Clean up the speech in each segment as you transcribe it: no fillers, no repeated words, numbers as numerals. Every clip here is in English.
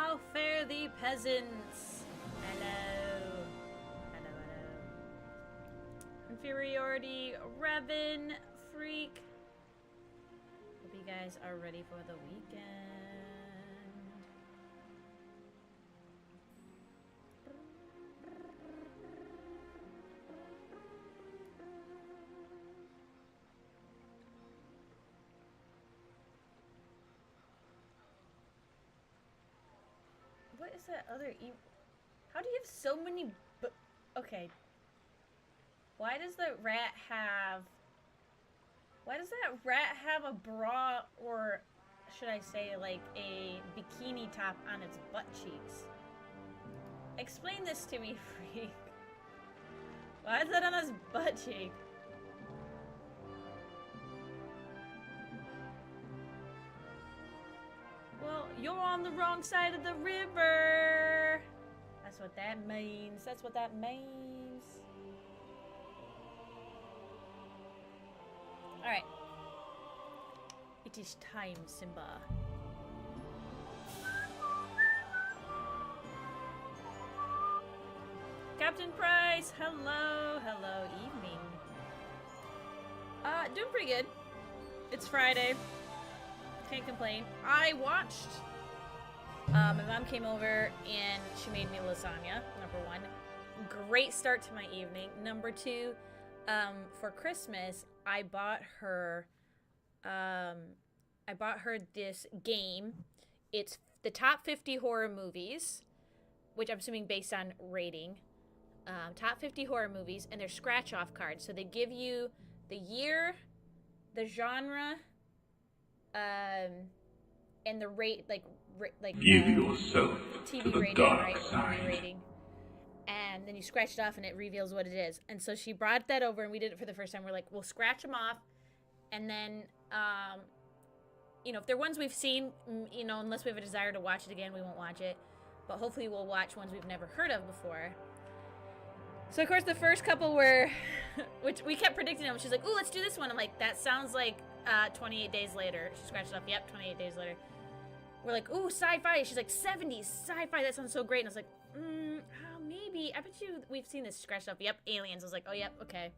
How fare the peasants? Hello. Hello, hello. Inferiority, Revan, Freak. Hope you guys are ready for the weekend. What is that other How do you have so many okay. Why does the rat have... Why does that rat have a bra, or should I say like a bikini top on its butt cheeks? Explain this to me, Freak. Why is that on his butt cheek? Well, you're on the wrong side of the river. That's what that means. That's what that means. Alright. It is time, Simba. Captain Price, hello. Hello, evening. Doing pretty good. It's Friday. Can't complain. I watched. My mom came over and she made me lasagna, number one. Great start to my evening. Number two, for Christmas, I bought her this game. It's the top 50 horror movies, which I'm assuming based on rating. Top 50 horror movies, and they're scratch-off cards. So they give you the year, the genre, and the rate, give yourself TV to the rating, dark right? side. Movie rating. And then you scratch it off and it reveals what it is. And so she brought that over and we did it for the first time. We're like, we'll scratch them off. And then, you know, if they're ones we've seen, you know, unless we have a desire to watch it again, we won't watch it. But hopefully we'll watch ones we've never heard of before. So, of course, the first couple were, which we kept predicting them. She's like, ooh, let's do this one. I'm like, that sounds like 28 Days Later. She scratched it off. Yep, 28 Days Later. We're like, ooh, sci-fi. She's like, 70s, sci-fi. That sounds so great. And I was like, maybe. I bet you we've seen this scratched off. Yep, Aliens. I was like, oh, yep, okay.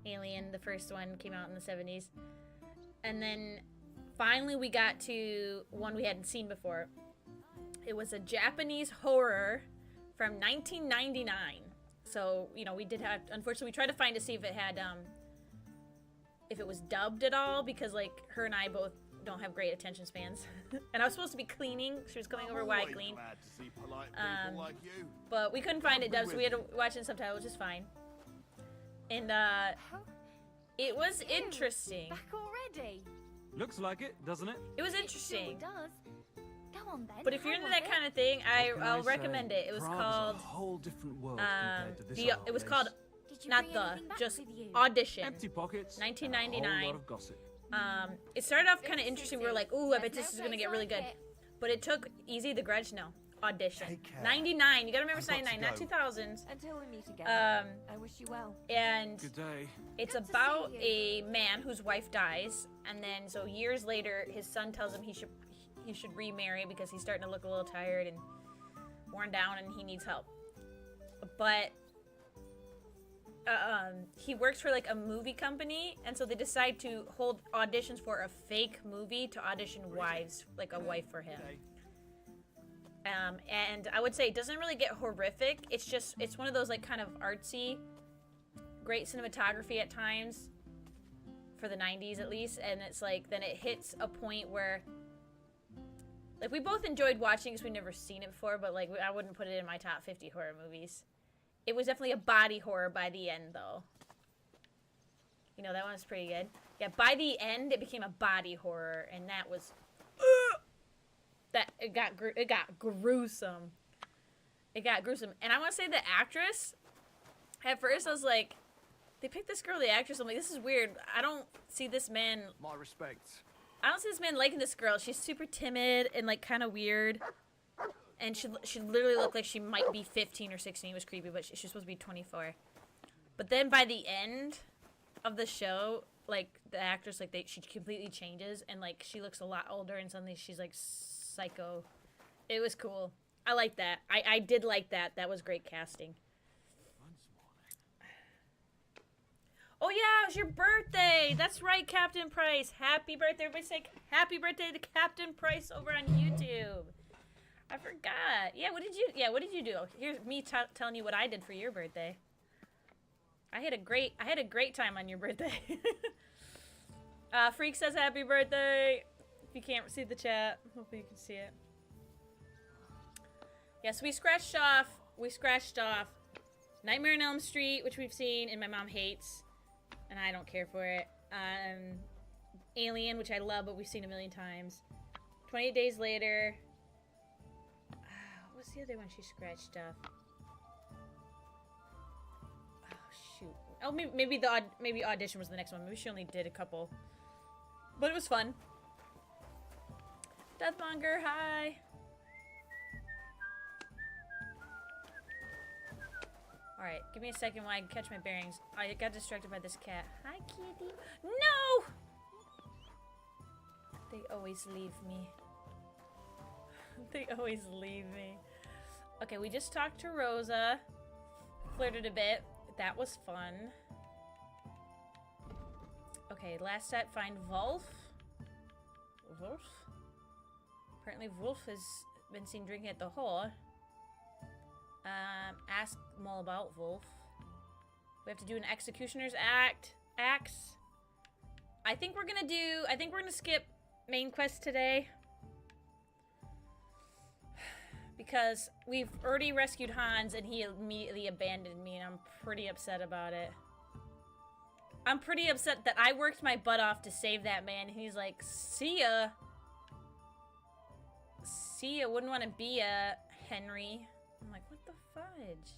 Alien, the first one, came out in the 70s. And then finally we got to one we hadn't seen before. It was a Japanese horror from 1999. So, you know, we did have, unfortunately, we tried to find to see if it had, if it was dubbed at all, because, like, her and I both don't have great attention spans. And I was supposed to be cleaning. She was coming over while I cleaned. But we couldn't find it dubbed, so we had to watch it in subtitles, which is fine. And, it was interesting. Back already? Looks like it, doesn't it? It was interesting. It sure does. Go on then. But if you're into that kind of thing, I'll recommend it. It was called a whole different world it was called just Audition. Empty pockets. 1999. A whole lot of gossip. It started off kind of interesting. We were like, ooh, I bet this is gonna get really good. But it took Easy the Grudge. No, Audition. 99. You gotta remember 99, not 2000s. Until we meet again. I wish you well. And Good day. it's about a man whose wife dies, and then so years later, his son tells him he should remarry because he's starting to look a little tired and worn down, and he needs help. But he works for like a movie company, and so they decide to hold auditions for a fake movie to audition wives, like a wife for him. And I would say it doesn't really get horrific. It's one of those like kind of artsy, great cinematography at times for the 90s at least, and it's like then it hits a point where like we both enjoyed watching because we'd never seen it before, but like I wouldn't put it in my top 50 horror movies. It was definitely a body horror by the end, though. You know, that one was pretty good. Yeah, by the end, it became a body horror, and that was... it got gruesome. It got gruesome. And I want to say the actress, at first I was like, they picked this girl, the actress. I'm like, this is weird. I don't see this man... My respects. I don't see this man liking this girl. She's super timid and, like, kind of weird. And she literally looked like she might be 15 or 16. It was creepy, but she's supposed to be 24. But then by the end of the show, like, the actress, like, she completely changes. And, like, she looks a lot older, and suddenly she's, like, psycho It was cool. I like that. I did like that. That was great casting. Oh yeah, it was your birthday. That's right, Captain Price. Happy birthday. Everybody say happy birthday to Captain Price over on YouTube. I forgot. Yeah, what did you do? Here's me telling you what I did for your birthday. I had a great time on your birthday. Freak says happy birthday. If you can't see the chat, hopefully you can see it. Yes, we scratched off Nightmare on Elm Street, which we've seen and my mom hates, and I don't care for it. Alien, which I love, but we've seen a million times. 28 Days Later. What's the other one she scratched off? Oh shoot. Oh, maybe Audition was the next one. Maybe she only did a couple, but it was fun. Deathmonger, hi. Alright, give me a second while I can catch my bearings. I got distracted by this cat. Hi, kitty. No! They always leave me. They always leave me. Okay, we just talked to Rosa. Flirted a bit. That was fun. Okay, last set, find Wolf. Wolf? Apparently Wolf has been seen drinking at the whore. Ask Mole about Wolf. We have to do an Executioner's Axe. I think we're gonna skip main quest today. Because we've already rescued Hans and he immediately abandoned me and I'm pretty upset about it. I'm pretty upset that I worked my butt off to save that man and he's like, see ya. See ya, wouldn't want to be a Henry. I'm like, what the fudge?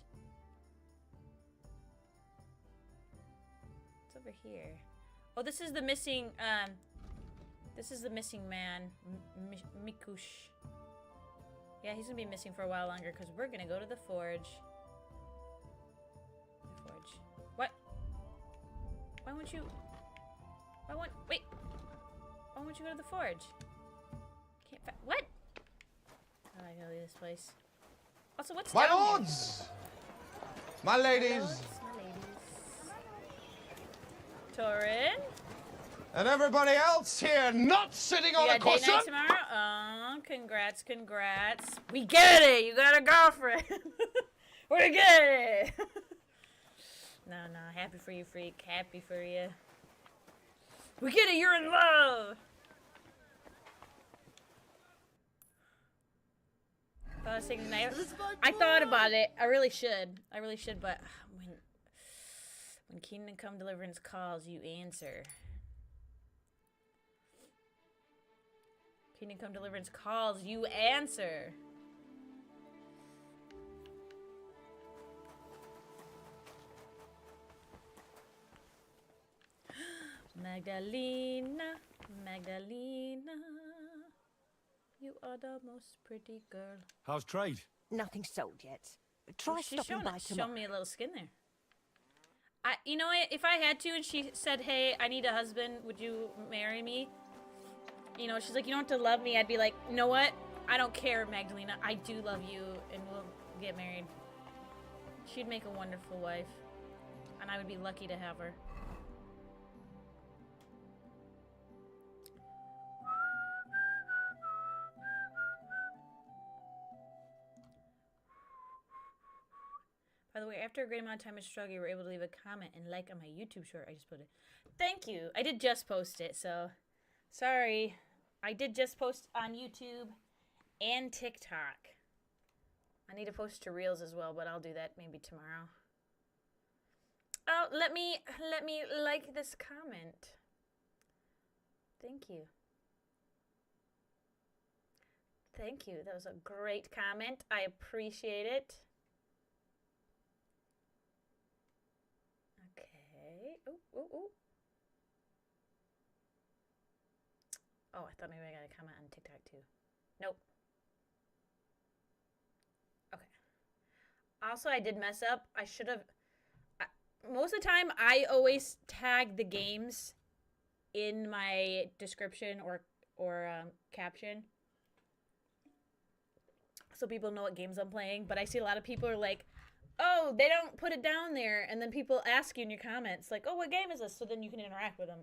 What's over here? Oh, this is the missing man, Mikush. Yeah, he's gonna be missing for a while longer because we're gonna go to the forge. What? Why won't you? Wait. Why won't you go to the forge? What? Oh, I gotta leave this place. Also, what's My down lords! My ladies! here? Torin? And everybody else here not sitting on a Date cushion! night tomorrow? Oh, congrats. We get it! You got a girlfriend! We get it! No, happy for you, Freak. Happy for you. We get it, you're in love! I thought about it. I really should, but when Kingdom Come Deliverance calls, you answer. Kingdom Come Deliverance calls, you answer. Magdalena, you are the most pretty girl. How's trade? Nothing sold yet. Try stopping by tomorrow. Show me a little skin there. You know what? If I had to and she said, hey, I need a husband, would you marry me? You know, she's like, you don't have to love me. I'd be like, you know what? I don't care, Magdalena. I do love you, and we'll get married. She'd make a wonderful wife. And I would be lucky to have her. By the way, after a great amount of time and struggle, you were able to leave a comment and like on my YouTube short. I just put it. Thank you. I did just post it, so sorry. I did just post on YouTube and TikTok. I need to post to Reels as well, but I'll do that maybe tomorrow. Oh, let me like this comment. Thank you. Thank you. That was a great comment. I appreciate it. Ooh. Oh, I thought maybe I got a comment on TikTok too. Nope. Okay. Also, I did mess up. I should have... most of the time, I always tag the games in my description or caption. so people know what games I'm playing. But I see a lot of people are like, oh, they don't put it down there. And then people ask you in your comments, like, oh, what game is this? So then you can interact with them.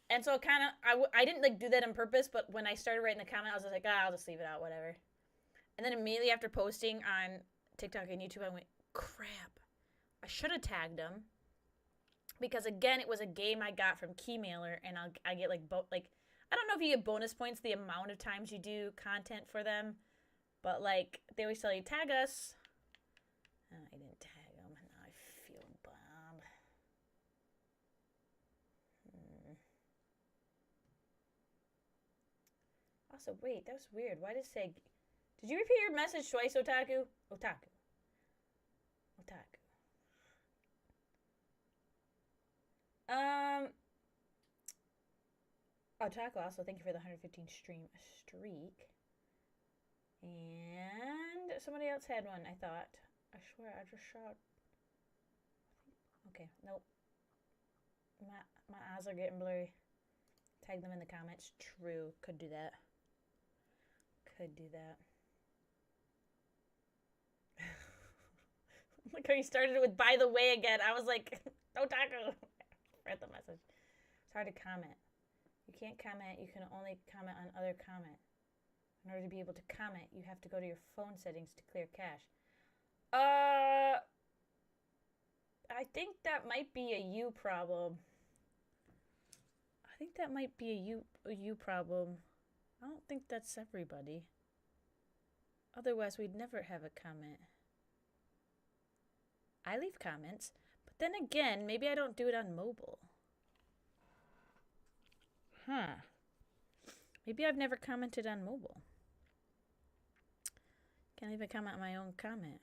And so kind of, I didn't like do that on purpose, but when I started writing the comment, I was just like, I'll just leave it out, whatever. And then immediately after posting on TikTok and YouTube, I went, crap, I should have tagged them. Because again, it was a game I got from Keymailer, and I get like, I don't know if you get bonus points the amount of times you do content for them, but like, they always tell you, tag us. Oh, I didn't tag them, and now I feel bad. Also, wait, that was weird. Why did it say... Did you repeat your message twice, Otaku? Otaku. Otaku, also, thank you for the 115 streak. And somebody else had one, I thought. I swear, I just shot... Okay, nope. My eyes are getting blurry. Tag them in the comments. True, could do that. Look how you started it with by the way again. I was like, Otaku. Read the message. It's hard to comment. You can't comment. You can only comment on other comment. In order to be able to comment, you have to go to your phone settings to clear cache. I think that might be a you problem. I think that might be a you problem. I don't think that's everybody. Otherwise, we'd never have a comment. I leave comments, but then again, maybe I don't do it on mobile. Huh. Maybe I've never commented on mobile. Can't even comment on my own comment.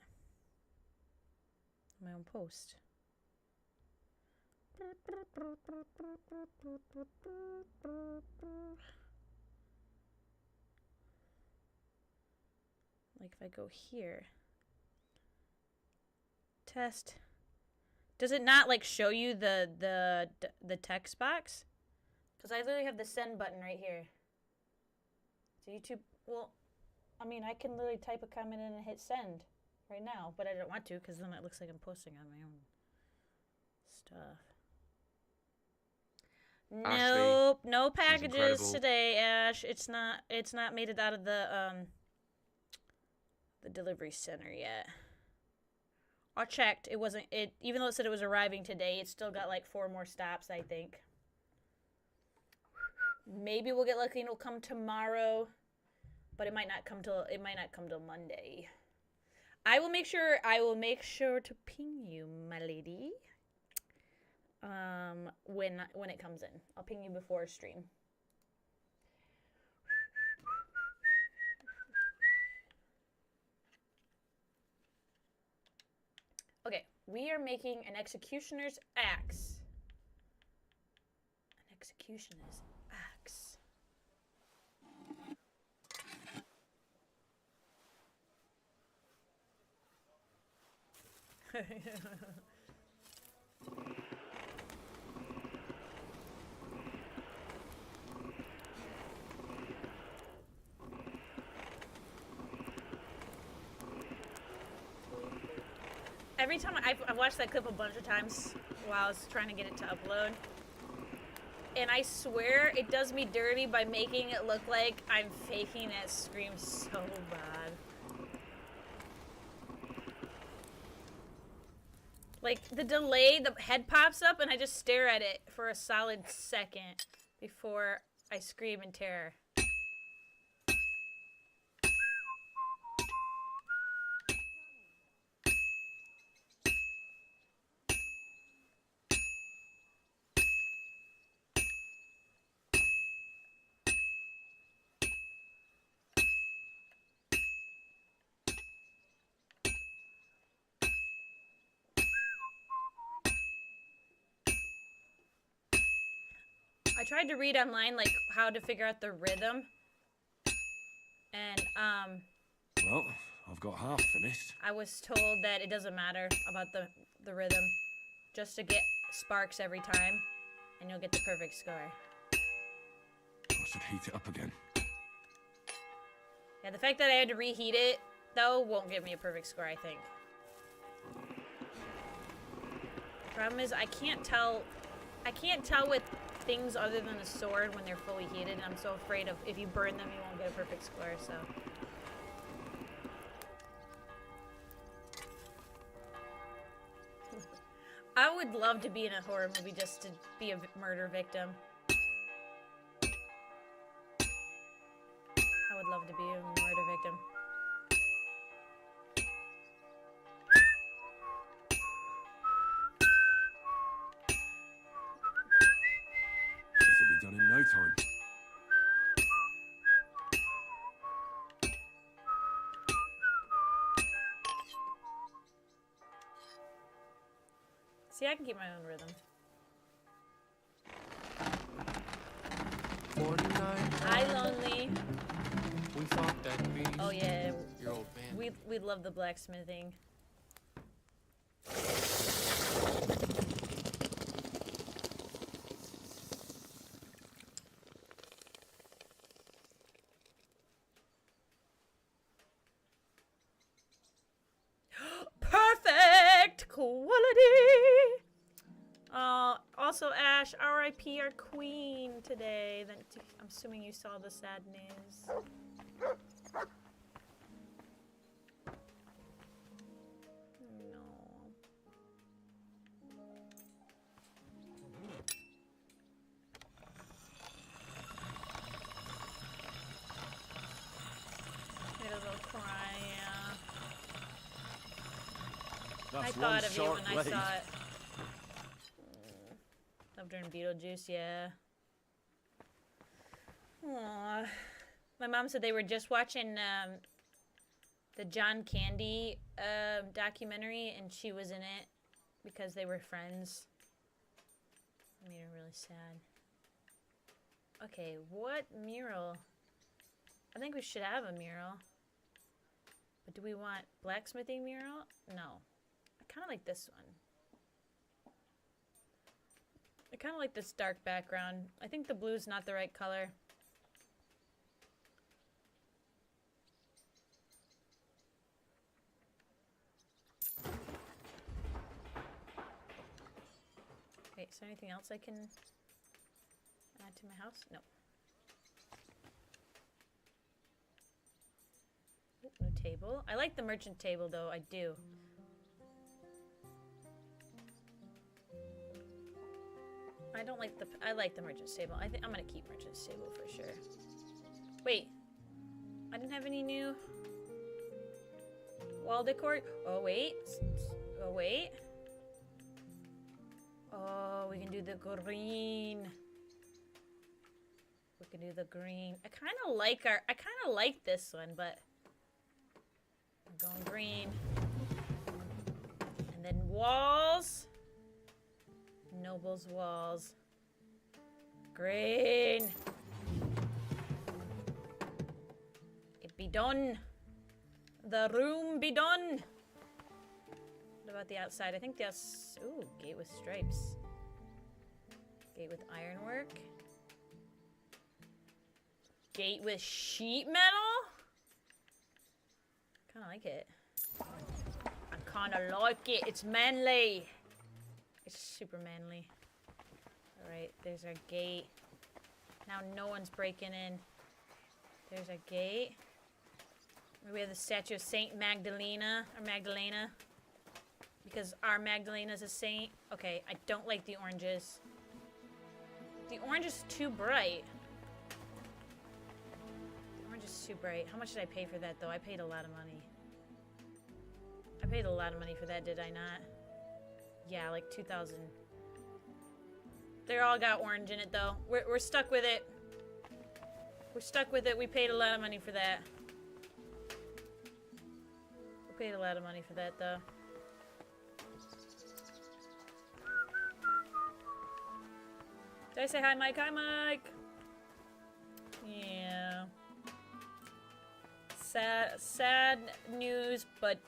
My own post. Like if I go here, test, does it not like show you the text box? Because I literally have the send button right here. So YouTube, well, I mean, I can literally type a comment in and hit send right now, but I don't want to because then it looks like I'm posting on my own stuff. Ashley, Nope, no packages incredible. today, Ash. It's not made it out of the delivery center yet. I checked. It wasn't even though it said it was arriving today, it still got like 4 more stops, I think. Maybe we'll get lucky and it'll come tomorrow, but it might not come till Monday. I will make sure to ping you, my lady. When it comes in. I'll ping you before stream. Okay, we are making an executioner's axe. An executioner's axe. Every time I've watched that clip a bunch of times while I was trying to get it to upload, and I swear it does me dirty by making it look like I'm faking that scream so bad. Like the delay, the head pops up and I just stare at it for a solid second before I scream in terror. I tried to read online, like, how to figure out the rhythm. And, Well, I've got half finished. I was told that it doesn't matter about the rhythm. Just to get sparks every time, and you'll get the perfect score. I should heat it up again. Yeah, the fact that I had to reheat it though, won't give me a perfect score, I think. Problem is, I can't tell with things other than a sword when they're fully heated, and I'm so afraid of if you burn them, you won't get a perfect score, so. I would love to be in a horror movie just to be a murder victim. I would love to be a murder victim. This'll be done in no time. See, I can keep my own rhythm. 49. Hi, Lonely. We thought that'd be Oh yeah, your old band. we love the blacksmithing. Perfect quality. Also, Ash, R.I.P. our queen today. Then I'm assuming you saw the sad news. No. Made a little cry, yeah. That's I one thought of you short when I blade. saw it. Loved her in Beetlejuice, yeah. Aww. My mom said they were just watching the John Candy documentary, and she was in it because they were friends. It made her really sad. Okay, what mural? I think we should have a mural. But do we want blacksmithing mural? No. I kind of like this one. I kind of like this dark background. I think the blue's not the right color. Okay, is there anything else I can add to my house? No. Ooh, new table. I like the merchant table though, I do. I don't like I like the merchant's table. I think I'm gonna keep merchant's table for sure. Wait, I didn't have any new wall decor. Oh wait, oh wait. Oh, we can do the green. We can do the green. I kind of like this one, but I'm going green. And then walls. Noble's walls. Green. It be done. The room be done. What about the outside? I think that's... Ooh, gate with stripes. Gate with ironwork. Gate with sheet metal? Kinda like it. I kinda like it. It's manly. It's super manly. Alright, there's our gate. Now no one's breaking in. There's our gate. We have the statue of Saint Magdalena, or Magdalena. Because our Magdalena's a saint. Okay, I don't like the oranges. The orange is too bright. The orange is too bright. How much did I pay for that, though? I paid a lot of money. I paid a lot of money for that, did I not? Yeah, like 2,000. They all got orange in it, though. We're stuck with it. We're stuck with it. We paid a lot of money for that. We paid a lot of money for that, though. Did I say hi, Mike? Hi, Mike! Yeah. Sad news, but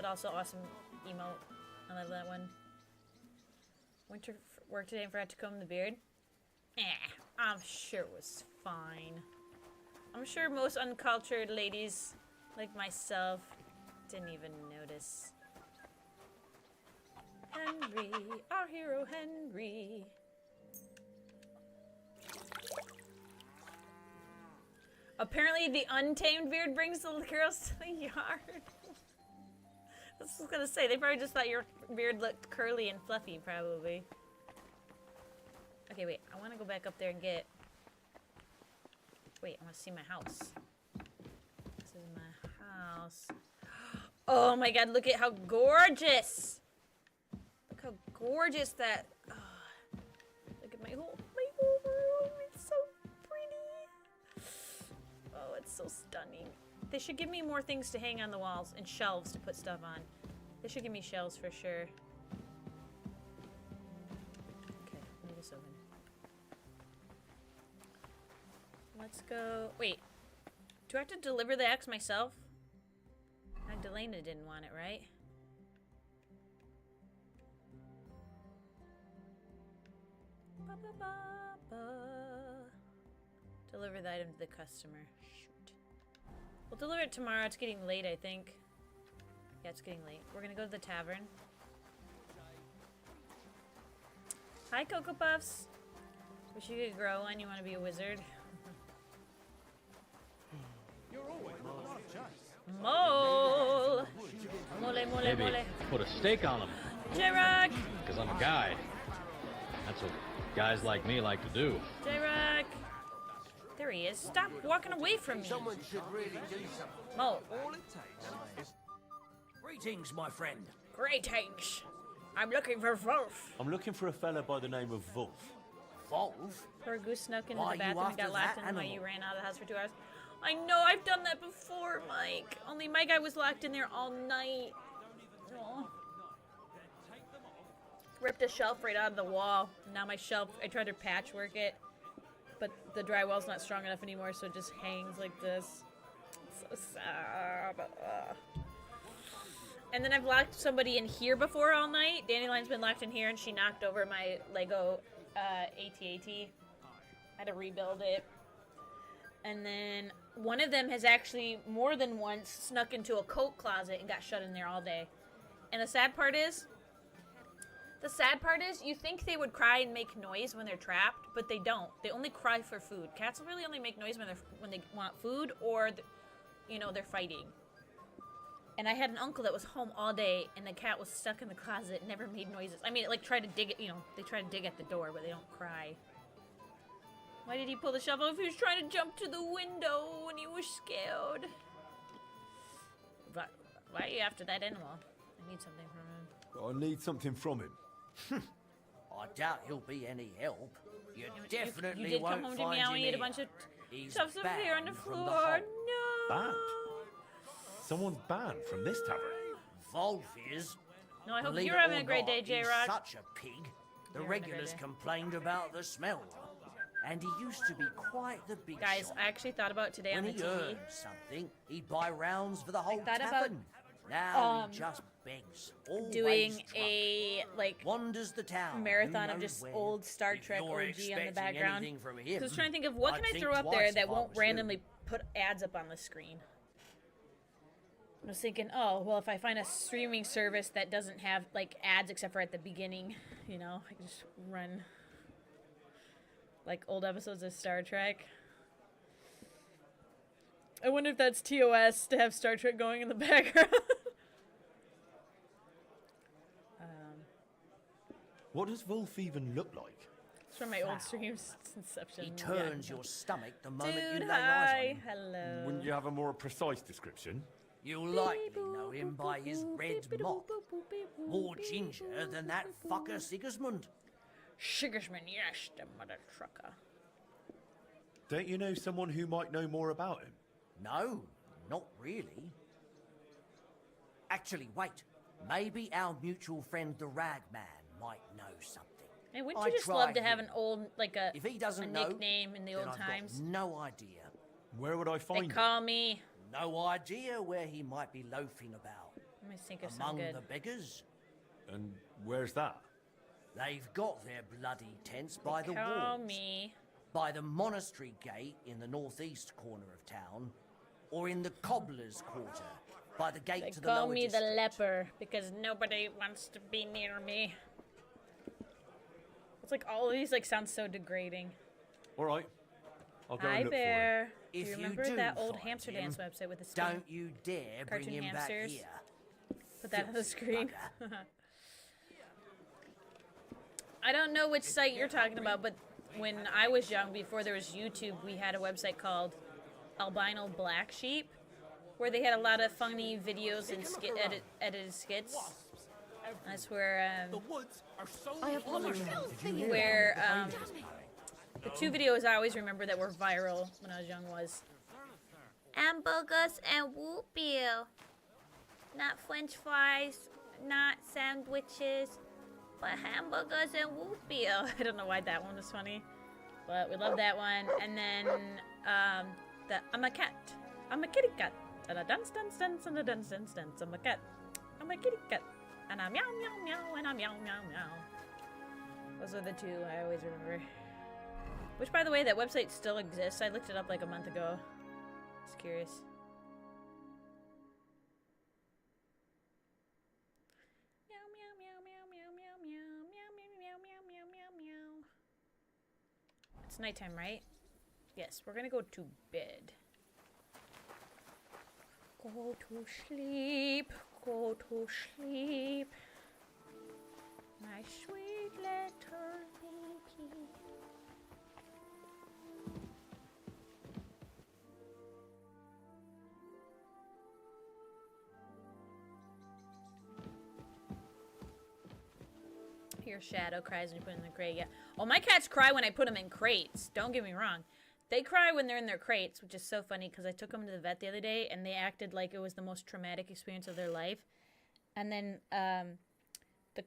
also awesome emote. I love that one. Went to work today and forgot to comb the beard. I'm sure it was fine. I'm sure most uncultured ladies Like myself. Didn't even notice. Henry, our hero Henry. Apparently the untamed beard brings the girls to the yard. I was gonna say, they probably just thought your beard looked curly and fluffy, probably. Okay, wait, I wanna go back up there and get... Wait, I wanna see my house. This is my house. Oh my god, look at how gorgeous! Look how gorgeous that... Oh, look at my whole room, it's so pretty. Oh, it's so stunning. They should give me more things to hang on the walls and shelves to put stuff on. They should give me shelves for sure. Okay, leave this open. Let's go. Wait, do I have to deliver the axe myself? Magdalena didn't want it, right? Ba, ba, ba, ba. Deliver the item to the customer. Shoot. We'll deliver it tomorrow. It's getting late, I think. Yeah, it's getting late. We're gonna go to the tavern. Hi, Cocoa Puffs. Wish you could grow one. You want to be a wizard? Mole! Mole, mole, Maybe mole. put a steak on them. J-Rock! Because I'm a guy. That's what guys like me like to do. J-Rock! There he is. Stop walking away from me. Someone should really do something. Mo. All it takes is... Greetings, my friend. Greetings. I'm looking for Wolf. I'm looking for a fella by the name of Wolf. Wolf? Poor Goose snuck into Why the are you bathroom and got after locked that in while animal? you ran out of the house for 2 hours. I know, I've done that before, Mike. Only my guy was locked in there all night. Aw. Ripped a shelf right out of the wall. Now my shelf, I tried to patchwork it, but the drywall's not strong enough anymore, so it just hangs like this. It's so sad. And then I've locked somebody in here before all night. Dandelion's been locked in here, and she knocked over my Lego AT-AT. I had to rebuild it. And then one of them has actually more than once snuck into a coat closet and got shut in there all day. And the sad part is, you think they would cry and make noise when they're trapped, but they don't. They only cry for food. Cats really only make noise when they want food or, they're fighting. And I had an uncle that was home all day, and the cat was stuck in the closet and never made noises. I mean, it tried to dig it, they try to dig at the door, but they don't cry. Why did he pull the shovel if he was trying to jump to the window when he was scared? But why are you after that animal? I need something from him. I need something from him. I doubt he'll be any help. You definitely you did won't come home to find me. I him only ate a here. bunch of He's stuff up here on the banned from floor. hole. No. Banned? Someone's banned from this tavern. Wolf is. No, I hope Believe you're it having or a great day, not, he's J-Rock. such a pig. The You're having a great regulars day. complained about the smell. And he used to be quite the big Guys, shot. I actually thought about today When on the he TV. earned something, he'd buy rounds for the whole thought about, tavern. Now he just begs. Always doing drunk. a Wanders the town. marathon who of knows just where. old Star If Trek you're OG on the expecting background. anything from him, I was trying to think of what I'd can I think throw up twice there if that I won't was you. randomly put ads up on the screen. I was thinking, oh, well, if I find a streaming service that doesn't have, like, ads except for at the beginning, I can just run, like, old episodes of Star Trek. I wonder if that's TOS to have Star Trek going in the background. What does Wolf even look like? It's from my old streams. Inception. He turns your stomach the moment Dude, you lay eyes on hi. him. Hello. Wouldn't you have a more precise description? You'll likely know him by his red mop. More ginger than that fucker Sigismund. Sigismund, yes, the mother trucker. Don't you know someone who might know more about him? No, not really. Actually, wait. Maybe our mutual friend the Ragman might know something. Hey, wouldn't you I just love to try have him. an old, like a If he doesn't know, nickname in the then old I've times? got no idea. Where would I They find him? call me. No idea where he might be loafing about. Let me think of Among some good. the beggars. And where's that? They've got their bloody tents by the Call walls. me. By the monastery gate in the northeast corner of town. or in the cobbler's quarter, by the gate They to the call lower me the district. leper because nobody wants to be near me. It's like all of these like sound so degrading. All right. I'll go Hi and look Bear. If Do you you remember do that old find hamster him, dance website with the spin? Don't you dare bring Cartoon him hamsters. back here. Put that on the Filthy screen. bugger. I don't know which site you're talking about, but when I was young, before there was YouTube, we had a website called Albino Black Sheep, where they had a lot of funny videos and edited skits. That's where I apologize. the two videos I always remember that were viral when I was young was hamburgers and whoop beer, not French fries, not sandwiches, but hamburgers and whoop beer. I don't know why that one was funny, but we love that one. And then the I'm a cat, I'm a kitty cat, and a dance dance dance and a dance dance dance. I'm a cat, I'm a kitty cat, and a meow meow meow and a meow meow meow. Those are the two I always remember. Which, by the way, that website still exists. I looked it up like a month ago. Just curious. Meow meow meow meow meow meow meow meow meow meow meow meow meow. It's nighttime, right? Yes, we're gonna go to bed. Go to sleep. Go to sleep. My sweet little baby. Your shadow cries when you put it in the crate, yeah. Oh, my cats cry when I put them in crates. Don't get me wrong. They cry when they're in their crates, which is so funny because I took them to the vet the other day and they acted like it was the most traumatic experience of their life. And then the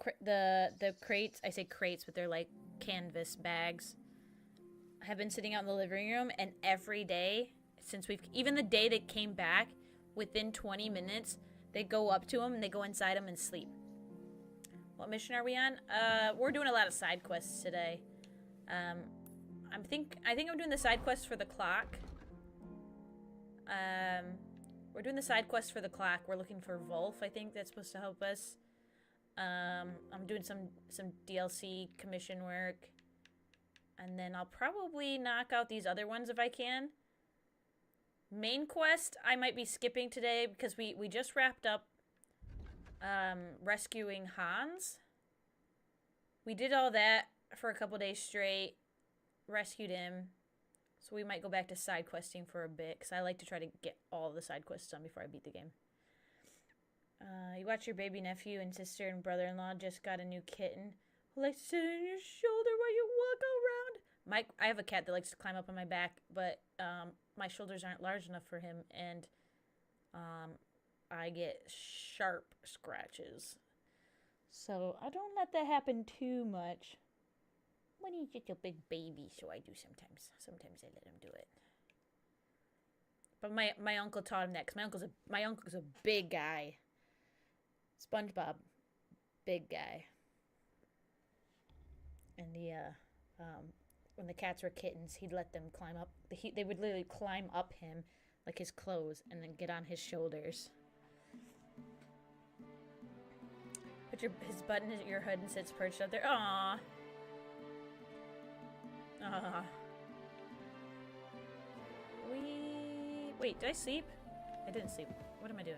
crates, I say crates, but they're like canvas bags, have been sitting out in the living room, and every day since even the day they came back, within 20 minutes, they go up to them and they go inside them and sleep. What mission are we on? We're doing a lot of side quests today. I think I'm doing the side quest for the clock. We're doing the side quest for the clock. We're looking for Wolf. I think that's supposed to help us. I'm doing some DLC commission work, and then I'll probably knock out these other ones if I can. Main quest I might be skipping today because we just wrapped up rescuing Hans. We did all that for a couple days straight, rescued him, so we might go back to side questing for a bit because I like to try to get all the side quests done before I beat the game. You watch your baby nephew and sister and brother-in-law just got a new kitten who likes to sit on your shoulder while you walk around. I have a cat that likes to climb up on my back, but my shoulders aren't large enough for him, and I get sharp scratches. So I don't let that happen too much. When he's just a big baby, so I do sometimes. Sometimes I let him do it. But my uncle taught him that, because my uncle's a big guy. SpongeBob, big guy. And when the cats were kittens, he'd let them climb up. They would literally climb up him, like his clothes, and then get on his shoulders. Put his butt in your hood and sits perched up there. Aww. Aww. Wait, did I sleep? I didn't sleep. What am I doing?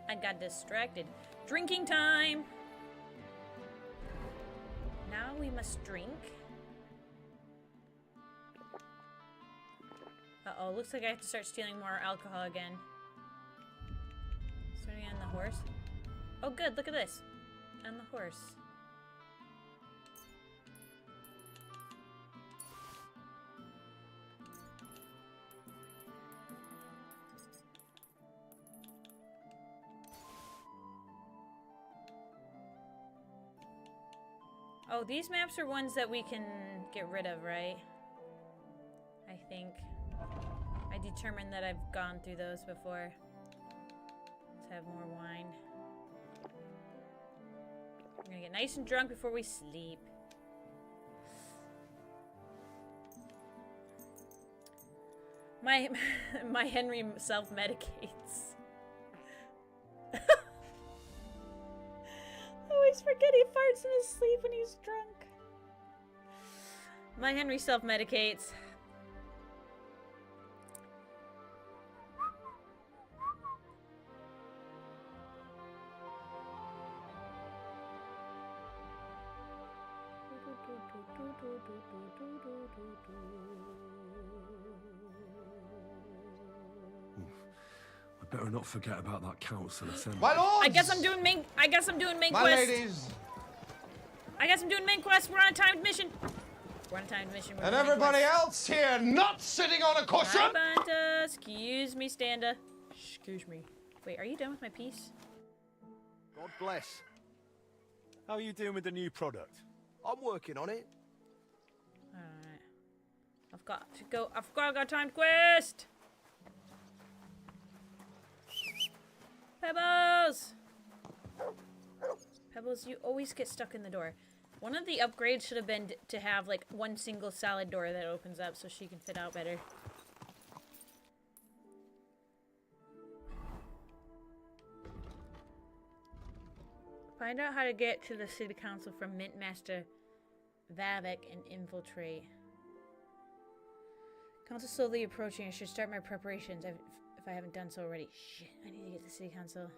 I got distracted. Drinking time! Now we must drink. Uh-oh, looks like I have to start stealing more alcohol again. Starting on the horse. Oh good, look at this. On the horse. Oh, these maps are ones that we can get rid of, right? I think. I determined that I've gone through those before. Let's have more wine. We're gonna get nice and drunk before we sleep. My Henry self-medicates. I always forget he farts in his sleep when he's drunk. My Henry self-medicates. I better not forget about that council assembly. My lords! I guess I'm doing main My quest. ladies! I guess I'm doing main quest. We're on a timed mission. We're on a timed mission. And everybody else here not sitting on a cushion! Hi, Banta. Excuse me, Standa. Excuse me. Wait, are you done with my piece? God bless. How are you doing with the new product? I'm working on it. Alright. I've got to go. I've got a timed quest! Pebbles! Pebbles, you always get stuck in the door. One of the upgrades should have been to have, like, one single solid door that opens up so she can fit out better. Find out how to get to the city council from Mint Master Vavek and infiltrate. Council slowly approaching. I should start my preparations if I haven't done so already. Shit, I need to get to the city council.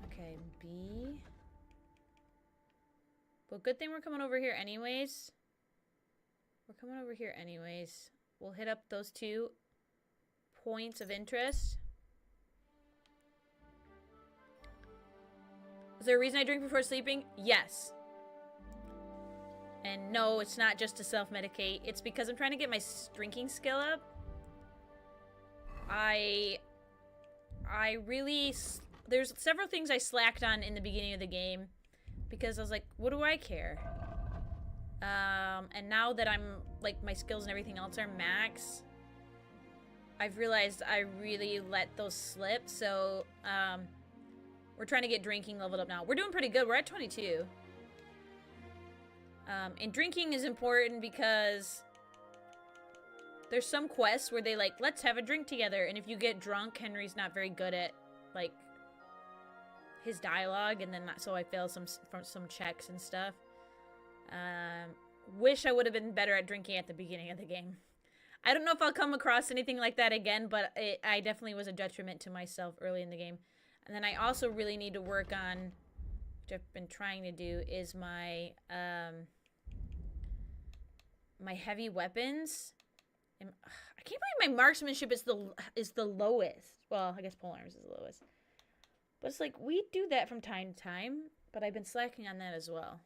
Okay, B. Well, good thing we're coming over here anyways. We're coming over here anyways. We'll hit up those 2 points of interest. Is there a reason I drink before sleeping? Yes. And no, it's not just to self-medicate. It's because I'm trying to get my drinking skill up. I really... There's several things I slacked on in the beginning of the game. Because I was like, what do I care? And now that I'm... Like, my skills and everything else are max, I've realized I really let those slip. So, we're trying to get drinking leveled up now. We're doing pretty good. We're at 22. And drinking is important because there's some quests where they like, let's have a drink together. And if you get drunk, Henry's not very good at, like, his dialogue. And then so I fail some checks and stuff. Wish I would have been better at drinking at the beginning of the game. I don't know if I'll come across anything like that again, but I definitely was a detriment to myself early in the game. And then I also really need to work on, which I've been trying to do, is my my heavy weapons. I can't believe my marksmanship is the lowest. Well, I guess polearms is the lowest. But it's like, we do that from time to time, but I've been slacking on that as well.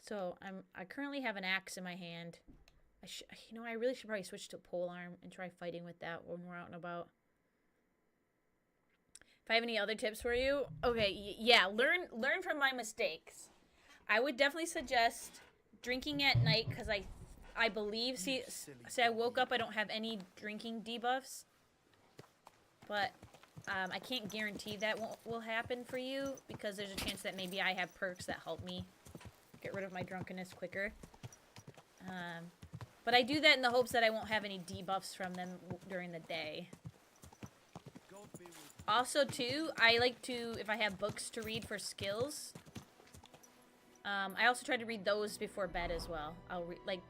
So I currently have an axe in my hand. I really should probably switch to a polearm and try fighting with that when we're out and about. If I have any other tips for you, okay, yeah, learn from my mistakes. I would definitely suggest drinking at night because I believe, say I woke up, I don't have any drinking debuffs, but I can't guarantee that will happen for you because there's a chance that maybe I have perks that help me get rid of my drunkenness quicker. But I do that in the hopes that I won't have any debuffs from them during the day. Also, too, I like to, if I have books to read for skills, I also try to read those before bed as well. I'll like,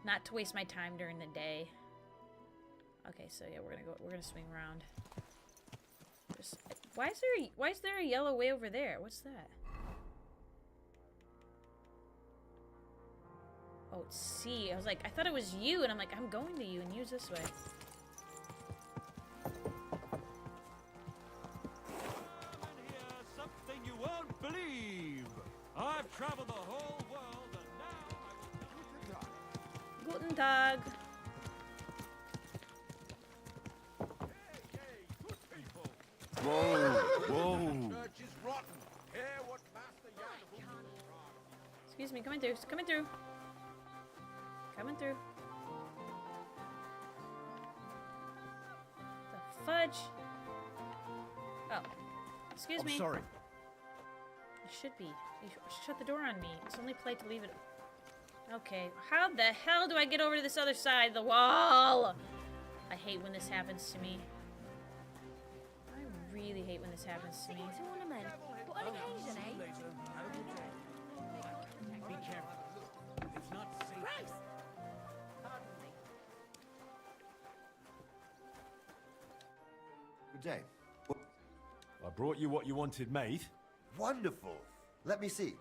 not to waste my time during the day. Okay, so yeah, we're gonna swing around. Why is there a yellow way over there? What's that? Oh, it's C. I was like, I thought it was you, and I'm like, I'm going to you and use this way. Something you won't believe. I've traveled the whole world and now Guten Tag. Whoa, whoa. Excuse me, coming through, coming through. Coming through. The fudge. Oh, excuse me. Sorry. You should be. You should shut the door on me. It's only polite to leave it. Okay, how the hell do I get over to this other side of the wall? I hate when this happens to me. I really hate when this happens to me. To ornament, but on occasion, eh? Be careful. It's not safe. Grace! Good day. I brought you what you wanted made. Wonderful. Let me see.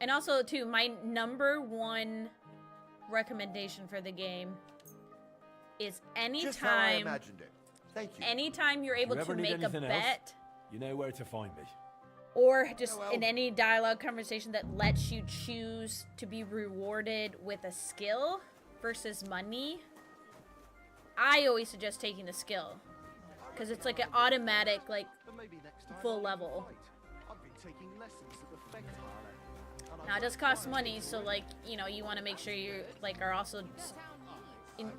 And also, too, my #1 recommendation for the game is Just how I anytime, imagined it. Thank you. anytime you're able If you to ever need make a anything else, bet, you know where to find me. or just in any dialogue conversation that lets you choose to be rewarded with a skill versus money, I always suggest taking the skill. Because it's like an automatic, like, full level. Now, it does cost money, so, like, you know, you want to make sure you, like, are also...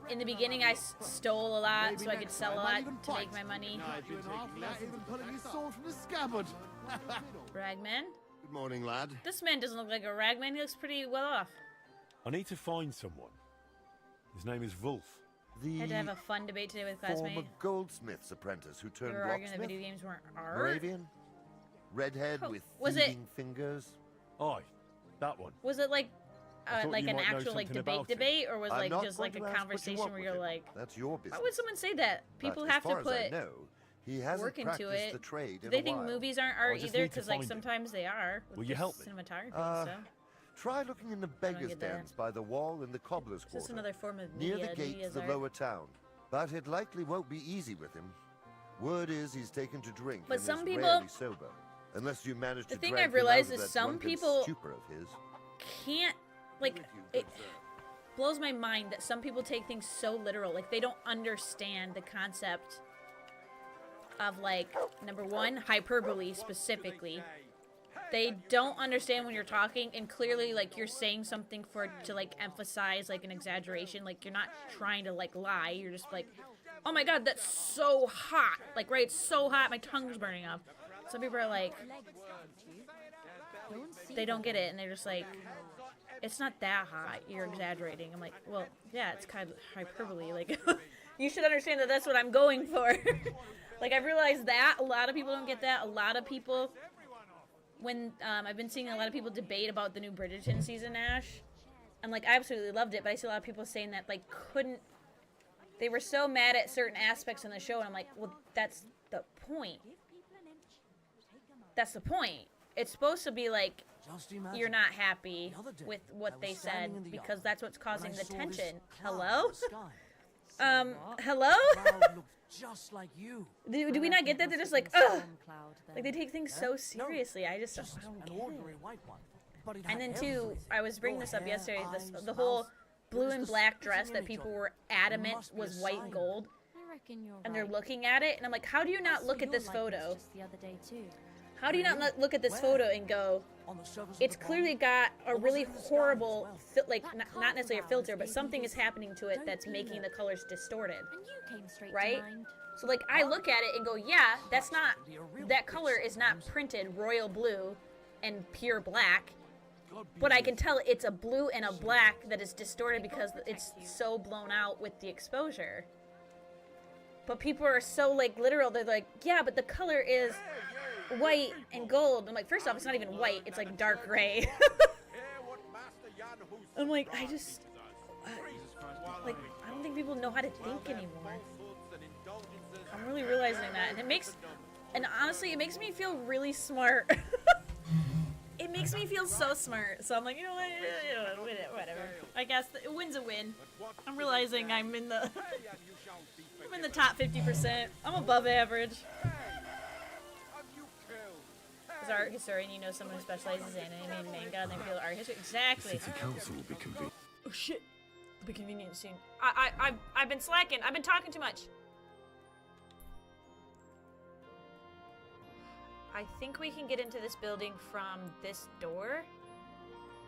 In the beginning, I stole a lot so I could sell a lot to make my money. Ragman? Good morning, lad. This man doesn't look like a ragman. He looks pretty well off. I need to find someone. His name is Wolf. The Had to have a fun debate today with former classmate. goldsmith's apprentice who We turned were arguing that locksmith. video games weren't art. Moravian? Redhead Oh, with was it- thieving fingers? Aye, that one. Was it like I thought like you an might know actual like something debate about it. debate, or was I'm like not just going like a to ask what you conversation want where with you're him. like, That's your business. why would someone say that? People But have as far to as I put know, he hasn't work into practiced it. the trade Do in they a think while. movies aren't I art just either? need to Because like find him. sometimes they are. With Will you help this me? cinematography Uh, and stuff. Try looking in the beggars' get that. dens by the wall in the cobbler's It's just quarter, another form of near media. the gate Media's to the art. lower town. But it likely won't be easy with him. Word is he's taken to drink But and some is people- rarely sober. Unless you manage The to thing drag I've him realized out of is that some drunken people- stupor of his. Can't like With you, it good sir. blows my mind that some people take things so literal. Like they don't understand the concept of like #1 hyperbole specifically. They don't understand when you're talking, and clearly like you're saying something to like emphasize like an exaggeration. Like you're not trying to like lie. You're just like, oh my god, that's so hot. Like right, it's so hot, my tongue's burning off. Some people are like, they don't get it, and they're just like, it's not that hot. You're exaggerating. I'm like, well, yeah, it's kind of hyperbole. Like, you should understand that that's what I'm going for. Like, I've realized that a lot of people don't get that. A lot of people, when I've been seeing a lot of people debate about the new Bridgerton season, Ash, and like, I absolutely loved it. But I see a lot of people saying that like couldn't. They were so mad at certain aspects in the show, and I'm like, well, that's the point. That's the point. It's supposed to be like you're not happy with what they said because that's what's causing the tension. Hello? Hello? Just like you. Do we not get that? They're just like, ugh. Like they take things so seriously. I just don't get it. And then too, I was bringing this up yesterday. The whole blue and black dress that people were adamant was white and gold, and they're looking at it, and I'm like, how do you not look at this photo? How do you not look at this photo and go, it's clearly got a really horrible, like, not necessarily a filter, but something is happening to it that's making the colors distorted, right? So, like, I look at it and go, yeah, that's not, that color is not printed royal blue and pure black, but I can tell it's a blue and a black that is distorted because it's so blown out with the exposure. But people are so, like, literal, they're like, yeah, but the color is white and gold. I'm like, first off, it's not even white, it's like dark gray. I'm like, I just like, I don't think people know how to think anymore. I'm really realizing that, and honestly, it makes me feel really smart. It makes me feel so smart. So I'm like, you know what, whatever. I guess the win's a win. I'm realizing I'm in the top 50%. I'm above average. As art historian, you know someone who specializes in anime and manga, and they feel art history. Exactly. The city council will be convened. Oh shit! It'll be convenient soon. I've been slacking. I've been talking too much. I think we can get into this building from this door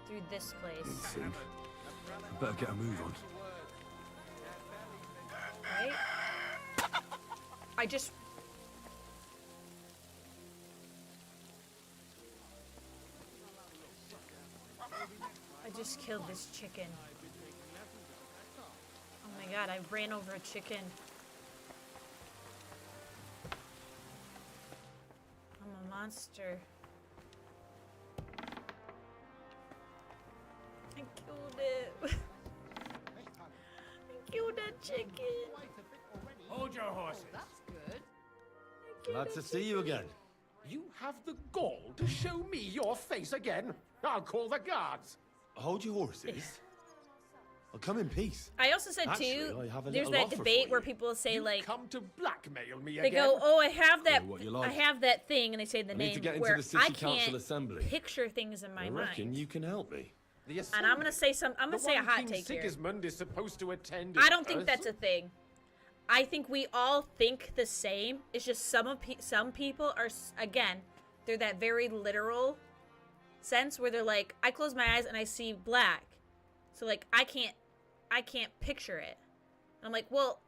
through this place. Soon. I better get a move on. Right? I just just killed this chicken. Oh my god, I ran over a chicken. I'm a monster. I killed it. I killed that chicken. Hold your horses. That's good. Glad to see you again. You have the gall to show me your face again? I'll call the guards. Hold your horses. I'll come in peace. I also said Actually, too, I have a there's little that offer debate for where you. people say You've like, come to blackmail me they again. go, "Oh, I have that, what you I like. have that thing," and they say the I need name to get into where the city I council can't assembly. picture things in my I reckon mind. you can help me. And I'm gonna say some. I'm gonna say a hot take here. Sigismund is supposed to attend. I don't think that's a thing. I think we all think the same. It's just some people are, again, they're that very literal sense where they're like, I close my eyes and I see black, so like I can't picture it. And I'm like, well,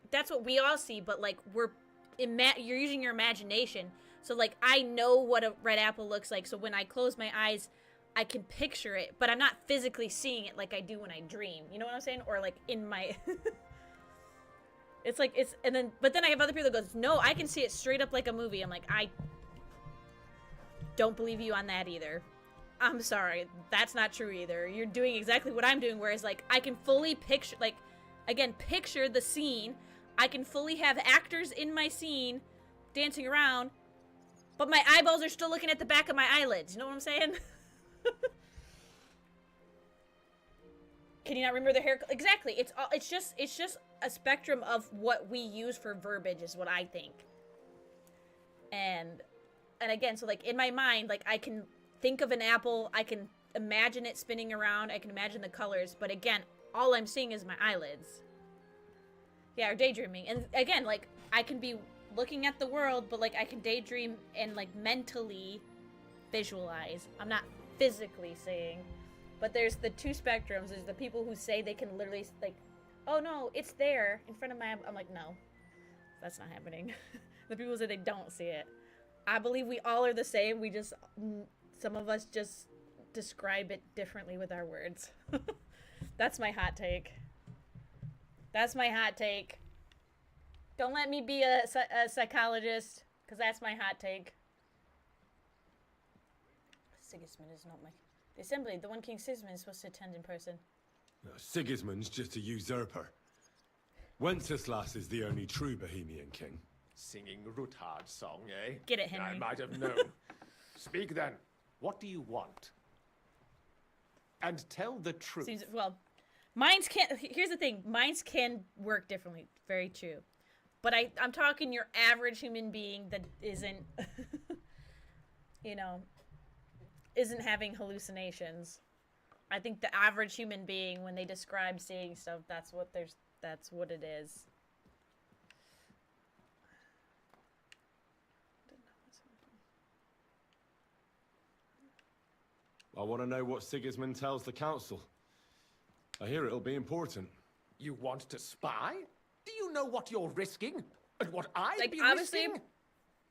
that's what we all see, but like you're using your imagination. So like I know what a red apple looks like, so when I close my eyes, I can picture it, but I'm not physically seeing it like I do when I dream. You know what I'm saying? Or like in my it's like but then I have other people that goes, "No, I can see it straight up like a movie." I'm like, I don't believe you on that either. I'm sorry, that's not true either. You're doing exactly what I'm doing, whereas like I can fully picture, like, again, picture the scene. I can fully have actors in my scene dancing around, but my eyeballs are still looking at the back of my eyelids. You know what I'm saying? Can you not remember the hair? Exactly. It's just a spectrum of what we use for verbiage is what I think. And again, so like in my mind, like I can think of an apple, I can imagine it spinning around, I can imagine the colors, but again, all I'm seeing is my eyelids. Yeah, or daydreaming. And again, like I can be looking at the world, but like I can daydream and like mentally visualize. I'm not physically seeing. But there's the two spectrums. There's the people who say they can literally, like, oh no, it's there in front of my... I'm like, no, that's not happening. The people who say they don't see it. I believe we all are the same. We just, some of us just describe it differently with our words. That's my hot take. That's my hot take. Don't let me be a psychologist, because that's my hot take. Sigismund is not my... The assembly, the one King Sigismund is supposed to attend in person. No, Sigismund's just a usurper. Wenceslas is the only true Bohemian king. Singing Ruthard's song, eh? Get it, Henry. I might have known. Speak then. What do you want? And tell the truth. Seems, well, minds can't... Here's the thing. Minds can work differently. Very true. But I'm talking your average human being that isn't... you know... isn't having hallucinations. I think the average human being, when they describe seeing stuff, that's what it is. I want to know what Sigismund tells the council. I hear it'll be important. You want to spy? Do you know what you're risking? And what I'd Like, be obviously- risking?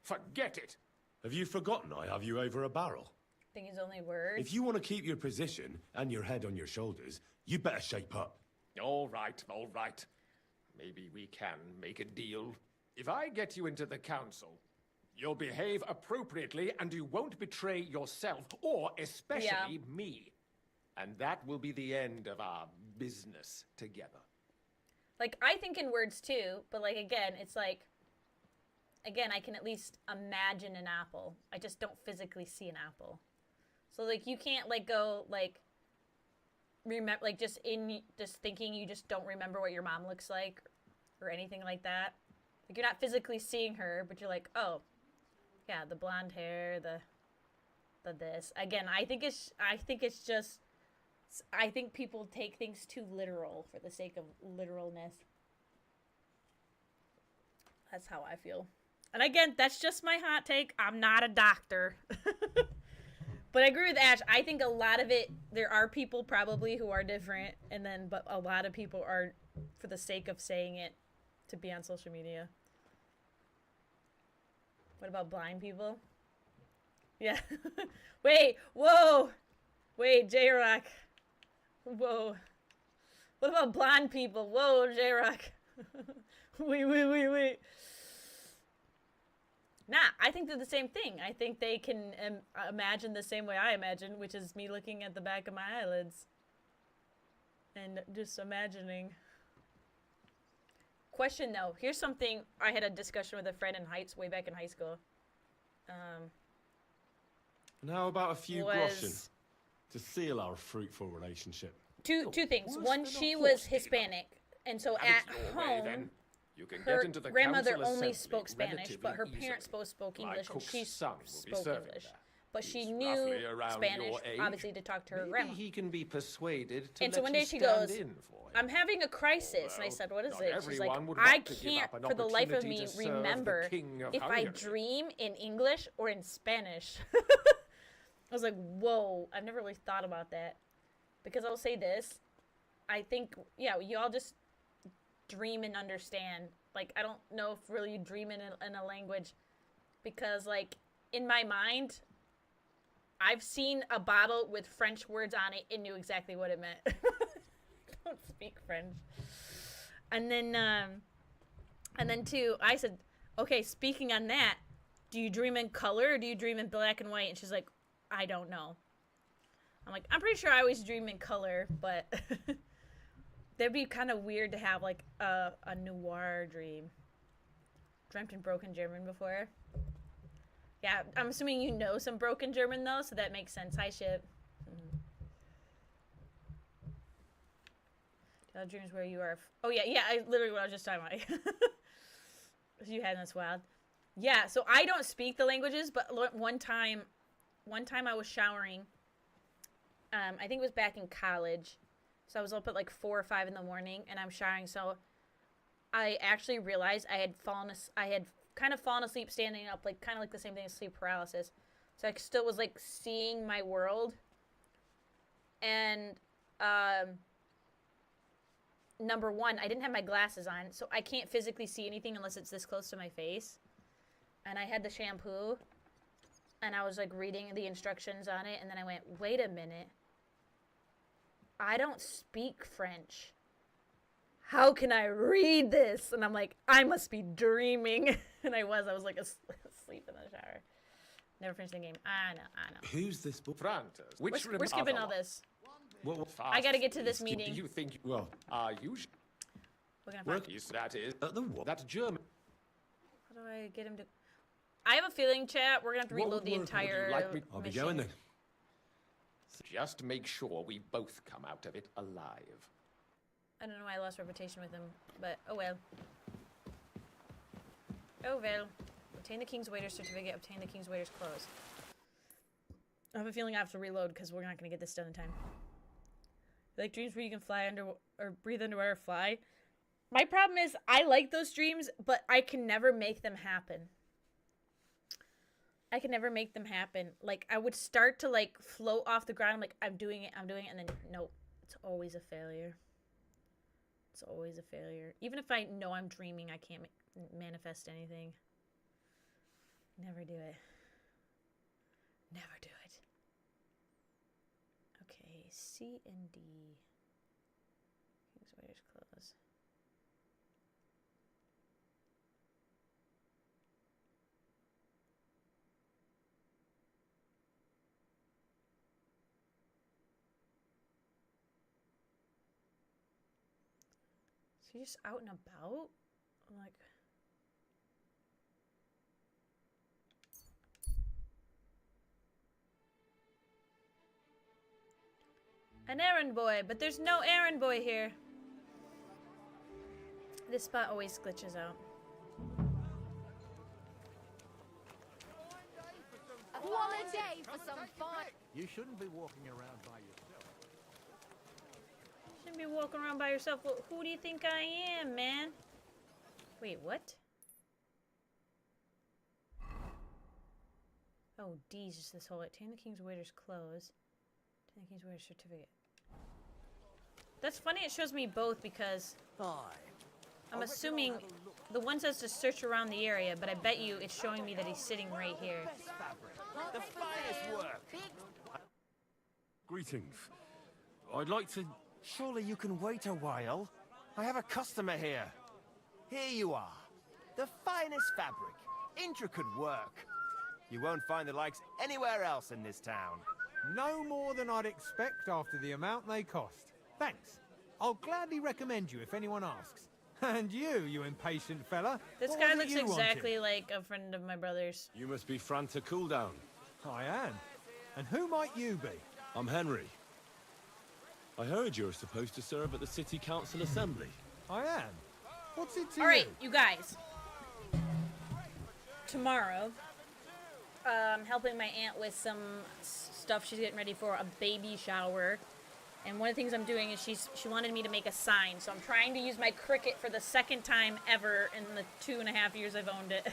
Forget it. Have you forgotten I have you over a barrel? I think his only word. If you want to keep your position and your head on your shoulders, you better shape up. All right, all right. Maybe we can make a deal. If I get you into the council, you'll behave appropriately and you won't betray yourself, or especially me. And that will be the end of our business together. Like, I think in words too, but like, again, it's like, again, I can at least imagine an apple. I just don't physically see an apple. So like, you can't like go like, remember, like just thinking you just don't remember what your mom looks like or anything like that. Like, you're not physically seeing her, but you're like, oh, yeah, the blonde hair, the this. Again, I think people take things too literal for the sake of literalness. That's how I feel. And again, that's just my hot take. I'm not a doctor. But I agree with Ash. I think a lot of it, there are people probably who are different, but a lot of people are for the sake of saying it to be on social media. What about blind people? Yeah. Wait, whoa! Wait, J-Rock. Whoa. What about blonde people? Whoa, J-Rock. Wait. Nah, I think they're the same thing. I think they can imagine the same way I imagine, which is me looking at the back of my eyelids. And just imagining. Question though, here's something I had a discussion with a friend in way back in high school. Now about a few groschen to seal our fruitful relationship. Two things. One, she was Hispanic, and so at home, her grandmother only spoke Spanish, but her parents both spoke English, and she spoke English. But she knew Spanish, obviously, to talk to her grandma. He can be persuaded to and so one day she goes, I'm having a crisis. And I said, what is it? She's like, I can't for the life of me remember if I dream in English or in Spanish. I was like, whoa, I've never really thought about that. Because I'll say this, I think, yeah, you all just dream and understand. Like, I don't know if really you dream in a language. Because, like, in my mind, I've seen a bottle with French words on it and knew exactly what it meant. I don't speak French. And then too, I said, okay, speaking on that, do you dream in color or do you dream in black and white? And she's like, I don't know. I'm like, I'm pretty sure I always dream in color, but that'd be kind of weird to have, like, a noir dream. Dreamt in broken German before. Yeah, I'm assuming you know some broken German, though, so that makes sense. Hi, Ship. Dreams where you are... Oh, yeah, I literally what I was just talking about. You had this wild. Yeah, so I don't speak the languages, but one time I was showering. I think it was back in college. So I was up at like 4 or 5 in the morning, and I'm showering. So I actually realized I had kind of fallen asleep standing up, like kind of like the same thing as sleep paralysis. So I still was like seeing my world. And number one, I didn't have my glasses on, so I can't physically see anything unless it's this close to my face. And I had the shampoo, and I was like reading the instructions on it, and then I went, wait a minute. I don't speak French. How can I read this? And I'm like, I must be dreaming. And I was like asleep in the shower. Never finished the game. I know. Who's this book? We're skipping all this. What? I gotta get to this meeting. Do you think? Well, are you? We're gonna find. That is the what? That's German. How do I get him to? I have a feeling, chat. We're gonna have to reload the entire. I'll be going then. Just make sure we both come out of it alive. I don't know why I lost reputation with him, but oh well. Oh well. Obtain the King's Waiter's certificate. Obtain the King's Waiter's clothes. I have a feeling I have to reload because we're not gonna get this done in time. Like dreams where you can fly under or breathe underwater or fly. My problem is I like those dreams, but I can never make them happen. I can never make them happen. Like I would start to like float off the ground. I'm like, I'm doing it, and then nope. It's always a failure. It's always a failure. Even if I know I'm dreaming, I can't manifest anything. Never do it. Never do it. Okay, C and D. King's Waiter's clothes. Is he just out and about? I'm like... An errand boy, but there's no errand boy here. This spot always glitches out. What a day for some fun. You shouldn't be walking around by yourself. Shouldn't be walking around by yourself. Well, who do you think I am, man? Wait, what? Oh, D's just this whole... Obtain the King's Waiter's clothes. Obtain the King's Waiter's certificate. That's funny it shows me both because... I'm assuming the one says to search around the area, but I bet you it's showing me that he's sitting right here. The finest work. Greetings. I'd like to... Surely you can wait a while. I have a customer here. Here you are. The finest fabric. Intricate work. You won't find the likes anywhere else in this town. No more than I'd expect after the amount they cost. Thanks. I'll gladly recommend you if anyone asks. And you impatient fella. This what guy was it looks you exactly like a friend of my brother's. You must be Franta Cooldown. wanted? I am. And who might you be? I'm Henry. I heard you're supposed to serve at the City Council Assembly. I am. What's it to All right, you? you guys. Tomorrow, helping my aunt with some stuff she's getting ready for a baby shower. And one of the things I'm doing is she wanted me to make a sign. So I'm trying to use my Cricut for the second time ever in the 2.5 years I've owned it.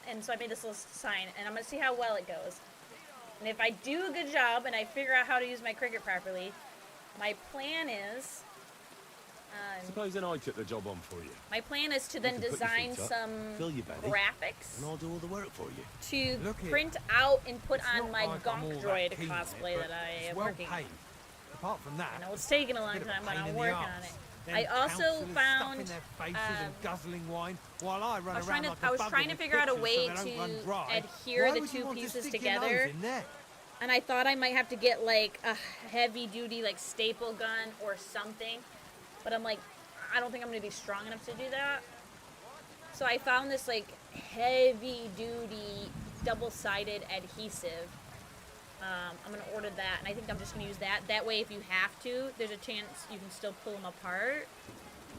And so I made this little sign, and I'm going to see how well it goes. And if I do a good job and I figure out how to use my Cricut properly, my plan is... Supposing I took the job on for you. my plan is to then can put your design feet up, some fill your belly, graphics And I'll do all the work for you. to Look here. print out and put It's on not my like I'm all Gonk that Droid keen on it, cosplay but that I it's am well working on. paid. Apart from that, I know it's taking a long bit of time, but pain I'm in the working arse. on it. Them I also councillors found stuffing their faces and guzzling wine while I run I was around trying to, like a I was bugger trying to with figure out a pictures way so they don't run to dry. adhere Why the would you two want to pieces stick your nose together. in there? And I thought I might have to get like a heavy duty like staple gun or something. But I'm like, I don't think I'm gonna be strong enough to do that. So I found this like heavy duty double-sided adhesive. I'm gonna order that, and I think I'm just gonna use that. That way, if you have to, there's a chance you can still pull them apart.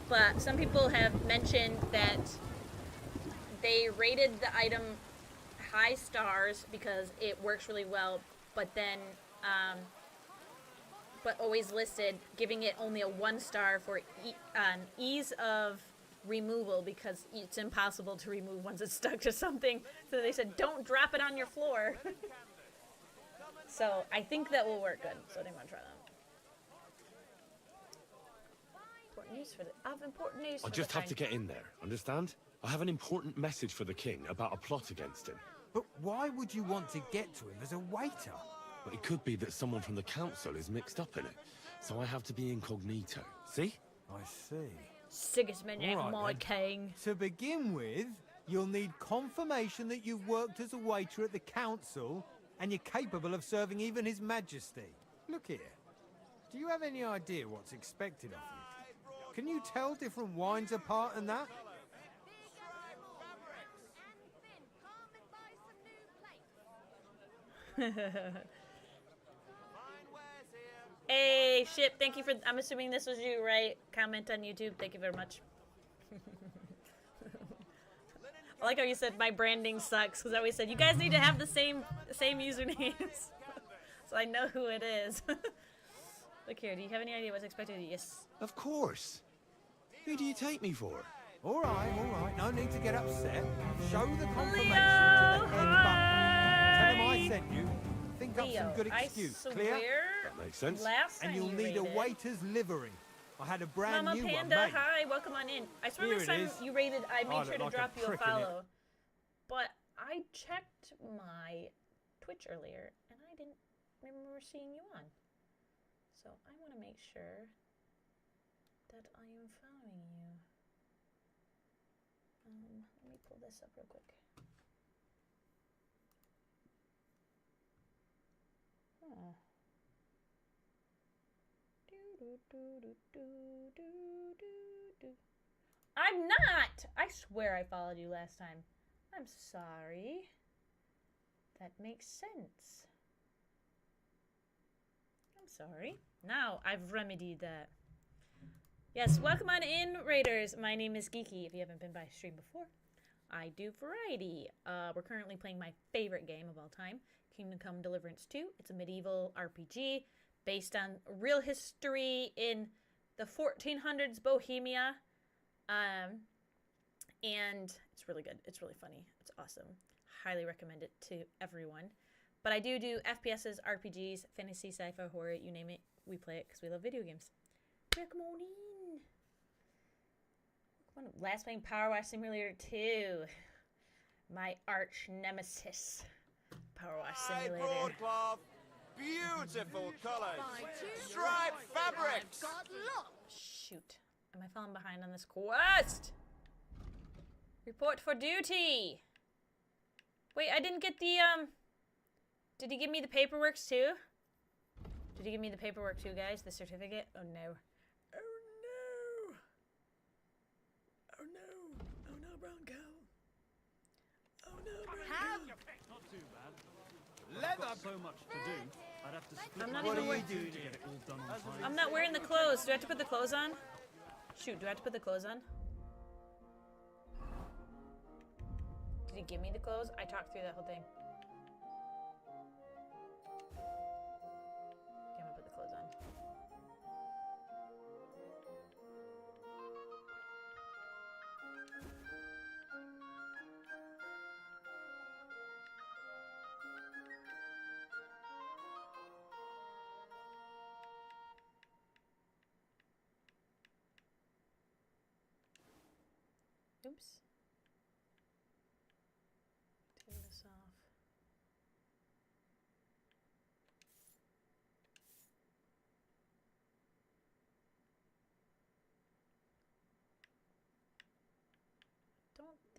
But some people have mentioned that they rated the item high stars because it works really well, but then, but always listed giving it only a 1 star for ease of removal because it's impossible to remove once it's stuck to something. So they said, don't drop it on your floor. So I think that will work good. So I think I'm gonna try that. Important news for the. I have important news. I for just the have to kind. get in there, understand? I have an important message for the king about a plot against him. But why would you want to get to him as a waiter? But it could be that someone from the council is mixed up in it. So I have to be incognito. See? I see. Sigismund, All right, my then. king. To begin with, you'll need confirmation that you've worked as a waiter at the council and you're capable of serving even His Majesty. Look here. Do you have any idea what's expected of you? Can you tell different wines apart and that? Hey, Ship, thank you for. I'm assuming this was you, right? Comment on YouTube. Thank you very much. I like how you said my branding sucks because I always said you guys need to have the same usernames, so I know who it is. Look here. Do you have any idea what's expected of you? Yes. Of course. Who do you take me for? All right. No need to get upset. Show the confirmation Leo, to the head button. Tell him I sent you. Think up Leo, some good I excuse. swear. Clear? That makes sense. Last time And you'll you need a raided- waiter's livery. I had a brand Mama new Panda, one made. hi, welcome on in. I swear Here last it time is. you raided, I made I sure look to like a drop you a prick in it. follow. But I checked my Twitch earlier, and I didn't remember seeing you on. So I want to make sure that I am following you. Let me pull this up real quick. Huh. I'm not! I swear I followed you last time. I'm sorry. That makes sense. I'm sorry. Now I've remedied that. Yes, welcome on in, Raiders. My name is Geeky. If you haven't been by stream before, I do variety. We're currently playing my favorite game of all time, Kingdom Come Deliverance 2. It's a medieval RPG based on real history in the 1400s Bohemia. And it's really good. It's really funny. It's awesome. Highly recommend it to everyone. But I do FPSs, RPGs, fantasy, sci-fi, horror, you name it. We play it because we love video games. Yeah, come on in. Come on. Last playing Power Wash Simulator 2. My arch nemesis. Power Wash Simulator. Beautiful colors. Striped fabrics. Shoot. Am I falling behind on this quest? Report for duty. Wait, I didn't get the, Did he give me the paperwork too? Did he give me the paperwork too, guys? The certificate? Oh no. Oh no. Oh no. Oh no, Bronco. Oh no, Bronco. Not too bad. Leather. So much to do. I'd have to split I'm not my even day wearing. to get it all done on time. I'm not wearing the clothes. Do I have to put the clothes on? Shoot, do I have to put the clothes on? Did he give me the clothes? I talked through that whole thing. Okay, I'm gonna put the clothes on. Oops. Take this off.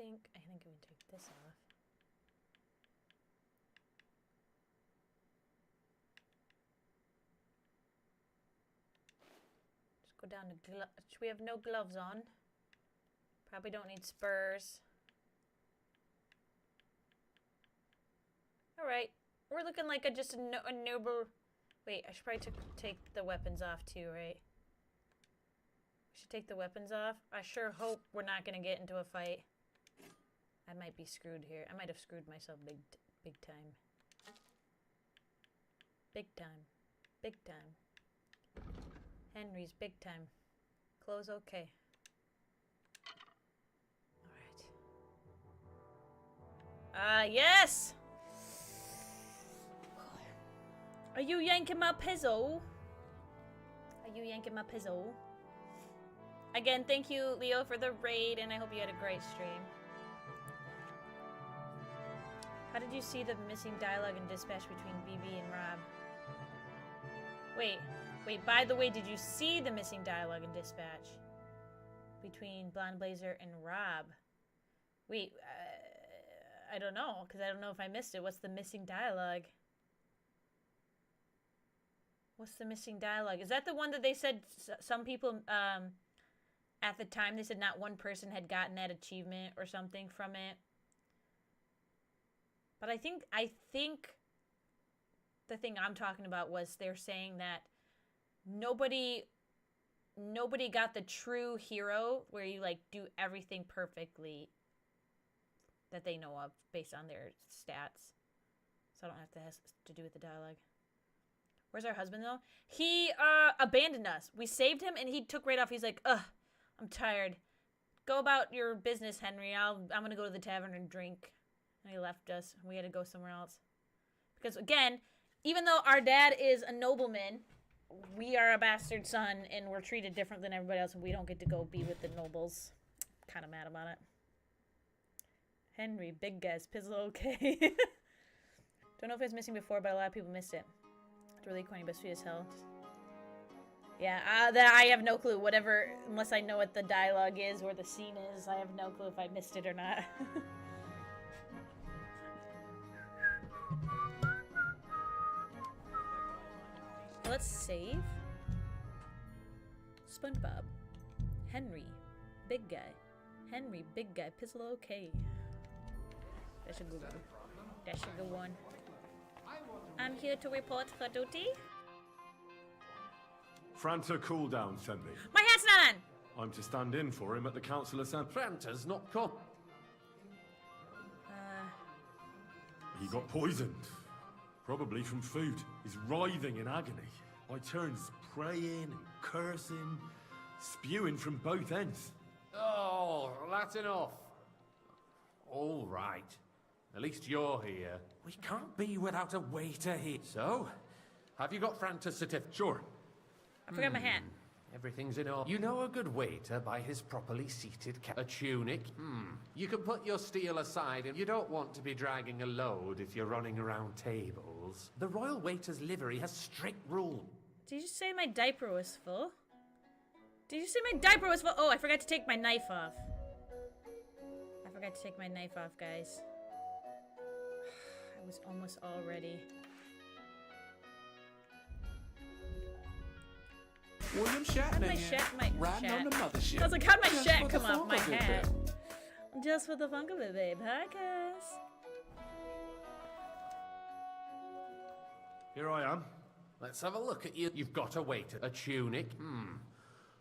I think we take this off. Just go down to gloves. We have no gloves on. Probably don't need spurs. Alright. We're looking like just a noble... Wait, I should probably take the weapons off too, right? We should take the weapons off. I sure hope we're not going to get into a fight. I might be screwed here. I might have screwed myself big time. Big time. Big time. Henry's big time. Clothes okay. Alright. Yes! Are you yanking my pizzle? Are you yanking my pizzle? Again, thank you, Leo, for the raid, and I hope you had a great stream. How did you see the missing dialogue and dispatch between BB and Rob? Wait, by the way, did you see the missing dialogue and dispatch between Blonde Blazer and Rob? Wait, I don't know, because I don't know if I missed it. What's the missing dialogue? What's the missing dialogue? Is that the one that they said some people, at the time, they said not one person had gotten that achievement or something from it? But I think the thing I'm talking about was they're saying that nobody got the true hero where you like do everything perfectly that they know of based on their stats. So I don't have to do with the dialogue. Where's our husband though? He abandoned us. We saved him and he took right off. He's like, ugh, I'm tired. Go about your business, Henry. I'm gonna go to the tavern and drink. And he left us. We had to go somewhere else. Because, again, even though our dad is a nobleman, we are a bastard son, and we're treated different than everybody else, and we don't get to go be with the nobles. Kind of mad about it. Henry, big guess. Pizzle, okay. Don't know if it was missing before, but a lot of people missed it. It's really corny, but sweet as hell. Yeah, that I have no clue. Whatever, unless I know what the dialogue is or the scene is, I have no clue if I missed it or not. Let's save. SpongeBob. Henry. Big guy. Henry, big guy. Pizzle, okay. That's a good one. That's a good one. I'm here to report for duty. Franta Cooldown sent me. My hat's not on! I'm to stand in for him at the Council Assembly. Franta's not come. He got poisoned. Probably from food. He's writhing in agony. I turns praying and cursing, spewing from both ends. Oh, that's enough. All right. At least you're here. We can't be without a waiter here. So, have you got Franta's certificate? Sure. I forgot my hat. Everything's in order. You know a good waiter by his properly seated a tunic? You can put your steel aside and you don't want to be dragging a load if you're running around tables. rules. The royal waiter's livery has strict rules. Did you say my diaper was full? Did you say my diaper was full? Oh, I forgot to take my knife off. I forgot to take my knife off, guys. I was almost all ready. William How'd my Shatner riding on the mothership. I was like, how'd my Just shat for the come off my funk of it, hat? babe. Just for the funk of it, babe. Podcast. Here I am. Let's have a look at you. You've got a waiter, a tunic.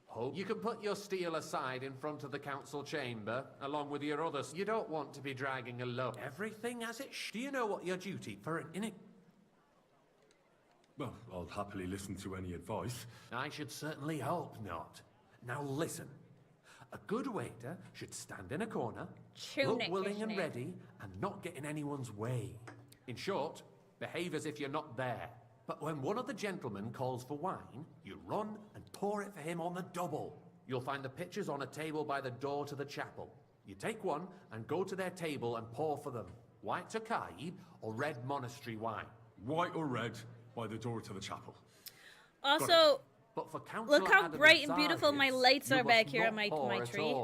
Hope you can put your steel aside in front of the council chamber, along with your others. You don't want to be dragging a load. Everything as it Do you know what your duty for an Well, I'll happily listen to any advice. I should certainly hope not. Now listen. A good waiter should stand in a corner, look willing and ready, and not get in anyone's way. In short, behave as if you're not there. But when one of the gentlemen calls for wine, you run and pour it for him on the double. You'll find the pitchers on a table by the door to the chapel. You take one and go to their table and pour for them. White Tokai or red monastery wine. White or red by the door to the chapel. Also, but for look how bright and beautiful my lights are back here on my tree.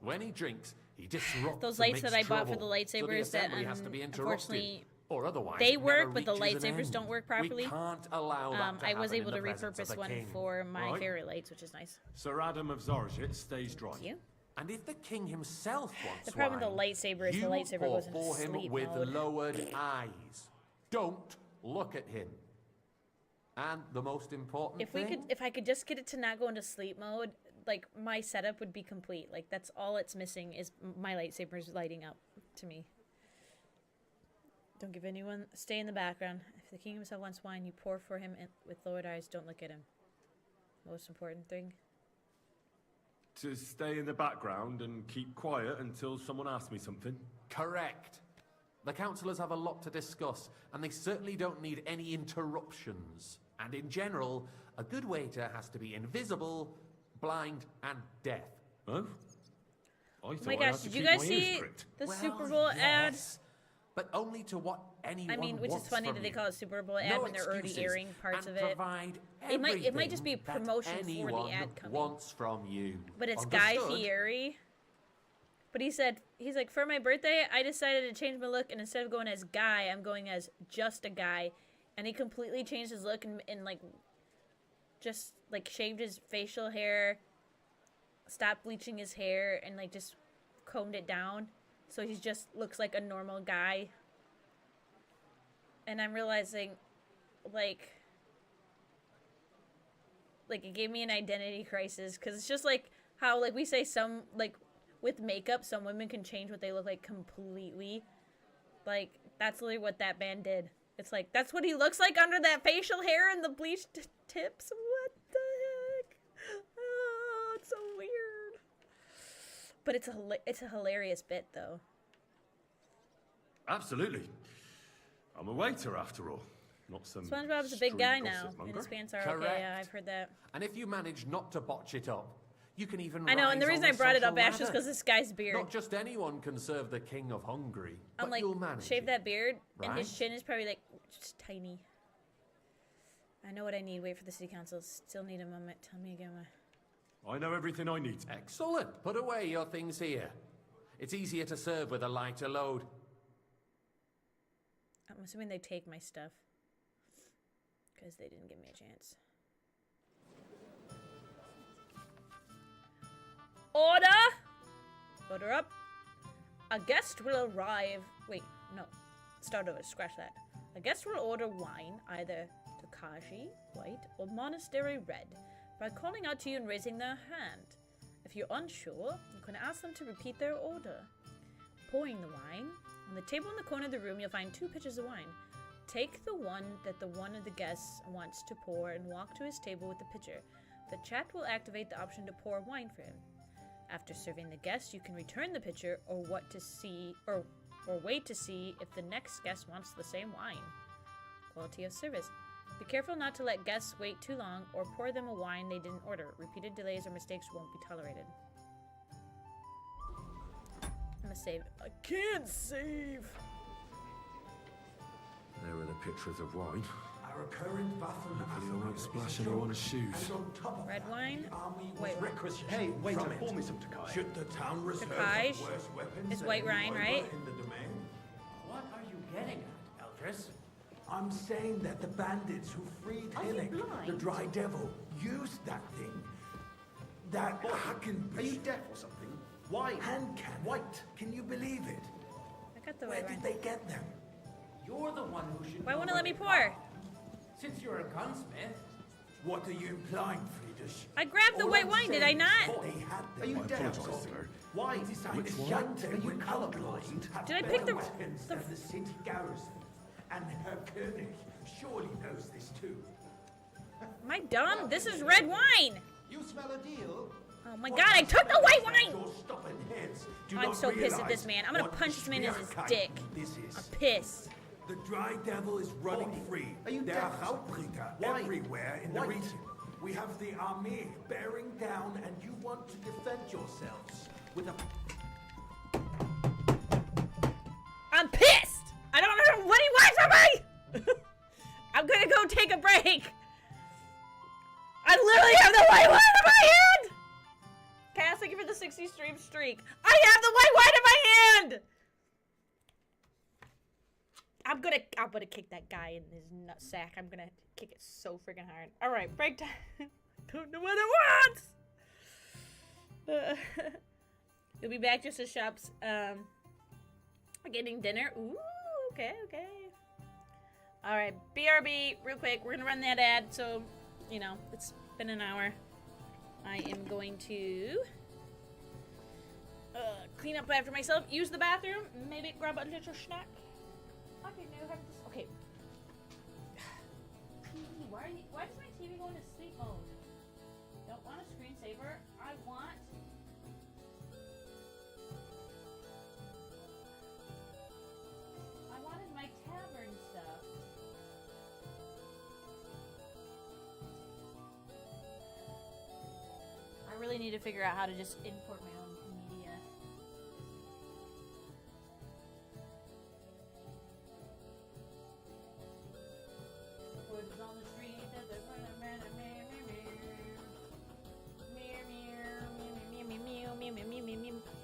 When he drinks, he disrupts. Those lights that I bought for the lightsabers that unfortunately or otherwise they work, but the lightsabers don't work properly. We can't allow that to I was happen able in to the presence of repurpose the one king. for my Right. fairy lights, which is nice. Sir Adam of Zarjit stays dry. Thank you. And if the king himself wants The problem with the wine, lightsaber is the you lightsaber pour goes into for him sleep with mode. lowered eyes. Don't look at him. And the most important If I could just get it to not go into sleep mode, like my setup would be complete. Like that's all it's missing is my lightsabers lighting up to me. Don't give anyone. Stay in the background. If the king himself wants wine, you pour for him with lowered eyes. Don't look at him. Most important thing. To stay in the background and keep quiet until someone asks me something. Correct. The councillors have a lot to discuss, and they certainly don't need any interruptions. And in general, a good waiter has to be invisible, blind, and deaf. Oh? Oh my gosh, did you guys see the Super Bowl ad? But only to what anyone I mean, which is wants funny from that they you. call it Super Bowl ad No when they're already excuses, airing parts and of it. provide It might just be a everything that promotion for the anyone ad coming. wants from you. But it's Guy Understood? Fieri. But he's like, for my birthday, I decided to change my look, and instead of going as Guy, I'm going as just a guy. And he completely changed his look and like, just like shaved his facial hair, stopped bleaching his hair, and like just combed it down. So he just looks like a normal guy. And I'm realizing, like it gave me an identity crisis, because it's just like how, like, we say some, like, with makeup, some women can change what they look like completely. Like, that's literally what that man did. It's like, that's what he looks like under that facial hair and the bleached tips. What the heck? Oh, it's so weird. But it's a hilarious bit, though. Absolutely. I'm a waiter, after all. Not some SpongeBob's a big street guy now, gossip and his monger. pants are Correct. okay. Yeah, I've heard that. And if you manage not to botch it up, you can even I know, and the rise reason on I brought it social up, Ash, is ladder. because this guy's beard. Not just anyone can serve the king of Hungary, I'm but like, you'll manage shave it. that beard, and his right? chin is probably like just tiny. I know what I need. Wait for the city council. Still need a moment. Tell me again why. I know everything I need. Excellent. Put away your things here. It's easier to serve with a lighter load. I'm assuming they take my stuff, because they didn't give me a chance. Order! Order up. A guest will arrive. Wait, no. Start over. Scratch that. A guest will order wine, either Tokaji, white, or Monastery, red, by calling out to you and raising their hand. If you're unsure, you can ask them to repeat their order. Pouring the wine. On the table in the corner of the room, you'll find 2 pitchers of wine. Take the one that one of the guests wants to pour and walk to his table with the pitcher. The chat will activate the option to pour wine for him. After serving the guest, you can return the pitcher or wait to see if the next guest wants the same wine. Quality of service. Be careful not to let guests wait too long or pour them a wine they didn't order. Repeated delays or mistakes won't be tolerated. I'm gonna save. I can't save. There are the pictures of wine. Our current bathroom Hopefully I won't splash anyone's shoes. Red wine? Wait, Hey, waiter, pour me some Takai. Should the town reserve Takai worse weapons is than white wine, Moira right? in the domain? What are you getting at, Eldris? I'm saying that the bandits who freed Hinnick, the Dry Devil, used that thing. That Hackenbush. Are you deaf or something? White. Hand cannon. White. Can you believe it? I got the Where white did wine. they get them? You're the one who should. Why won't it know let me where they pour? come. Since you're a gunsmith. What are you implying, Friedrich? I grabbed the All white I'm wine, did saying I is not? they had them. Are you I deaf, apologize, sir? Why decided Which Shanta one? you colorblind? Did I pick the- weapons than the city garrison? And Herr König surely knows this too. Am I dumb? This is red wine. You smell a deal? Oh my god, I took the white wine! Your stubborn heads do I'm not so pissed at this realize man. I'm gonna what punch this man in his Schwierigkeit dick. This is. I'm pissed. The Dry Devil is running free. Are you there are deaf? Hauptritter Why? everywhere in the White. region. We have the army bearing down, and you want to defend yourselves with a. I'm pissed! I don't know what he wants from me! I'm gonna go take a break. I literally have the white wine in my hand! Cass, thank you for the 60 stream streak. I have the white wine in my hand! I'm gonna kick that guy in his nut sack. I'm gonna kick it so freaking hard. Alright, break time. Don't know what it wants! You'll be back just as shops, getting dinner. Ooh, okay. Alright, BRB, real quick. We're gonna run that ad, so, you know, it's been an hour. I am going to clean up after myself, use the bathroom, maybe grab a little snack. Okay, now have this. Okay. TV, why does my TV go into sleep mode? Don't want a screensaver. I wanted my tavern stuff. I really need to figure out how to just import my own media. Woods on the street that they're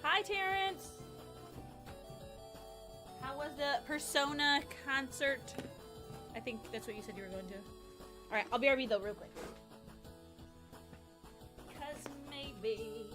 Hi, Terrence! How was the Persona concert? I think that's what you said you were going to. Alright, I'll BRB though real quick. Cause maybe...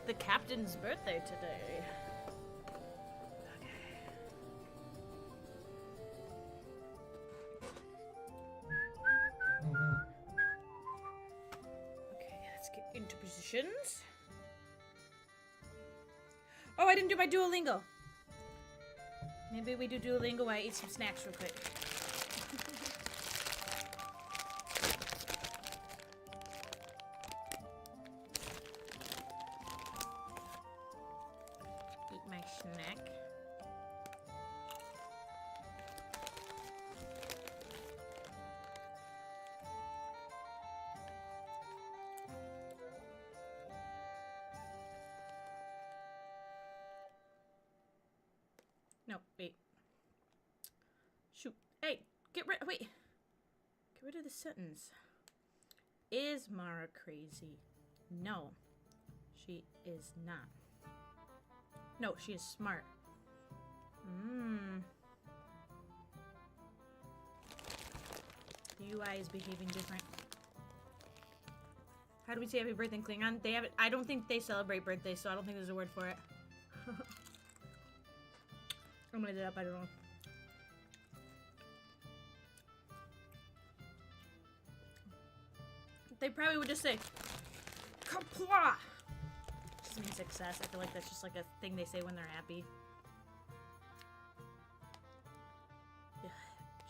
the captain's birthday today. Okay, let's get into positions. Oh, I didn't do my Duolingo. Maybe we do Duolingo while I eat some snacks real quick. Eat my snack. No, wait. Shoot. Hey, wait. Get rid of the sentence. Is Mara crazy? No, she is not. No, she is smart. The UI is behaving different. How do we say happy birthday in Klingon? They have it. I don't think they celebrate birthdays, so I don't think there's a word for it. I'm gonna look it up, I don't know. They probably would just say, Kapla! Just means success. I feel like that's just like a thing they say when they're happy.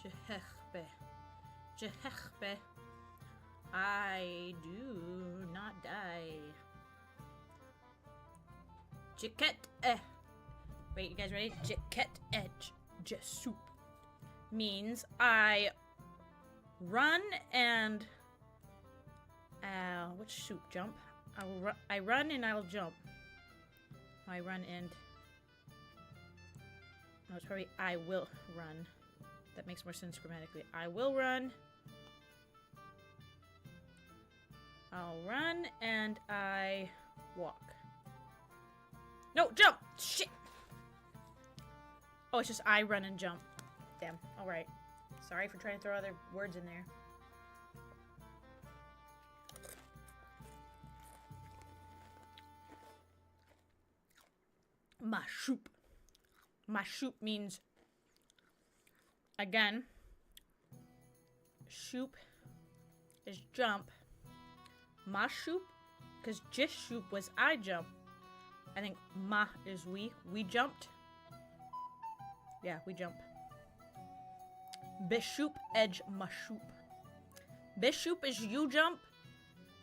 Jehechbe. Jehechbe. I do not die. Jiket eh. Wait, you guys ready? Jiket edge. Jesup. Means I run and which soup? Jump? I run and I'll jump. I run and no, it's probably I will run. That makes more sense grammatically. I will run. I'll run and I walk. No, jump! Shit! Oh, it's just I run and jump. Damn. Alright. Sorry for trying to throw other words in there. Mashoop. Mashoop means, again, shoop is jump. Mashoop, because just shoop was I jump. I think ma is we. We jumped. Yeah, we jump. Bishoop edge mashoop. Bishoop is you jump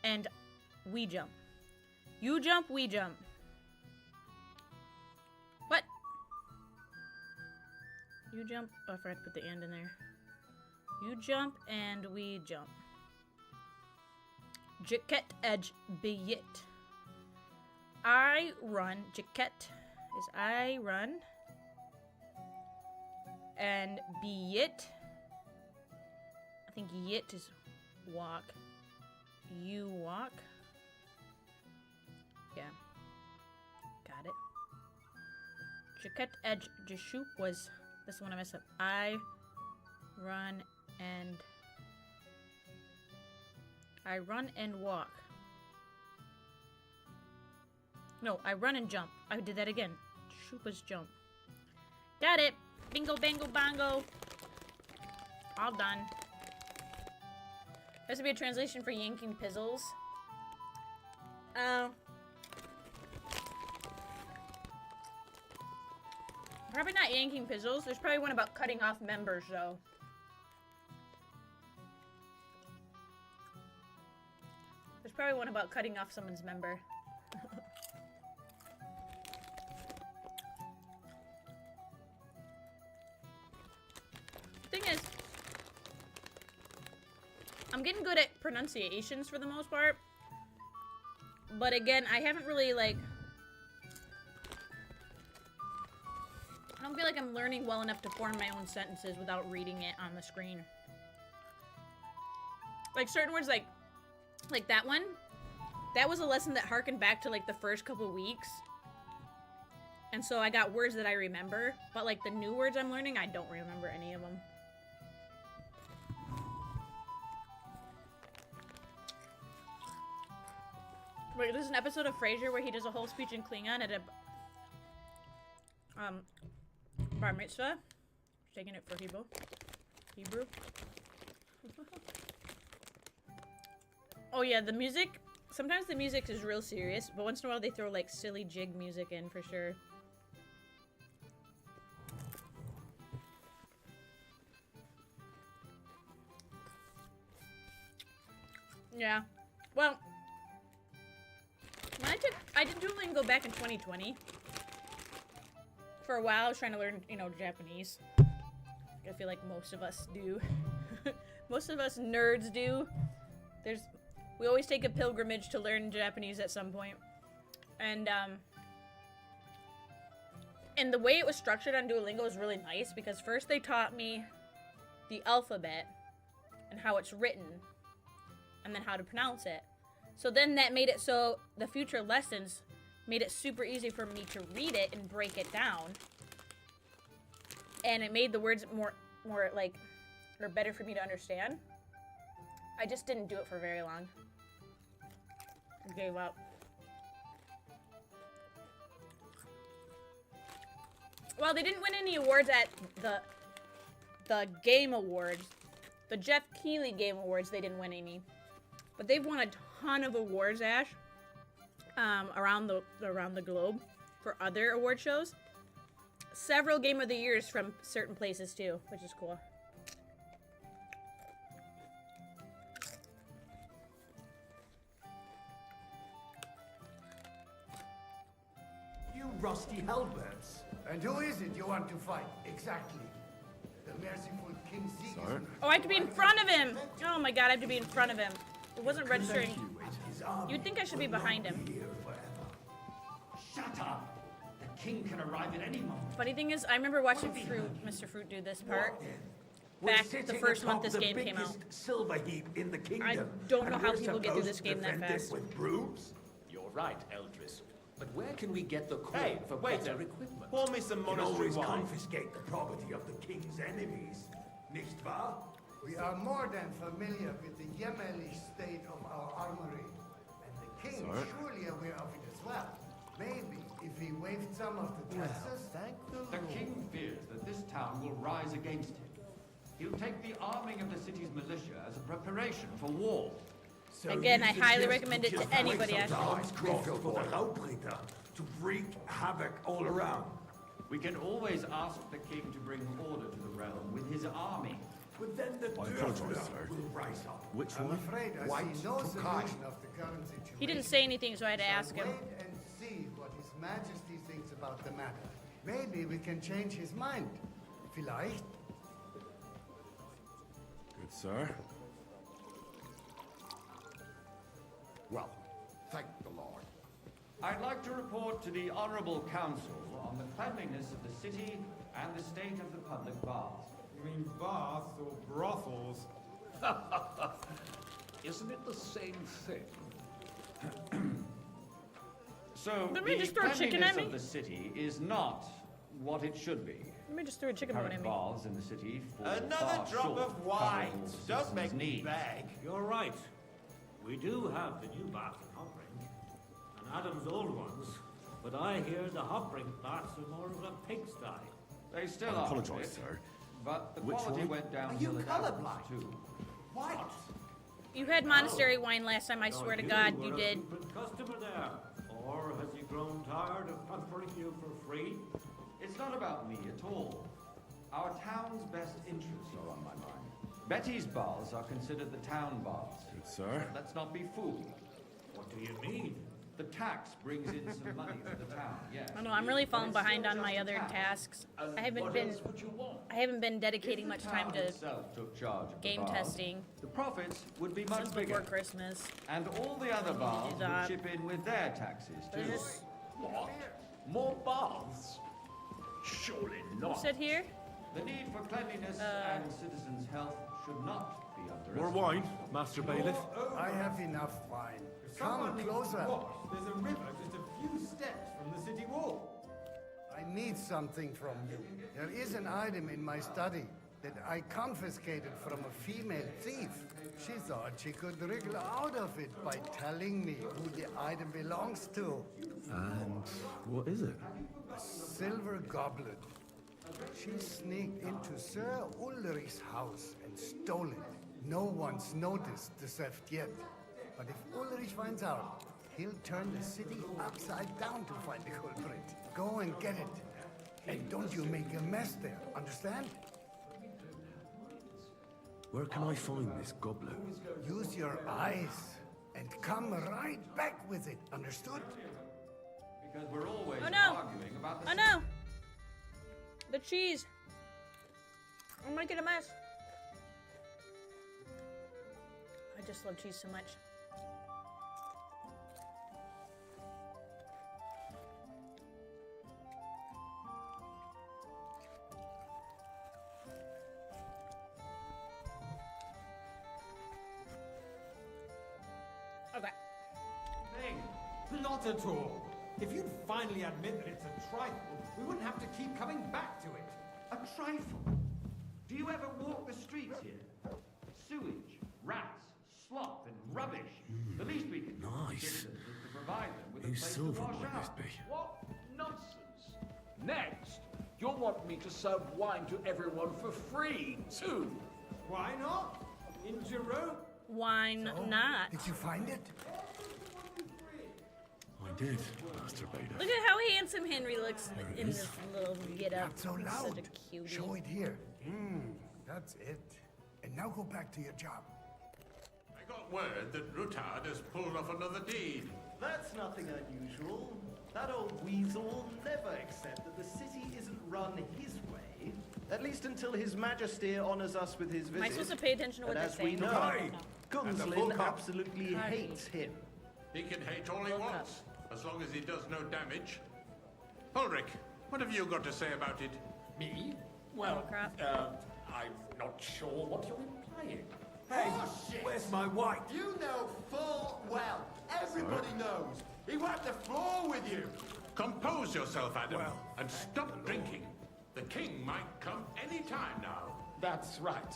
and we jump. You jump, we jump. What? You jump. Oh, I forgot to put the and in there. You jump and we jump. Jacket edge biyit. I run. Jacket is I run. And biyit. I think yit is walk. You walk. Yeah. Got it. Jacket edge jashoop was this one I messed up. I run and walk. No, I run and jump. I did that again. Shoop was jump. Got it. Bingo, bango, bongo. All done. This would be a translation for yanking pizzles. Probably not yanking pizzles. There's probably one about cutting off members, though. There's probably one about cutting off someone's member. Thing is, I'm getting good at pronunciations for the most part. But again, I haven't really, like... I don't feel like I'm learning well enough to form my own sentences without reading it on the screen. Like, certain words, like that one, that was a lesson that harkened back to, like, the first couple weeks. And so I got words that I remember, but, like, the new words I'm learning, I don't remember any of them. Wait, there's an episode of Frasier where he does a whole speech in Klingon at a bar mitzvah. Taking it for Hebrew. Oh yeah, the music. Sometimes the music is real serious, but once in a while they throw like silly jig music in for sure. Yeah. Well, when I did Duolingo back in 2020. For a while, I was trying to learn, you know, Japanese. I feel like most of us do. Most of us nerds do. We always take a pilgrimage to learn Japanese at some point. And the way it was structured on Duolingo was really nice because first they taught me the alphabet and how it's written and then how to pronounce it. So then that made it so the future lessons made it super easy for me to read it and break it down. And it made the words more like, or better for me to understand. I just didn't do it for very long. I gave up. Well, they didn't win any awards at the Game Awards. The Jeff Keighley Game Awards, they didn't win any. But they've won a ton of awards, Ash. Around the globe for other award shows. Several Game of the Years from certain places too, which is cool. You rusty halberds. And who is it you want to fight, exactly? The merciful King Sigismund. Oh, I have to be in front of him! Oh my god, I have to be in front of him. It wasn't registering. You'd think I should be behind him. Shut up! The king can arrive at any moment. Funny thing is, I remember watching Mr. Fruit do this part back the first month this game came out. Silver heap in the kingdom. I don't know how people get through this game that fast. With brooms? You're right, Eldris. But where can we get the coin for better equipment? Pour me some You can monastery always wine. confiscate the property of the king's enemies. Nicht wahr? We are more than familiar with the yeomanly state of our armory. And the king is surely aware of it as well. Maybe if he waived some of the taxes. The king fears that this town will rise against him. He'll take the arming of the city's militia as a preparation for war. So Again, you I highly suggest recommend we it to just anybody, wait some actually. times Greenfield for the Laubritter to wreak havoc all around. We can always ask the king to bring order to the realm with his army. But then the Dürfler will rise up. Which I'm one? afraid I White see no to solution Kai. of the current situation. He didn't say anything, so I had to ask him. Wait and see what His Majesty thinks about the matter. Maybe we can change his mind. Vielleicht. Good, sir. Well, thank the Lord. I'd like to report to the Honorable Council on the cleanliness of the city and the state of the public baths. You mean baths or brothels? Isn't it the same thing? So, Let me the just throw chicken at cleanliness me. of the city is not what it should be. Let me just throw a chicken bone Current at me. baths in the city fall Another far drop short of wine. covering all Don't make citizens' me needs. beg. You're right. We do have the new bath in Hopring, and Adam's old ones, but I hear the Hopring baths are more of a pigsty. They still I are. a apologise, bit, sir. But the Which quality one? went down Are you to the colourblind? too. What? You had monastery wine last time, I swear to God, you were did. a frequent customer there, or has he grown tired of pampering you for free? It's not about me at all. Our town's best interests are on my mind. Betty's baths are considered the town baths. Good, sir. Let's not be fooled. What do you mean? The tax brings in some money for the town, yes. I don't know, I'm really falling But it's behind still on my just a other tax. tasks. And I haven't what been else would you want? I haven't been dedicating If much the time town to itself took charge of the game baths, testing the profits would be much since bigger. before Christmas. And all the other baths would that. chip in with their taxes But too. is this What? More baths? Surely who not. said here? The need for cleanliness and citizens' health should not be underestimated. More wine, Master Bailiff. I have enough wine. Someone Come needs to closer. wash. There's a river just a few steps from the city wall. I need something from you. There is an item in my study. that I confiscated from a female thief. She thought she could wriggle out of it by telling me who the item belongs to. And what is it? A silver goblet. She sneaked into Sir Ulrich's house and stole it. No one's noticed the theft yet. But if Ulrich finds out, he'll turn the city upside down to find the culprit. Go and get it. And don't you make a mess there, understand? Where can I find this goblet? Use your eyes and come right back with it, understood? Because we're always no. arguing about the... Oh no! The cheese! I'm making a mess. I just love cheese so much. Okay. Thing? Not at all. If you'd finally admit that it's a trifle, we wouldn't have to keep coming back to it. A trifle? Do you ever walk the streets here? Sewage, rats, sloth, and rubbish. The least we can do Nice. is to provide them with a Whose place to silver wash might this out. be? What nonsense! Next, you'll want me to serve wine to everyone for free, too. Why not? In Jerome? Why not? Did you find it? I did, Master Bader. Look at how handsome Henry looks in this little get-up. Not so He's loud. Such a cutie. Show it here. That's it. And now go back to your job. I got word that Rutard has pulled off another deed. That's nothing unusual. That old weasel will never accept that the city isn't run his way. At least until His Majesty honors us with his visit. Am I supposed to pay attention to what And they're as we saying? know, Okay. Gunslin absolutely hates him. He can hate all he wants, as long as he does no damage. Ulrich, what have you got to say about it? Me? Well, I'm not sure what you're implying. Hey, where's my wife? You know full well. Everybody knows. He wiped the floor with you. Compose yourself, Adam, and stop drinking. The king might come any time now. That's right.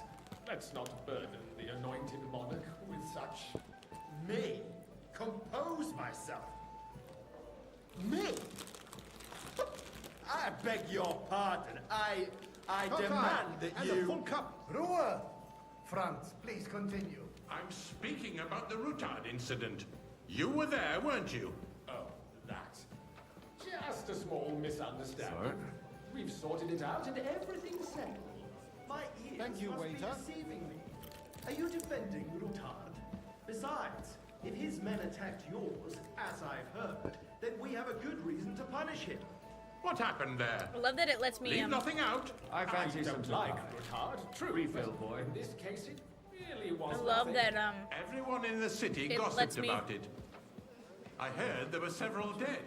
Let's not burden the anointed monarch with such... Me? Compose myself? Me? I beg your pardon. I demand that and you... a full cup. Ruhe! Franz, please continue. I'm speaking about the Rutard incident. You were there, weren't you? Oh, that. Just a small misunderstanding. We've sorted it out and everything's settled. My ears Thank you, must waiter. be deceiving me. Are you defending Rutard? Besides, if his men attacked yours, as I've heard, then we have a good reason to punish him. What happened there? I love that it lets me. Leave nothing out. I fancy some don't like tobacco. Rutard. True, Refill, but boy. In this case, it really was I love nothing. that. Everyone in the city it lets gossiped me- about it. I heard there were several dead.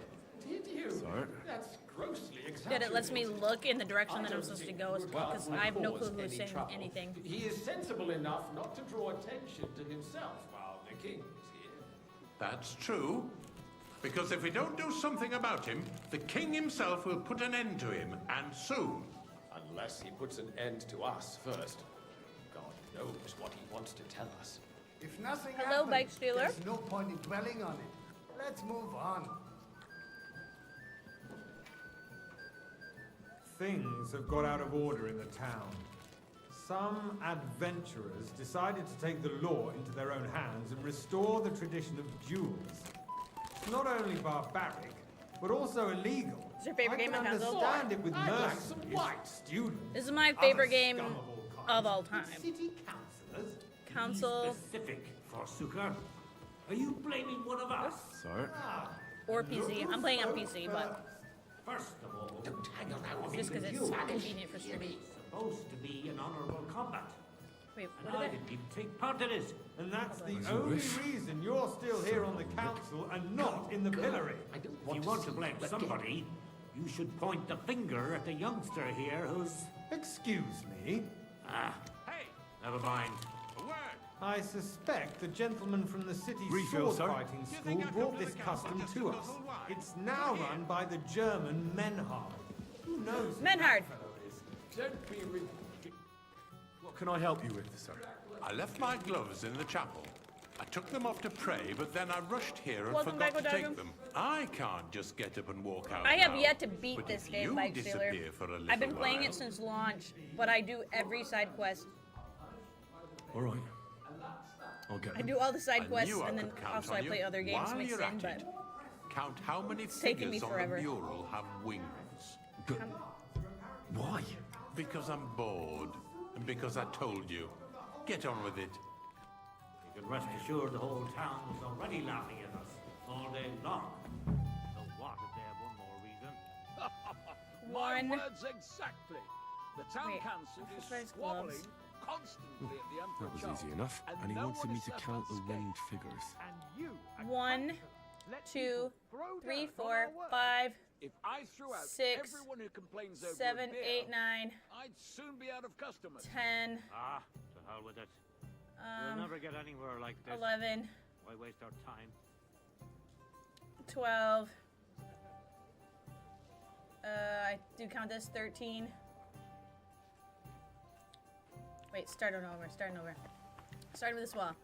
Did you? Sorry. That's grossly That exaggerated. it lets me look in the direction that I'm supposed to go because I have no clue cause who's any saying trouble. anything. He is sensible enough not to draw attention to himself while the king is here. That's true. Because if we don't do something about him, the king himself will put an end to him, and soon. Unless he puts an end to us first. God knows what he wants to tell us. If nothing Hello, happens, bike stealer. there's no point in dwelling on it. Let's move on. Things have got out of order in the town. Some adventurers decided to take the law into their own hands and restore the tradition of duels. It's not only barbaric, but also illegal. Is your favorite I game can on console? understand it with I'd like mercenaries, some white. students. This is my other favorite game scum of all kinds. of all time. City councillors? Console Specific, Forsooker. Are you blaming one of us? Sorry. or PC. I'm playing on PC, but First of all, don't hang around just because it's convenient for streaming. Supposed to be an honorable combat. Wait, And what I did didn't even take part in it. And that's the only reason you're still here on the council and not in the pillory. If you want to blame somebody, you should point the finger at the youngster here who's... Excuse me? Ah, Hey, Never mind. a word. I suspect the gentleman from the city's Refill, sir. sword fighting You school think I brought could this look out custom just to a us. little while? It's now Here. run by the German Menhard. Who knows? who Menhard. that fellow is? Don't be can I help you with, sir? I left my gloves in the chapel. I took them off to pray, but then I rushed here and Welcome forgot back, to take Otago. them. I can't just get up and walk out I have now. yet to beat But this if game, you Bike Stealer. disappear for a I've been little playing while- it since launch, but I do every side quest. All right. I'll get I them. do all the side I quests, knew I and then could count also on I you. play other games While mixed you're in, at but it, count how many taking me figures on forever. the mural have wings. Why? Because I'm bored, and because I told you. Get on with it. You can rest assured the whole town was already laughing at us all day long. So what if they have one more reason? One. My words exactly. The town Wait, council is exercise squabbling gloves. constantly at the Emperor That was Charles, easy enough. And he no wanted one me is to left count the unscathed. winged figures. And you, a 1, countess, let 2, people throw 3, dirt 4, on our work. 5, If I threw out 6, everyone who complains over 7, a beer, 8, 9, I'd soon be out of customers. 10, Ah, to hell with it. We'll never get anywhere like this. 11, Why waste our time? 12. I do count this 13. Wait, starting over. Starting with this wall.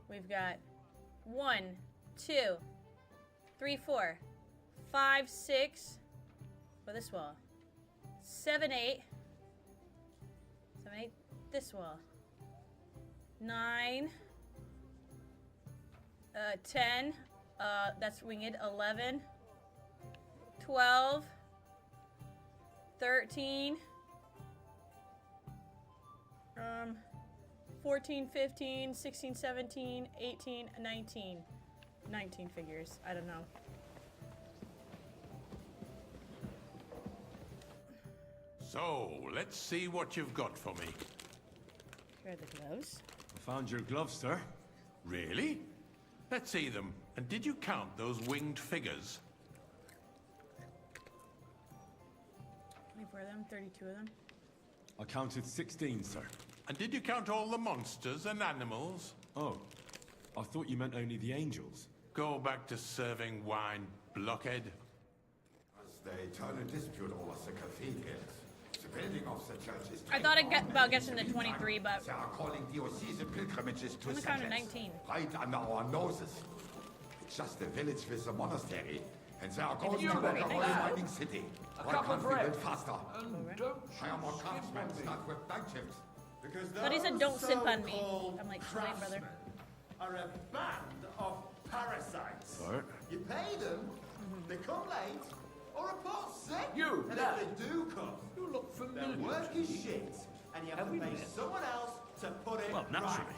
We've got 1, 2, 3, 4, 5, 6 for this wall. 7, 8. 7, 8. This wall. 9. 10. That's winged. 11. 12. 13. 14, 15, 16, 17, 18, 19. 19 figures. I don't know. So, let's see what you've got for me. Here are the gloves. I found your gloves, sir. Really? Let's see them. And did you count those winged figures? 24 of them, 32 of them. I counted 16, sir. And did you count all the monsters and animals? Oh, I thought you meant only the angels. Go back to serving wine, blockhead. The eternal dispute over the cathedrals. The building of the church is... I thought I'd get about getting to 23, but They are calling diocesan pilgrimages to I'm the counting 19. right under our noses. It's just a village with a monastery, and they are going to you make a ready? holy mining city. A Why cup can't of we bread. build faster? And don't Hire more skip craftsmen, on me. start with night shifts. Because But he said, those "Don't simp on me." so-called I'm like, "Sorry, brother." craftsmen are a band of parasites. Sir? You pay them, they come late, or report sick. You, and lad. if they do come, You look their familiar. work is shit, and you have to pay someone else to put it Well, naturally. right.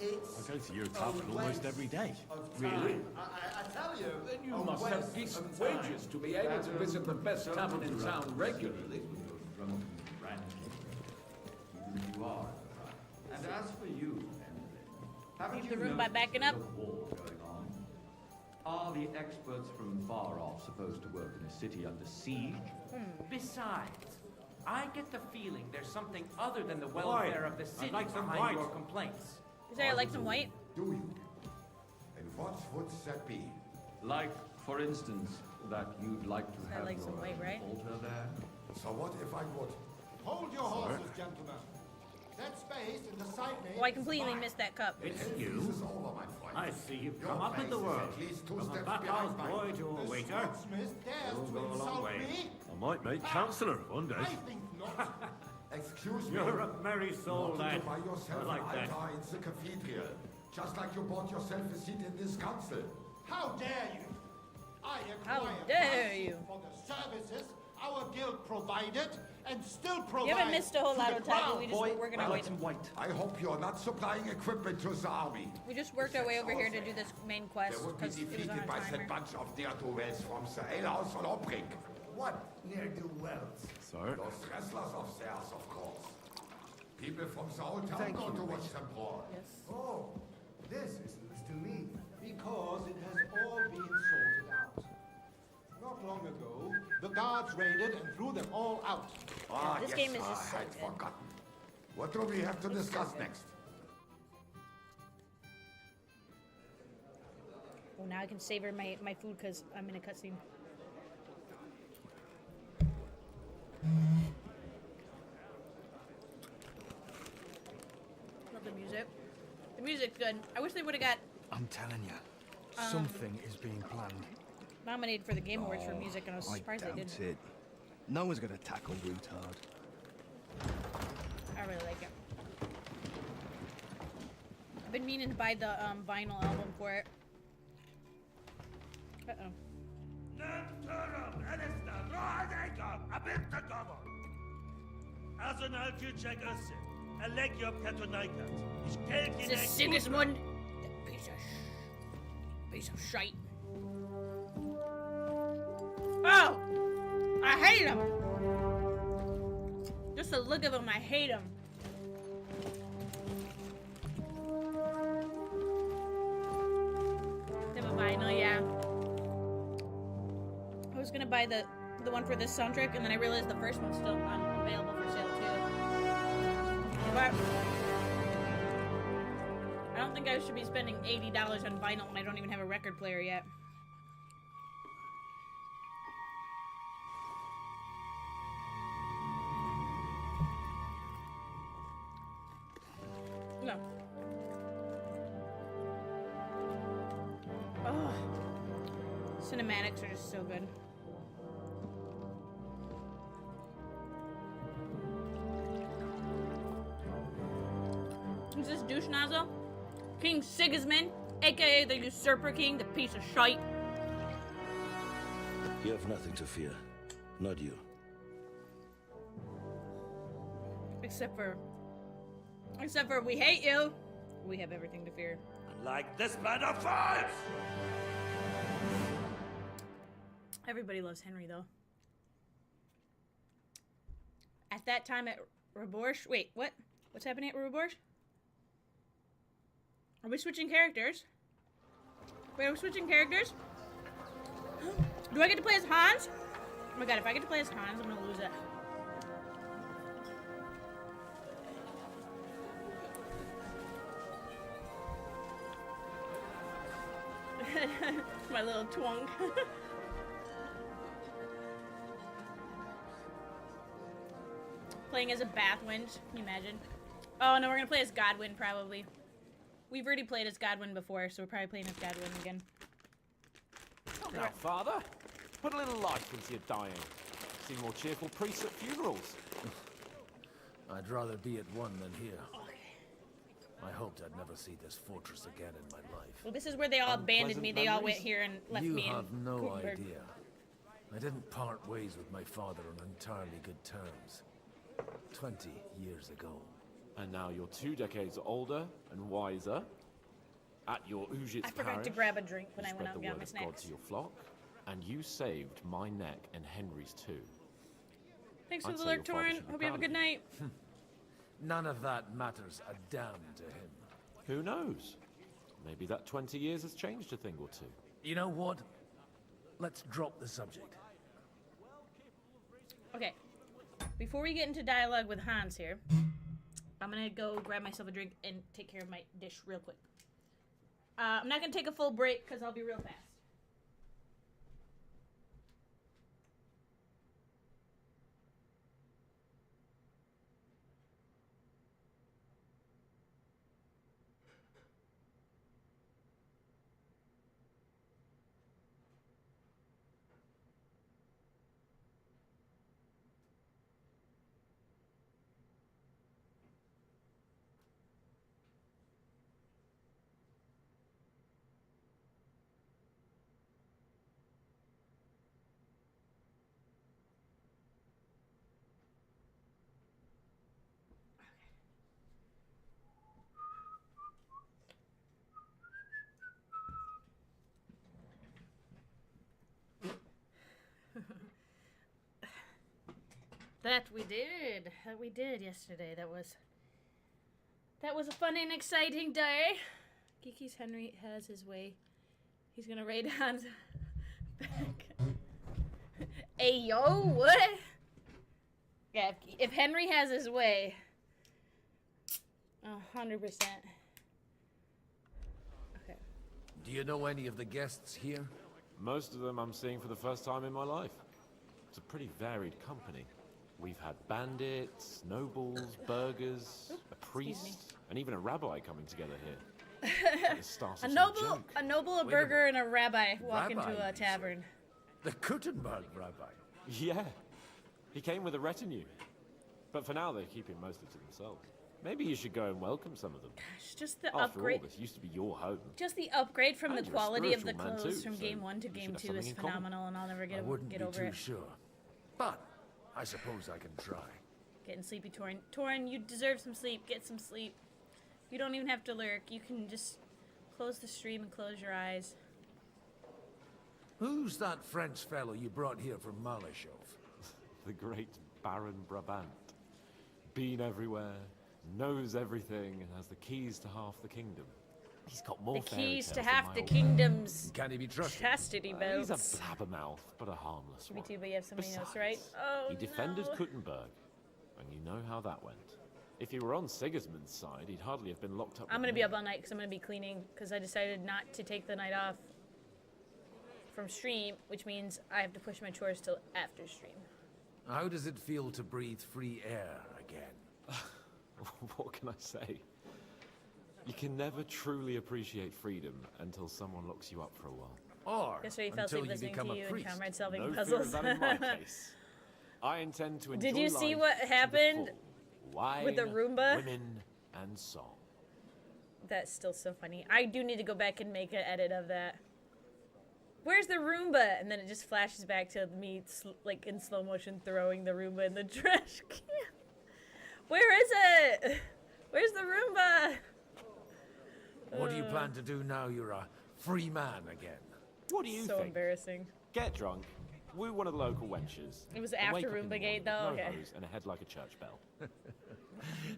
It's I go to your a tavern almost waste every day. of Really? time. I tell you, Then you a must have waste decent of time. wages to be able to visit the best tavern in town regularly. You are. And as for you, haven't Leave you the room by noticed backing there's up. a war going on? Are the experts from far off supposed to work in a city under siege? Besides, I get the feeling there's something other than the Quiet. welfare of the city like some behind white. your complaints. Is there like some white? Do you? And what would that be? Like, for instance, that you'd like to I have like some your white, right? altar there? So what if I would? Hold your horses, gentlemen. That space in the side nave Oh, I completely missed that cup. It's This you. is over, my friend. I see you've Your come up in the place is world. at least two From a steps bathhouse behind boy mine. to a The waiter. swordsmith dares You'll to go a long insult way. me. I might make councillor one day. I think not. Excuse me. You're a merry You soul, wanted lad. to buy yourself I like an that. altar in the cathedral, just like you bought yourself a seat in this council. How dare you? I How acquire dare prices you. for the services our guild provided and still provide You haven't missed a whole to lot the of time. crown. We just working our way. I hope you're not supplying equipment to the army. We just worked our way over here to do this main quest They would be because it was on defeated a by that timer. bunch of ne'er-do-wells from the alehouse on Obrink. What ne'er-do-wells? Sir? Those wrestlers of theirs, of course. People from the whole town Thank go you, to watch them brawl. Oh, this is news to me. Because it has all been sorted out. Not long ago, the guards raided and threw them all out. Ah, this yes, game is just so I had good. forgotten. What do we have to It's so discuss good. next? Oh, now I can savor my food because I'm in a cutscene. the music. The music's good. I wish they would have got I'm telling you, something is being planned. nominated for the Game Awards for music, and I was surprised they didn't. It. No one's gonna tackle Retard. I really like it. I've been meaning to buy the vinyl album for it. Uh-oh. This is Sigismund, piece of shite. Oh! I hate him! Just the look of him, I hate him. They have a vinyl, yeah. I was gonna buy the one for this soundtrack, and then I realized the first one's still available for sale too. But I don't think I should be spending $80 on vinyl when I don't even have a record player yet. No. Oh, cinematics are just so good. Is this douche nozzle? King Sigismund, aka the Usurper King, the piece of shite. You have nothing to fear. Not you. Except for we hate you. We have everything to fear. Like this man of fire! Everybody loves Henry, though. At that time at Reborge... Wait, what? What's happening at Reborge? Are we switching characters? Wait, are we switching characters? Do I get to play as Hans? Oh my god, if I get to play as Hans, I'm gonna lose it. My little twunk. Playing as a Bathwind, can you imagine? Oh no, we're gonna play as Godwin probably. We've already played as Godwin before, so we're probably playing as Godwin again. Now, Father, put a little life into your dying. See more cheerful priests at funerals. I'd rather be at one than here. I hoped I'd never see this fortress again in my life. Well, this is where they all abandoned me. They all went here and left me in You have no Gutenberg. idea. I didn't part ways with my father on entirely good terms. 20 years ago. And now you're 2 decades older and wiser. At your Ujit's I forgot parish, to grab a drink when you I went out spread and the got word my of God snacks. to your flock, and you saved my neck and Henry's too. Thanks for I'd the say alert, your father Torin. should be Hope you have a proud good of you. night. None of that matters a damn to him. Who knows? Maybe that 20 years has changed a thing or two. You know what? Let's drop the subject. Okay. Before we get into dialogue with Hans here, I'm gonna go grab myself a drink and take care of my dish real quick. I'm not gonna take a full break because I'll be real fast. That we did yesterday. That was a fun and exciting day. Geeky's Henry has his way. He's gonna raid Hans back. Hey yo, what? Yeah, if Henry has his way, 100%. Okay. Do you know any of the guests here? Most of them I'm seeing for the first time in my life. It's a pretty varied company. We've had bandits, nobles, burghers, a priest, and even a rabbi coming together here. Like the start A of some noble, joke. a noble, a Wait a burger, and a rabbi walk Rabbi, into a you tavern. The Kuttenberg rabbi. Yeah, he came with a retinue. But for now, they're keeping mostly to themselves. Maybe you should go and welcome some of them. Gosh, just the After upgrade. all, this used to be your home. Just the upgrade from And the you're a quality of the spiritual man clothes too, from so game 1 to you game should have 2 is something in common. phenomenal, and I'll never I get wouldn't get be over too it. sure. But I suppose I can try. Getting sleepy, Torin. Torin, you deserve some sleep. Get some sleep. You don't even have to lurk. You can just close the stream and close your eyes. Who's that French fellow you brought here from Malashov? The great Baron Brabant. Been everywhere, knows everything, and has the keys to half the kingdom. He's got more The fairy keys to tales than half my the old kingdom's Can he be trusted? chastity belts. He's a blabbermouth, but a harmless Me one. too, but you have so many notes, Besides, right? Oh, he defended no. Kuttenberg, and you know how that went. If he were on Sigismund's side, he'd hardly have been locked up. I'm with gonna be me. up all night because I'm gonna be cleaning because I decided not to take the night off from stream, which means I have to push my chores till after stream. How does it feel to breathe free air again? What can I say? You can never truly appreciate freedom until someone locks you up for a while. Or Yesterday, fell until asleep you listening become to a you and priest. comrade solving No fear puzzles. of that in my case. I intend to enjoy Did you see life what to the happened full. Wine, with the Roomba? women, and song. That's still so funny. I do need to go back and make an edit of that. Where's the Roomba? And then it just flashes back to me, like in slow motion, throwing the Roomba in the trash can. Where is it? Where's the Roomba? What do you plan to do now you're a free man again? What do you So think? embarrassing. Get drunk, woo one of the local wenches. It was and after wake up in the Roomba Gate, morning though? with no Okay. hose and a head like a church bell.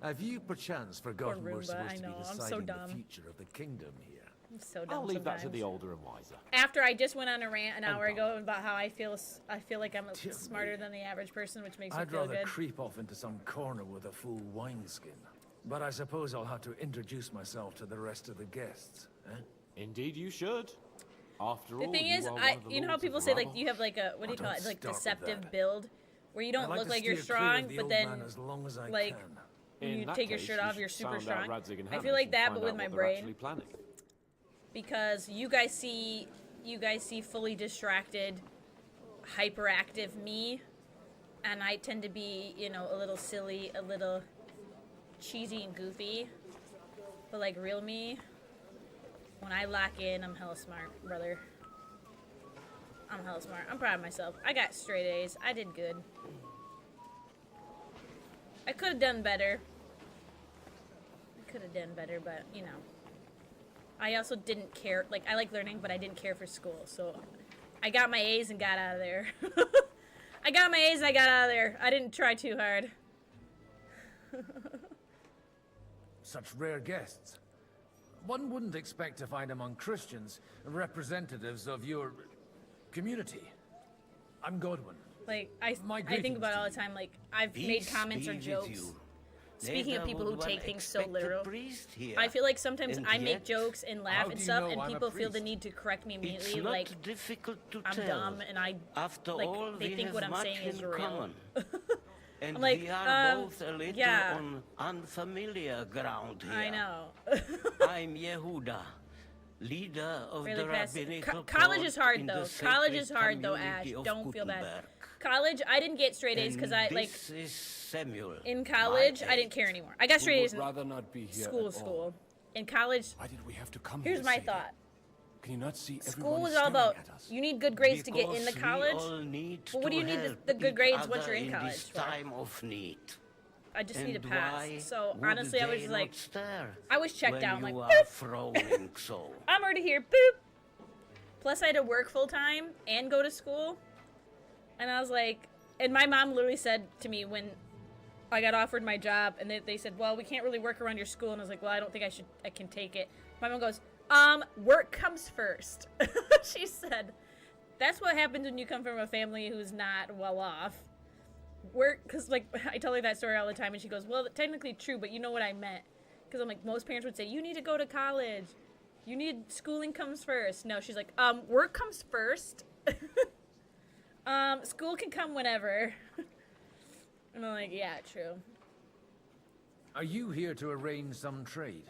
Have you perchance forgotten we're Roomba, supposed I to be know, I'm so deciding dumb. the future of the kingdom here? I'm so dumb I'll leave that to sometimes. the older and wiser. After I just went on a rant an hour ago about how I feel like I'm smarter than the average person, which makes me I'd feel rather good. creep off into some corner with a full wineskin. But I suppose I'll have to introduce myself to the rest of the guests. Eh? Indeed, you should. After The all, thing you is, are one of the you know how lords of people the say like rabble. you have like a what do you Oh, call don't it, like start with deceptive that. build, where you don't I like look to like you're steer clear of strong, the but old then man as long as I like can. when In you that take your case, shirt you off, should you're super sound out strong. Radzig and I feel Hammers like and that, find but with out my what they're brain, actually planning. because you guys see fully distracted, hyperactive me, and I tend to be, you know, a little silly, a little cheesy and goofy, but like real me, when I lock in, I'm hella smart, brother. I'm hella smart. I'm proud of myself. I got straight A's. I did good. I could have done better. But, you know. I also didn't care. Like, I like learning, but I didn't care for school. So, I got my A's and got out of there. I got my A's and I got out of there. I didn't try too hard. Such rare guests. One wouldn't expect to find among Christians representatives of your community. I'm Godwin. Like, I think about it all the time. Like, I've made comments or jokes. Speaking of people who take things so literal, I feel like sometimes I make jokes and laugh and stuff, and people feel the need to correct me immediately. Like, I'm dumb, and they think what I'm saying is real. And I'm like, we are both a little yeah. on unfamiliar ground here. I know. I'm Yehuda, leader of Really the fast. rabbinical College court is hard in though. the College is sacred hard though, Ash. community of Don't feel bad. Gutenberg. College, I didn't get straight A's because I And like. this is Samuel. In college, I didn't care anymore. I got straight A's in rather not be here school. at all. School. In college, Why did we have to come here's here, my Sadie? thought. Can you not see School everyone was is all staring about at us? you need good grades to get into Because we college. all need But what do you to need help the good each grades once other you're in college this for? time of need. I just need to And pass. why So would honestly, I was they just like, not stare I was checked when out. I'm like, you are boop. frowning so. I'm already here. Boop. Plus, I had to work full time and go to school, and I was like, and my mom literally said to me when I got offered my job, and they said, well, we can't really work around your school, and I was like, well, I don't think I can take it. My mom goes, work comes first. She said, that's what happens when you come from a family who's not well off. Work, because like I tell her that story all the time, and she goes, well, technically true, but you know what I meant. Because I'm like, most parents would say, you need to go to college. You need, schooling comes first. No, she's like, work comes first. School can come whenever. And I'm like, yeah, true. Are you here to arrange some trade?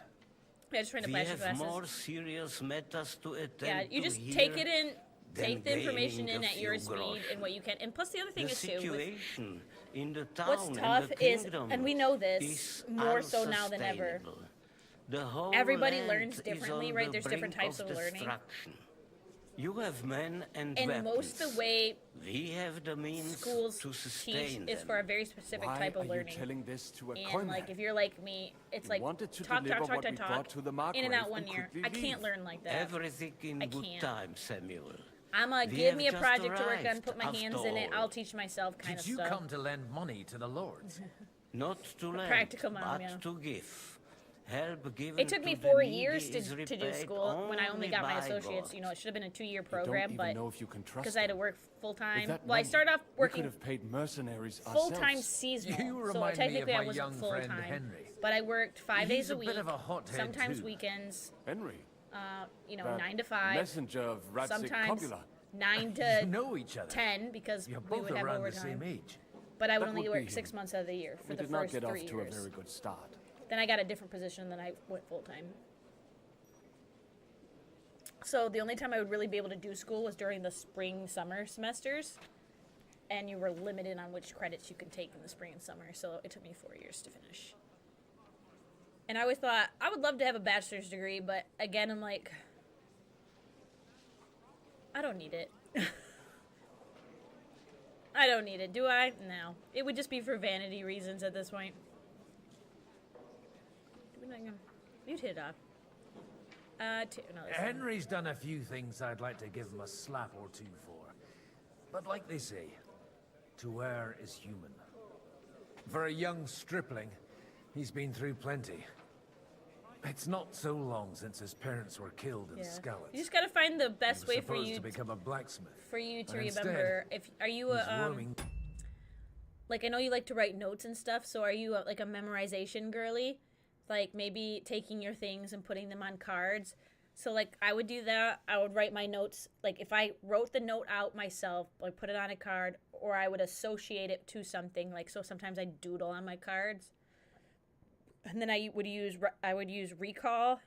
Yeah, just trying to We flash your have glasses. more serious matters to attend Yeah, you to just here take it in, than take the information gaining in a at your few speed groschen. and what you can. And plus, the other thing The is too, with situation in the town what's tough and the is, kingdom and we know this is more so now than ever. unsustainable. The whole Everybody land learns is differently, on right? the There's different brink types of learning. destruction. You have men and And weapons. most of the way We have the means schools to teach sustain is them. for a very specific Why type of are learning. you telling this to a And coin like, man? if you're like me, it's You like wanted to talk, deliver talk, talk, what talk, we talk, brought to the in and Margrave out one and year. quickly I can't leave. learn like that. Everything in I good can't. time, Samuel. I'm We give have me a just project to work on, arrived, put my hands after in it, all. I'll teach myself kind Did of you stuff. come to lend money to the lords? Not to lend, practical mom, but yeah. to give. Help given It took me to the 4 needy years is to do repaid school when I only got my by associates. God. You know, it should have been a 2-year I don't program, even but know if you can trust because I had to them. work full With time. that Well, I money, started off we could working have paid mercenaries full time ourselves. seasonal. You So remind me of technically my I wasn't young full friend time, Henry. but I worked 5 days He's a a week, bit of a hothead, sometimes too. weekends. Henry, You know, that 9 to 5. messenger of Radzik Sometimes Copula. 9 to You know each other. 10 because You're we both would have around the overtime. same age. But I would That only would be work 6 him. months out of the year for We the did not first get 3 off years. to a very good start. Then I got a different position and then I went full time. So the only time I would really be able to do school was during the spring, summer semesters. And you were limited on which credits you could take in the spring and summer. So it took me 4 years to finish. And I always thought, I would love to have a bachelor's degree, but again, I'm like, I don't need it. I don't need it, do I? No. It would just be for vanity reasons at this point. You'd hit it off. No, that's fine. Henry's done a few things I'd like to give him a slap or two for. But like they say, to err is human. For a young stripling, he's been through plenty. It's not so long since his parents were killed in Skalitz. You just gotta find the best He was way for supposed you to become a blacksmith. for you to And instead, remember. If are you he's a roaming. like I know you like to write notes and stuff. So are you like a memorization girly? Like maybe taking your things and putting them on cards. So like I would do that. I would write my notes. Like if I wrote the note out myself, like put it on a card, or I would associate it to something. Like so sometimes I doodle on my cards. And then I would use recall.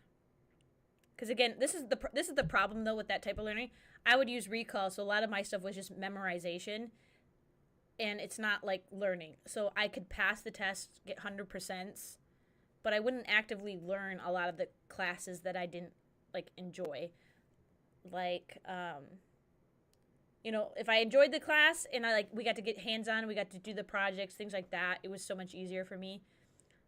Because again, this is the problem though with that type of learning. I would use recall, so a lot of my stuff was just memorization, and it's not like learning. So I could pass the test, get 100%, but I wouldn't actively learn a lot of the classes that I didn't like enjoy. Like, you know, if I enjoyed the class and we got to get hands on, we got to do the projects, things like that, it was so much easier for me.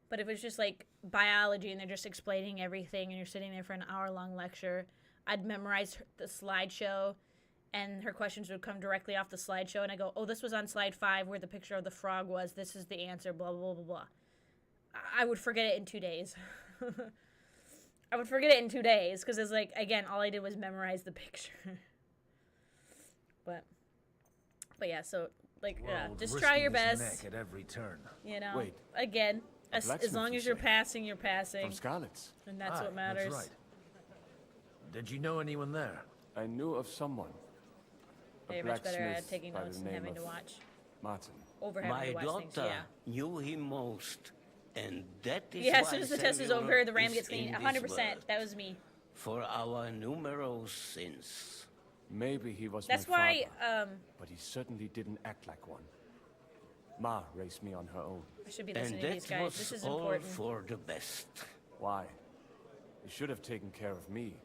But if it's just like biology and they're just explaining everything and you're sitting there for an hour-long lecture, I'd memorize the slideshow and her questions would come directly off the slideshow and I go, oh, this was on slide 5 where the picture of the frog was. This is the answer, blah, blah, blah, blah. I would forget it in 2 days. I would forget it in 2 days because it's like, again, all I did was memorize the picture. but yeah, so like, just try your best. Neck at every turn. You know, Wait, again, as long as you're passing, you're passing. From Skalitz. And that's what matters. That's right. Did you know anyone there? I knew of someone. A You're much better at blacksmith taking by notes the than name having to of watch. Martin. Over having My to watch things, daughter yeah. knew him most, and that is Yeah, as why soon as the test is Samuel over, the ram is gets clean. in this 100%. world. That was me. For our numerous sins. Maybe he was That's my why, father, but he certainly didn't act like one. Ma raised me on her own. I should be And listening to that these guys. was This is all important. for the best. Why? He should have taken care of me,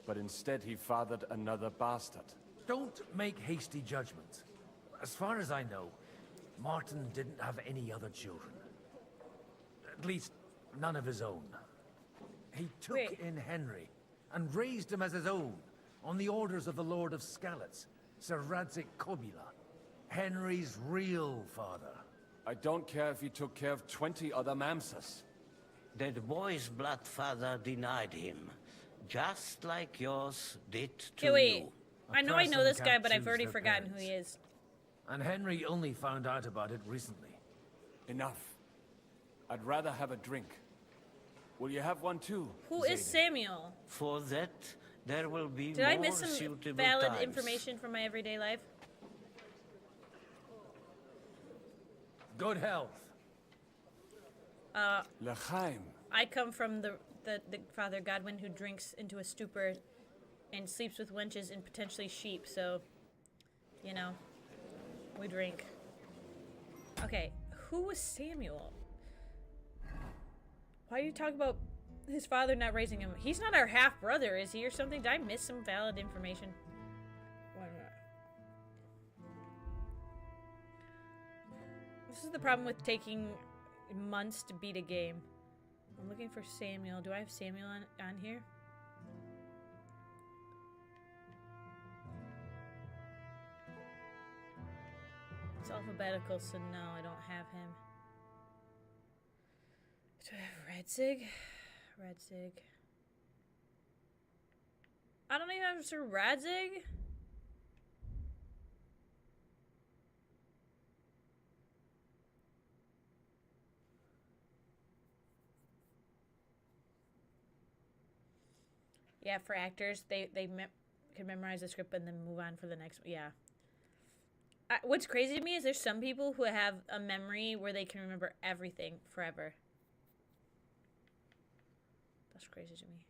but instead he fathered another bastard. Don't make hasty judgments. As far as I know, Martin didn't have any other children. At least, none of his own. He took in Henry and raised him as his own on the orders of the Lord of Skalitz, Sir Radzik Kobila, Henry's real father. I don't care if he took care of 20 other mamsas. That boy's blood father denied him, just like yours did to Okay, wait. you. I know this guy, but I've already forgotten who he is. And Henry only found out about it recently. Enough. I'd rather have a drink. Will you have one too? Who is Samuel? For that, there will be Did more I miss some suitable valid times. information from my everyday life? Good health. L'chaim. I come from the Father Godwin who drinks into a stupor and sleeps with wenches and potentially sheep, so, you know, we drink. Okay, who was Samuel? Why do you talk about his father not raising him? He's not our half-brother, is he, or something? Did I miss some valid information? Why not? This is the problem with taking months to beat a game. I'm looking for Samuel. Do I have Samuel on here? It's alphabetical, so no, I don't have him. Do I have Redzig? Redzig. I don't even have Sir Radzig. Yeah, for actors, they can memorize the script and then move on for the next one. Yeah. What's crazy to me is there's some people who have a memory where they can remember everything forever. That's crazy to me.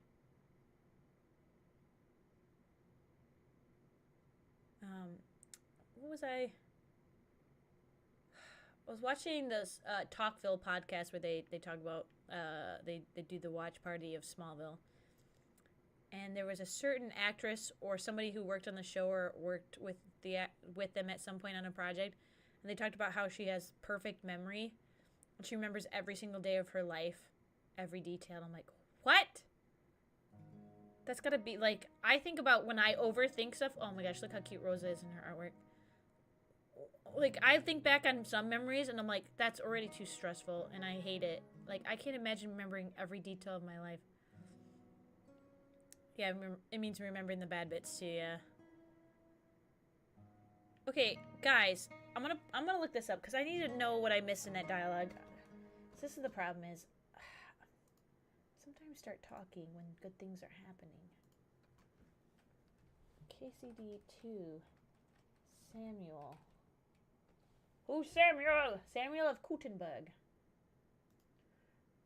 What was I was watching this Talkville podcast where they talk about they do the watch party of Smallville. And there was a certain actress or somebody who worked on the show or worked with them at some point on a project, and they talked about how she has perfect memory, and she remembers every single day of her life, every detail. I'm like, what? That's gotta be like, I think about when I overthink stuff. Oh my gosh, look how cute Rosa is in her artwork. Like, I think back on some memories, and I'm like, that's already too stressful, and I hate it. Like, I can't imagine remembering every detail of my life. Yeah, it means remembering the bad bits too, yeah. Okay, guys, I'm gonna look this up because I need to know what I missed in that dialogue. So this is the problem is, sometimes start talking when good things are happening. KCD2, Samuel. Who's Samuel? Samuel of Gutenberg.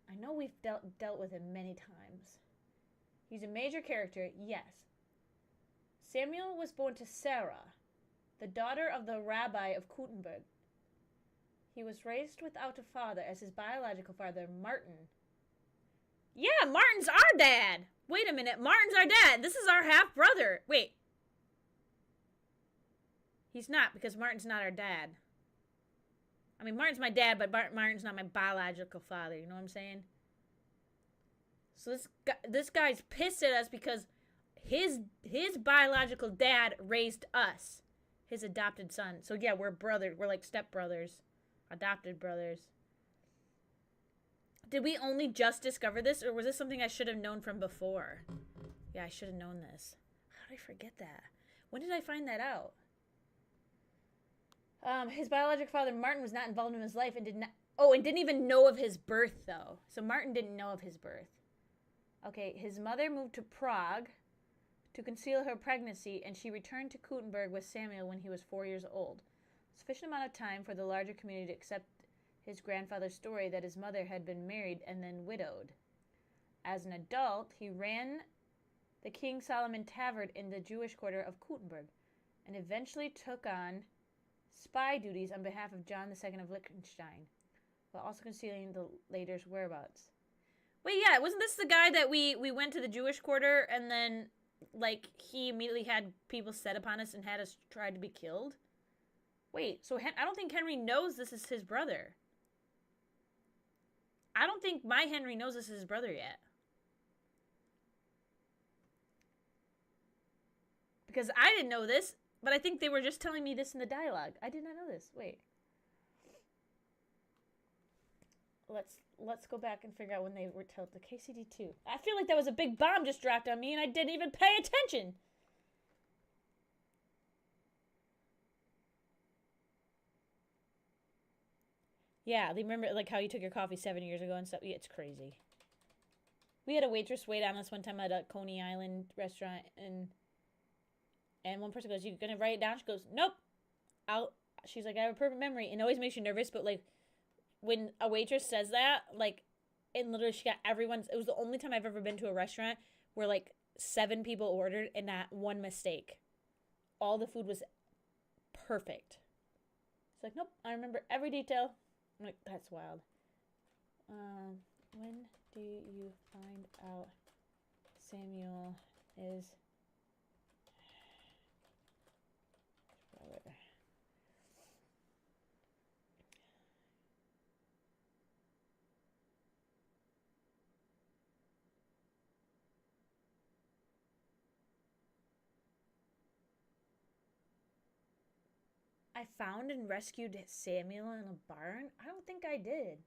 I know we've dealt with him many times. He's a major character, yes. Samuel was born to Sarah, the daughter of the rabbi of Gutenberg. He was raised without a father as his biological father, Martin. Yeah, Martin's our dad! Wait a minute, Martin's our dad! This is our half-brother! Wait. He's not, because Martin's not our dad. I mean, Martin's my dad, but Martin's not my biological father, you know what I'm saying? So this guy's pissed at us because his biological dad raised us, his adopted son. So yeah, we're brothers. We're like stepbrothers, adopted brothers. Did we only just discover this, or was this something I should have known from before? Yeah, I should have known this. How did I forget that? When did I find that out? His biological father, Martin, was not involved in his life and didn't even know of his birth, though. So Martin didn't know of his birth. Okay, his mother moved to Prague to conceal her pregnancy, and she returned to Gutenberg with Samuel when he was 4 years old. Sufficient amount of time for the larger community to accept his grandfather's story that his mother had been married and then widowed. As an adult, he ran the King Solomon Tavern in the Jewish quarter of Gutenberg, and eventually took on spy duties on behalf of John II of Liechtenstein, while also concealing the latter's whereabouts. Wait, yeah, wasn't this the guy that we went to the Jewish quarter and then, like, he immediately had people set upon us and had us try to be killed? Wait, so I don't think Henry knows this is his brother. I don't think my Henry knows this is his brother yet. Because I didn't know this, but I think they were just telling me this in the dialogue. I did not know this. Wait. Let's go back and figure out when they were told the KCD2. I feel like that was a big bomb just dropped on me and I didn't even pay attention. Yeah, they remember like how you took your coffee 7 years ago and stuff. Yeah, it's crazy. We had a waitress wait on us one time at a Coney Island restaurant, and one person goes, "You gonna write it down?" She goes, "Nope." She's like, "I have a perfect memory," and it always makes you nervous. But like, when a waitress says that, like, And literally she got everyone's, it was the only time I've ever been to a restaurant where like 7 people ordered and not one mistake. All the food was perfect. It's like, nope, I remember every detail. I'm like, that's wild. When do you find out Samuel is brother? I found and rescued Samuel in a barn? I don't think I did.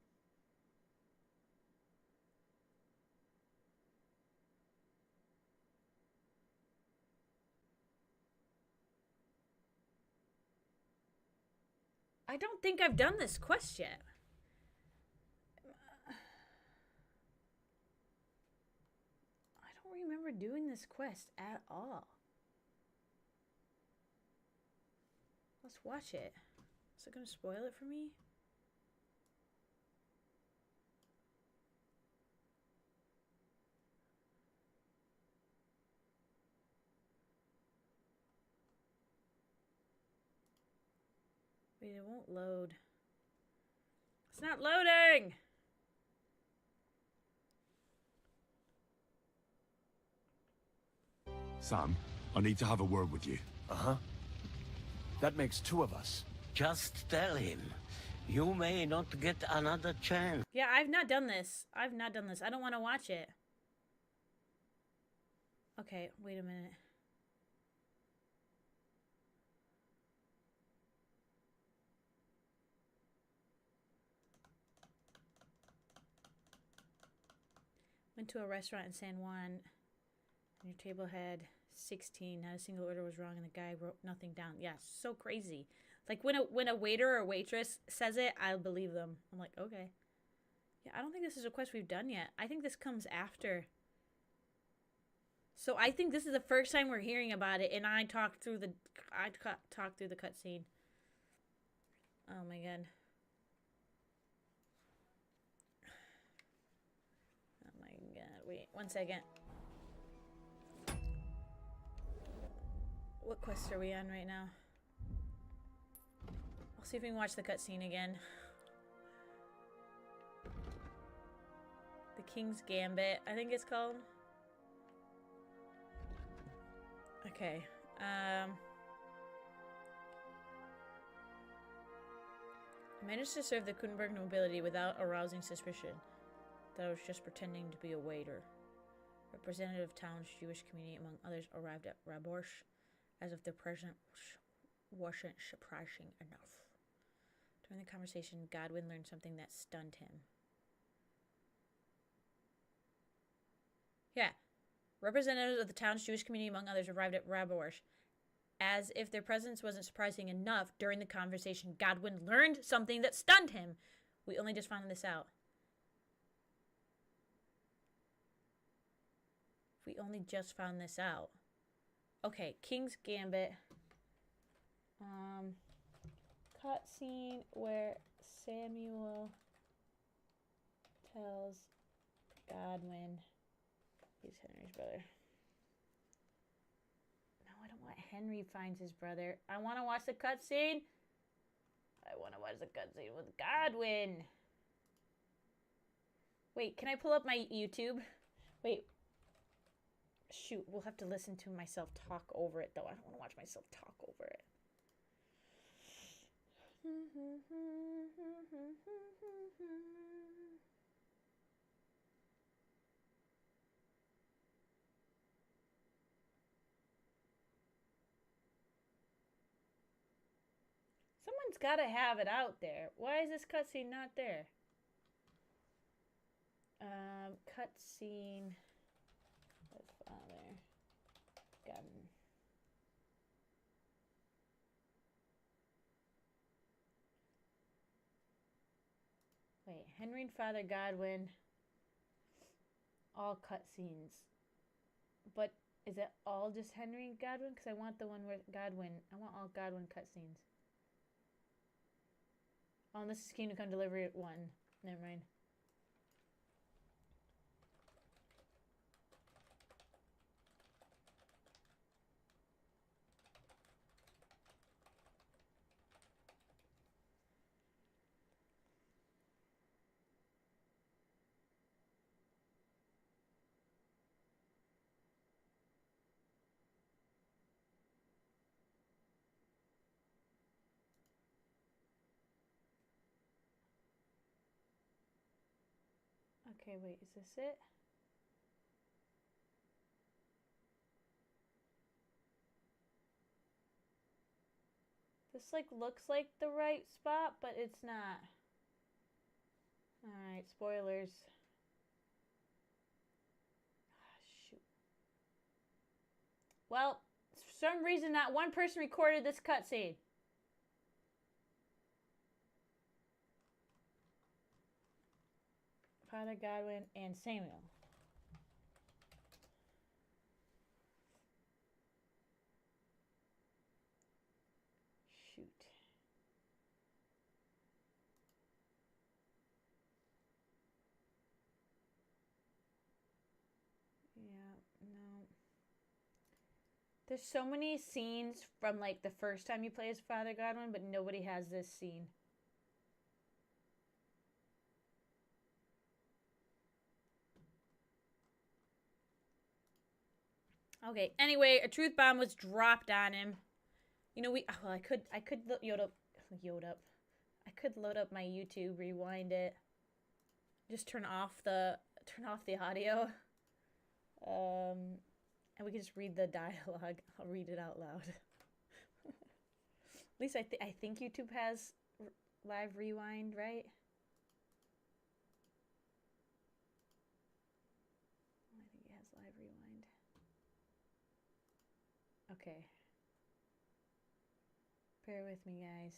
I don't think I've done this quest yet. I don't remember doing this quest at all. Let's watch it. Is it going to spoil it for me? Wait, it won't load. It's not loading! Sam, I need to have a word with you. Uh-huh. That makes 2 of us. Just tell him. You may not get another chance. Yeah, I've not done this. I don't want to watch it. Okay, wait a minute. Went to a restaurant in San Juan, and your table had 16. Not a single order was wrong, and the guy wrote nothing down. Yeah, so crazy. Like when a waiter or waitress says it, I'll believe them. I'm like, okay. Yeah, I don't think this is a quest we've done yet. I think this comes after. So I think this is the first time we're hearing about it, and I talked through the cutscene. Oh my god. Oh my god. Wait, 1 second. What quest are we on right now? I'll see if we can watch the cutscene again. The King's Gambit, I think it's called. Okay. I managed to serve the Kunberg nobility without arousing suspicion that I was just pretending to be a waiter. Representative of town's Jewish community, among others, arrived at Raborsh, as if the present wasn't surprising enough. During the conversation, Godwin learned something that stunned him. Yeah. Representatives of the town's Jewish community, among others, arrived at Raborsh. As if their presence wasn't surprising enough, during the conversation, Godwin learned something that stunned him. We only just found this out. We only just found this out. Okay, King's Gambit. Cutscene where Samuel tells Godwin he's Henry's brother. No, I don't want Henry finds his brother. I want to watch the cutscene. I want to watch the cutscene with Godwin. Wait, can I pull up my YouTube? Wait. Shoot, we'll have to listen to myself talk over it, though. I don't want to watch myself talk over it. Someone's got to have it out there. Why is this cutscene not there? Cutscene. Father. Godwin. Wait, Henry and Father Godwin. All cutscenes. But is it all just Henry and Godwin? Because I want the one where Godwin. I want all Godwin cutscenes. Oh, and this is Kingdom Come Deliverance 1. Never mind. Okay, wait, is this it? This, like, looks like the right spot, but it's not. Alright, spoilers. Ah, shoot. Well, for some reason, not one person recorded this cutscene. Father Godwin and Samuel. Shoot. Yeah, no. There's so many scenes from, like, the first time you play as Father Godwin, but nobody has this scene. Okay, anyway, a truth bomb was dropped on him. You know, well, I could load up. I could load up my YouTube, rewind it. Just turn off the audio. And we can just read the dialogue. I'll read it out loud. At least I think YouTube has live rewind, right? I think it has live rewind. Okay. Bear with me, guys.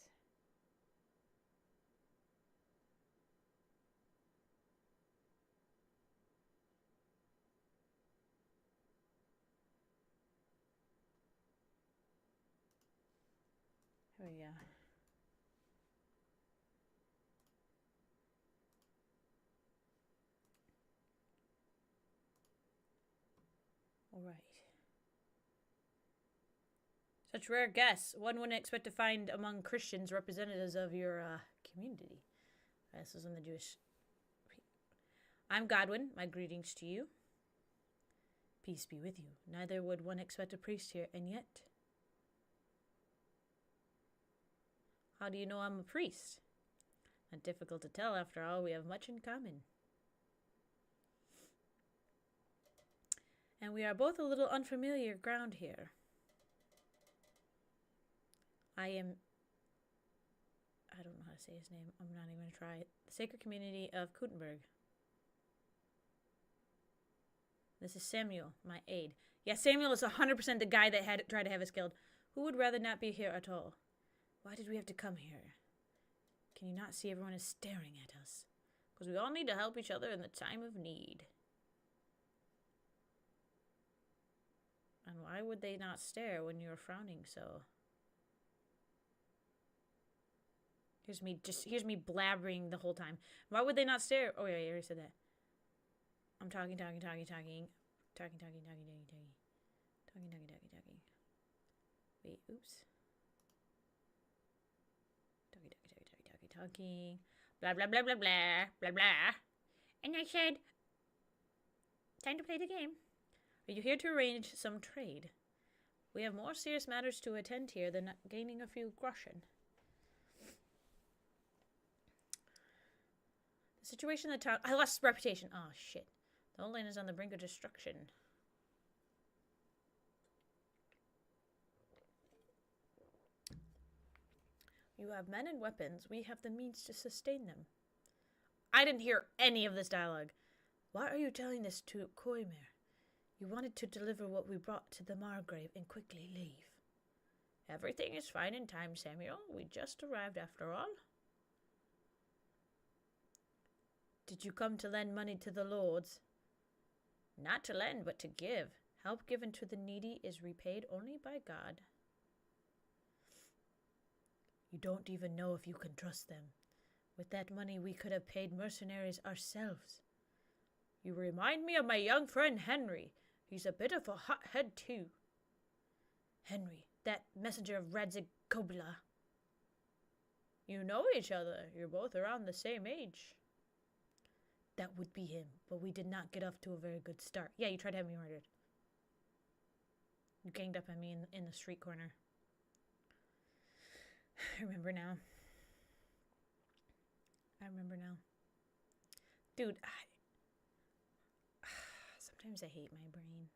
Here we go. All right. Such rare guests. One wouldn't expect to find among Christians representatives of your community. This is in the Jewish. I'm Godwin. My greetings to you. Peace be with you. Neither would one expect a priest here, and yet. How do you know I'm a priest? Not difficult to tell, after all, we have much in common. And we are both a little unfamiliar ground here. I don't know how to say his name. I'm not even going to try it. The sacred community of Kutenberg. This is Samuel, my aide. Yeah, Samuel is 100% the guy that had tried to have us killed. Who would rather not be here at all? Why did we have to come here? Can you not see everyone is staring at us? Because we all need to help each other in the time of need. And why would they not stare when you are frowning so? Here's me blabbering the whole time. Why would they not stare? Oh yeah, I already said that. I'm talking. Wait, oops. Talking. Blah, blah, blah, blah, blah, blah, blah. And I said, time to play the game. Are you here to arrange some trade? We have more serious matters to attend here than gaining a few groschen. The situation in the town. I lost reputation. Oh, shit. The whole land is on the brink of destruction. You have men and weapons. We have the means to sustain them. I didn't hear any of this dialogue. Why are you telling this to Koimer? You wanted to deliver what we brought to the Margrave and quickly leave. Everything is fine in time, Samuel. We just arrived after all. Did you come to lend money to the lords? Not to lend, but to give. Help given to the needy is repaid only by God. You don't even know if you can trust them. With that money, we could have paid mercenaries ourselves. You remind me of my young friend Henry. He's a bit of a hothead too. Henry, that messenger of Radzig Kobla. You know each other. You're both around the same age. That would be him, but we did not get off to a very good start. Yeah, you tried to have me murdered. You ganged up on me in the street corner. I remember now. Dude, Sometimes I hate my brain.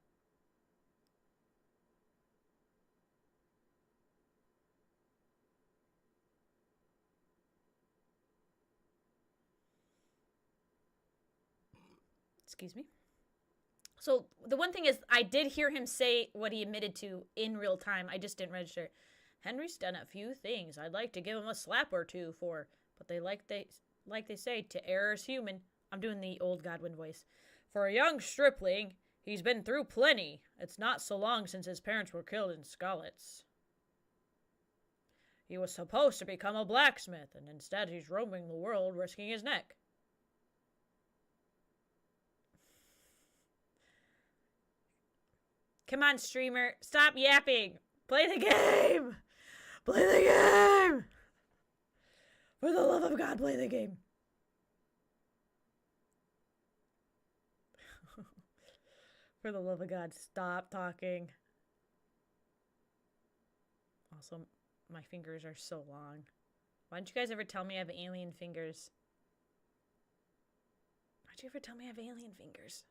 Excuse me. So the one thing is, I did hear him say what he admitted to in real time. I just didn't register. Henry's done a few things I'd like to give him a slap or two for, but they say, to err is human. I'm doing the old Godwin voice. For a young stripling, he's been through plenty. It's not so long since his parents were killed in Skalitz. He was supposed to become a blacksmith, and instead he's roaming the world risking his neck. Come on, streamer. Stop yapping. Play the game. Play the game. For the love of God, play the game. For the love of God, stop talking. Also, my fingers are so long. Why don't you guys ever tell me I have alien fingers? Why'd you ever tell me I have alien fingers?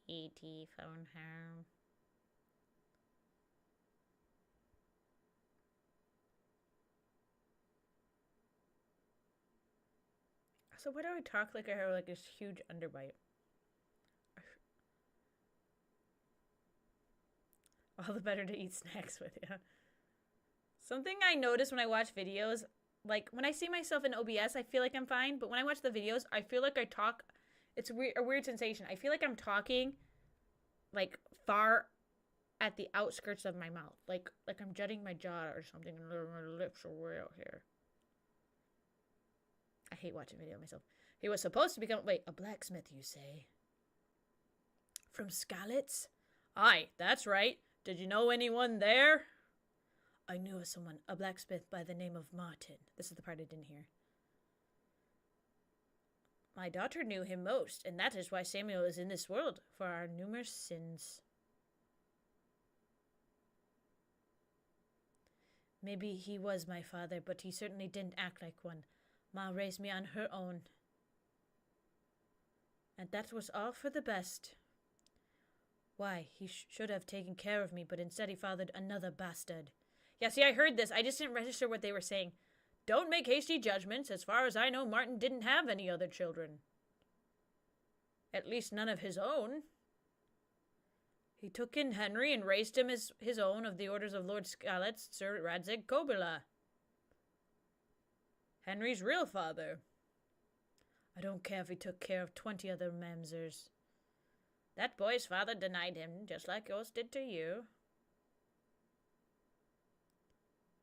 E.T. phone home. So why do I talk like I have like this huge underbite? All the better to eat snacks with, yeah. Something I notice when I watch videos, like when I see myself in OBS, I feel like I'm fine, but when I watch the videos, I feel like I talk. It's a weird sensation. I feel like I'm talking, like, far at the outskirts of my mouth. Like I'm jutting my jaw or something, and my lips are way out here. I hate watching video of myself. He was supposed to become, wait, a blacksmith, you say? From Skalitz? Aye, that's right. Did you know anyone there? I knew of someone, a blacksmith by the name of Martin. This is the part I didn't hear. My daughter knew him most, and that is why Samuel is in this world, for our numerous sins. Maybe he was my father, but he certainly didn't act like one. Ma raised me on her own. And that was all for the best. Why, he should have taken care of me, but instead he fathered another bastard. Yeah, see, I heard this. I just didn't register what they were saying. Don't make hasty judgments. As far as I know, Martin didn't have any other children. At least none of his own. He took in Henry and raised him as his own of the orders of Lord Skalitz, Sir Radzig Kobyla. Henry's real father. I don't care if he took care of 20 other mamsers. That boy's father denied him, just like yours did to you.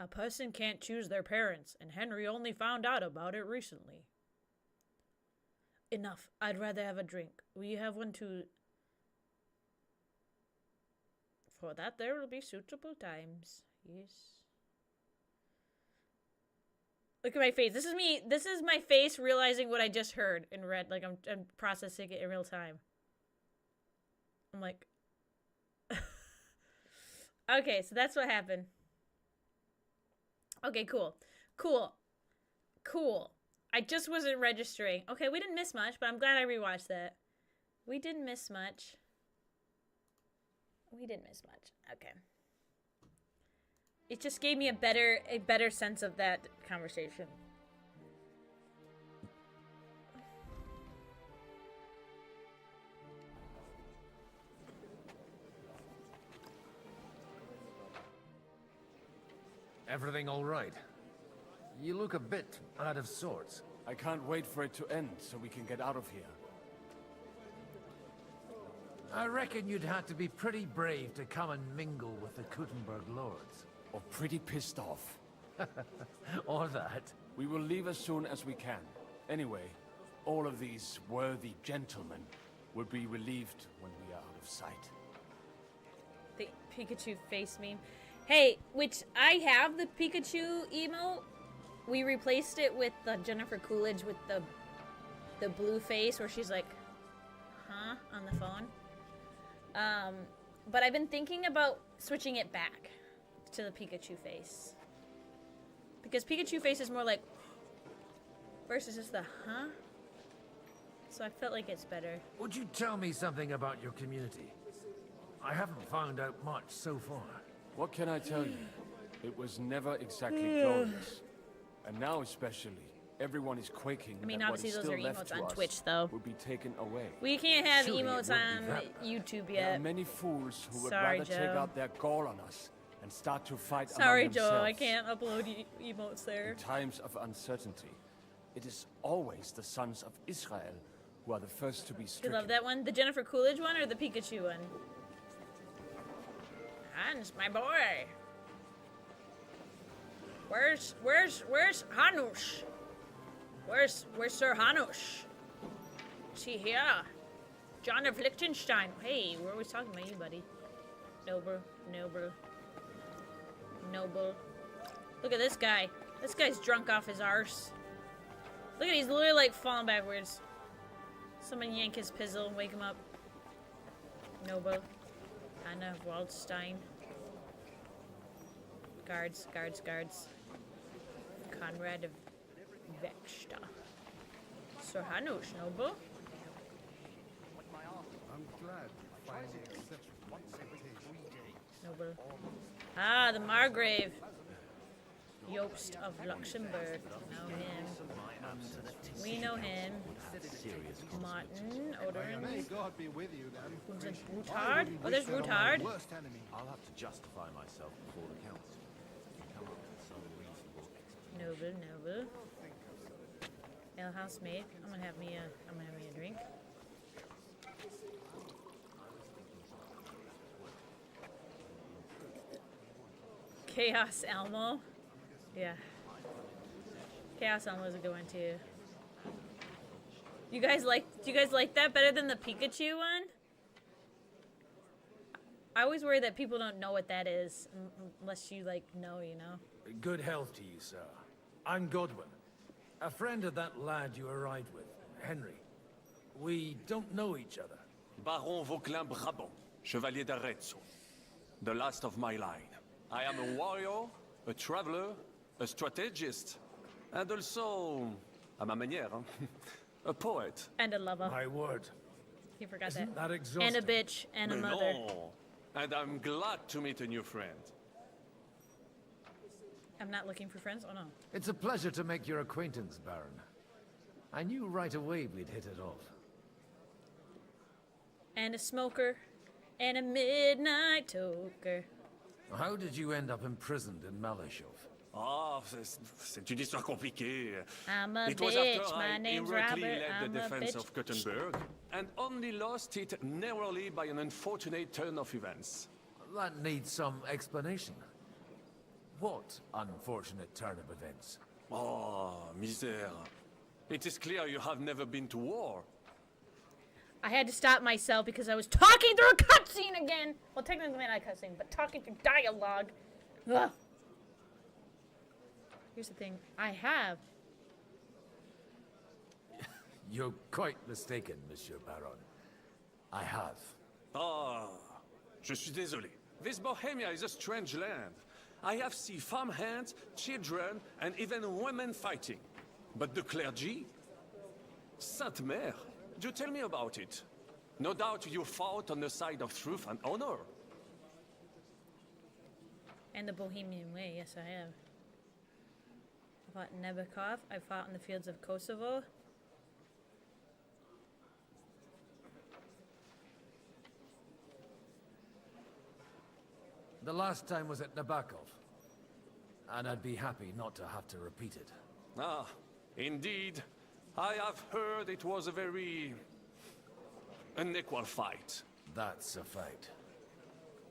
A person can't choose their parents, and Henry only found out about it recently. Enough. I'd rather have a drink. Will you have one too? For that there will be suitable times. Yes. Look at my face. This is me. This is my face realizing what I just heard and read. Like I'm processing it in real time. I'm like... Okay, so that's what happened. Okay, cool. Cool. I just wasn't registering. Okay, we didn't miss much, but I'm glad I rewatched that. We didn't miss much. Okay. It just gave me a better sense of that conversation. Everything all right? You look a bit out of sorts. I can't wait for it to end so we can get out of here. I reckon you'd have to be pretty brave to come and mingle with the Kuttenberg lords. Or pretty pissed off. Or that. We will leave as soon as we can. Anyway, all of these worthy gentlemen will be relieved when we are out of sight. The Pikachu face meme. Hey, which I have the Pikachu emo. We replaced it with the Jennifer Coolidge with the blue face where she's like, huh, on the phone. But I've been thinking about switching it back to the Pikachu face. Because Pikachu face is more like, versus just the huh. So I felt like it's better. Would you tell me something about your community? I haven't found out much so far. What can I tell you? It was never exactly glorious. And now especially, everyone is quaking. I mean, that obviously what is those are still left emotes to on us Twitch, though. will be taken away. We can't have Surely it emotes won't be on that bad. YouTube There are yet. many fools who would Sorry, rather take Joe. out their gall on us and start to fight Sorry, among Joe, themselves. I can't upload emotes there. In times of uncertainty, it is always the sons of Israel who are the first to be You stricken. love that one? The Jennifer Coolidge one or the Pikachu one? Hans, my boy. Where's Hanush? Where's Sir Hanush? Is he here? John of Liechtenstein. Hey, we're always talking about you, buddy. Noble. Look at this guy. This guy's drunk off his arse. Look at, he's literally like falling backwards. Someone yank his pizzle and wake him up. Noble. Anna Waldstein. Guards. Conrad of Vexta. Sir Hanush, Noble. I'm glad you finally accepted my invitation. Noble. Ah, the Margrave. Jobst of Luxembourg. Know him. We know him. Martin, Odorin. May God be with you then. Who's it? Routard? Oh, there's Routard. I'll have to justify myself before the council. Come up with some reasonable Noble. Alehouse mate. I'm gonna have me a drink. Chaos Elmo. Yeah. Chaos Elmo is a good one too. Do you guys like that better than the Pikachu one? I always worry that people don't know what that is unless you like know, you know. Good health to you, sir. I'm Godwin, a friend of that lad you arrived with, Henry. We don't know each other. Baron Vauquelin Brabant, Chevalier d'Arezzo. The last of my line. I am a warrior, a traveler, a strategist, and also, à ma manière, a poet. And a lover. My word. You forgot Isn't that. that exhausting? And a bitch and a Mais mother. non. And I'm glad to meet a new friend. I'm not looking for friends. Oh no. It's a pleasure to make your acquaintance, Baron. I knew right away we'd hit it off. And a smoker. And a midnight toker. How did you end up imprisoned in Malashov? Ah, c'est une histoire compliquée. I'm a It was bitch. after My I name's heroically Robert. led I'm the a defense bitch. of Gothenburg, and only lost it narrowly by an unfortunate turn of events. That needs some explanation. What unfortunate turn of events? Oh, misère. It is clear you have never been to war. I had to stop myself because I was talking through a cutscene again. Well, technically not a cutscene, but talking through dialogue. Ugh. Here's the thing. I have. You're quite mistaken, Monsieur Baron. I have. Ah, je suis désolé. This Bohemia is a strange land. I have seen farmhands, children, and even women fighting. But the clergy? Sainte Mère, do tell me about it. No doubt you fought on the side of truth and honor. And the Bohemian Way, yes I have. I fought in Nebekov. I fought in the fields of Kosovo. The last time was at Nabokov. And I'd be happy not to have to repeat it. Ah, indeed. I have heard it was a very unequal fight. That's a fact.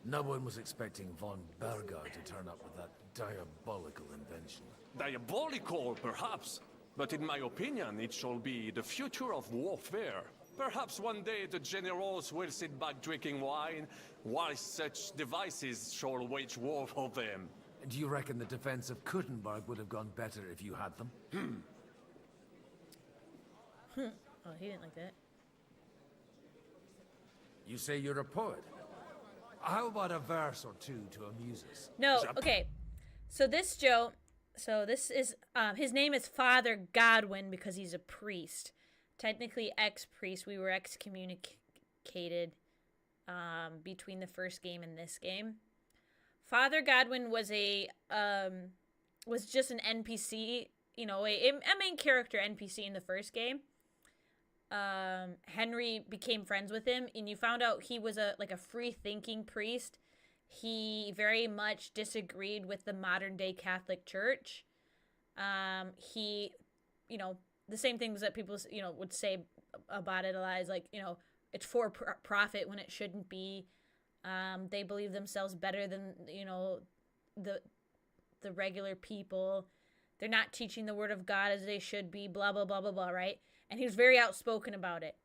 No one was expecting von Berger to turn up with that diabolical invention. Diabolical, perhaps. But in my opinion, it shall be the future of warfare. Perhaps one day the generals will sit back drinking wine, while such devices shall wage war for them. Do you reckon the defense of Kuttenberg would have gone better if you had them? Oh, he didn't like that. You say you're a poet. How about a verse or two to amuse us? No, okay. So this Joe, his name is Father Godwin because he's a priest. technically ex-priest. We were excommunicated between the first game and this game. Father Godwin was was just an NPC, you know, a main character NPC in the first game. Henry became friends with him, and you found out he was a free-thinking priest. He very much disagreed with the modern-day Catholic Church. He, you know, the same things that people, you know, would say about it a lot is like, you know, it's for profit when it shouldn't be. They believe themselves better than, you know, the regular people. They're not teaching the word of God as they should be, blah, blah, blah, blah, blah, right? And he was very outspoken about it.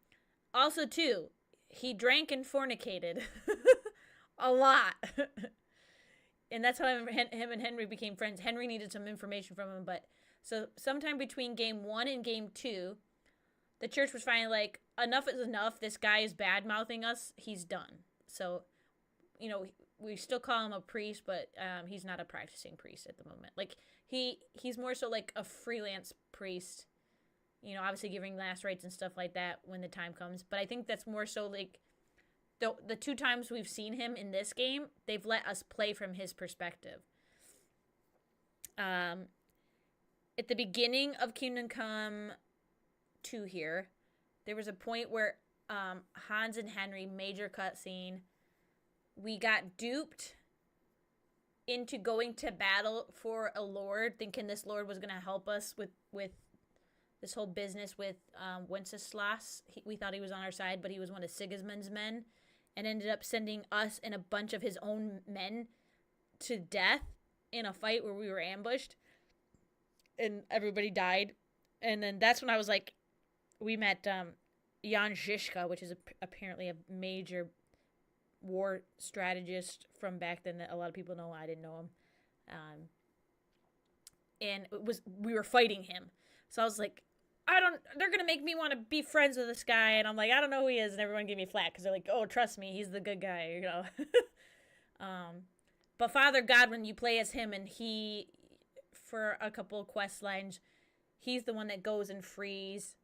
Also, too, he drank and fornicated a lot. And that's how him and Henry became friends. Henry needed some information from him, but so sometime between game 1 and game 2, the church was finally like, enough is enough. This guy is bad-mouthing us. He's done. So, you know, we still call him a priest, but he's not a practicing priest at the moment. Like, he's more so like a freelance priest, you know, obviously giving last rites and stuff like that when the time comes. But I think that's more so like the 2 times we've seen him in this game, they've let us play from his perspective. At the beginning of Kingdom Come 2 here, there was a point where Hans and Henry, major cutscene, we got duped into going to battle for a lord, thinking this lord was going to help us with this whole business with Wenceslas. We thought he was on our side, but he was one of Sigismund's men, and ended up sending us and a bunch of his own men to death in a fight where we were ambushed, and everybody died. And then that's when I was like, we met Jan Žižka, which is apparently a major war strategist from back then that a lot of people know. I didn't know him. And we were fighting him. So I was like, they're going to make me want to be friends with this guy. And I'm like, I don't know who he is. And everyone gave me flack because they're like, oh, trust me, he's the good guy, you know. But Father Godwin, you play as him, and he, for a couple of quest lines, he's the one that goes and frees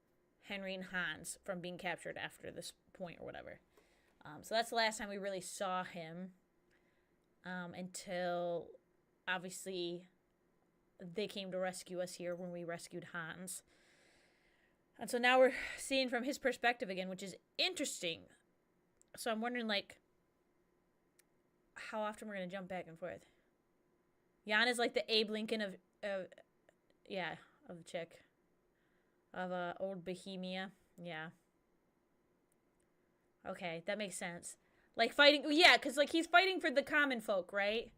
Henry and Hans from being captured after this point or whatever. So that's the last time we really saw him, until, obviously, they came to rescue us here when we rescued Hans. And so now we're seeing from his perspective again, which is interesting. So I'm wondering, like, how often we're going to jump back and forth. Jan is like the Abe Lincoln of the chick. Of old Bohemia. Yeah. Okay, that makes sense. Like fighting, yeah, because like he's fighting for the common folk, right?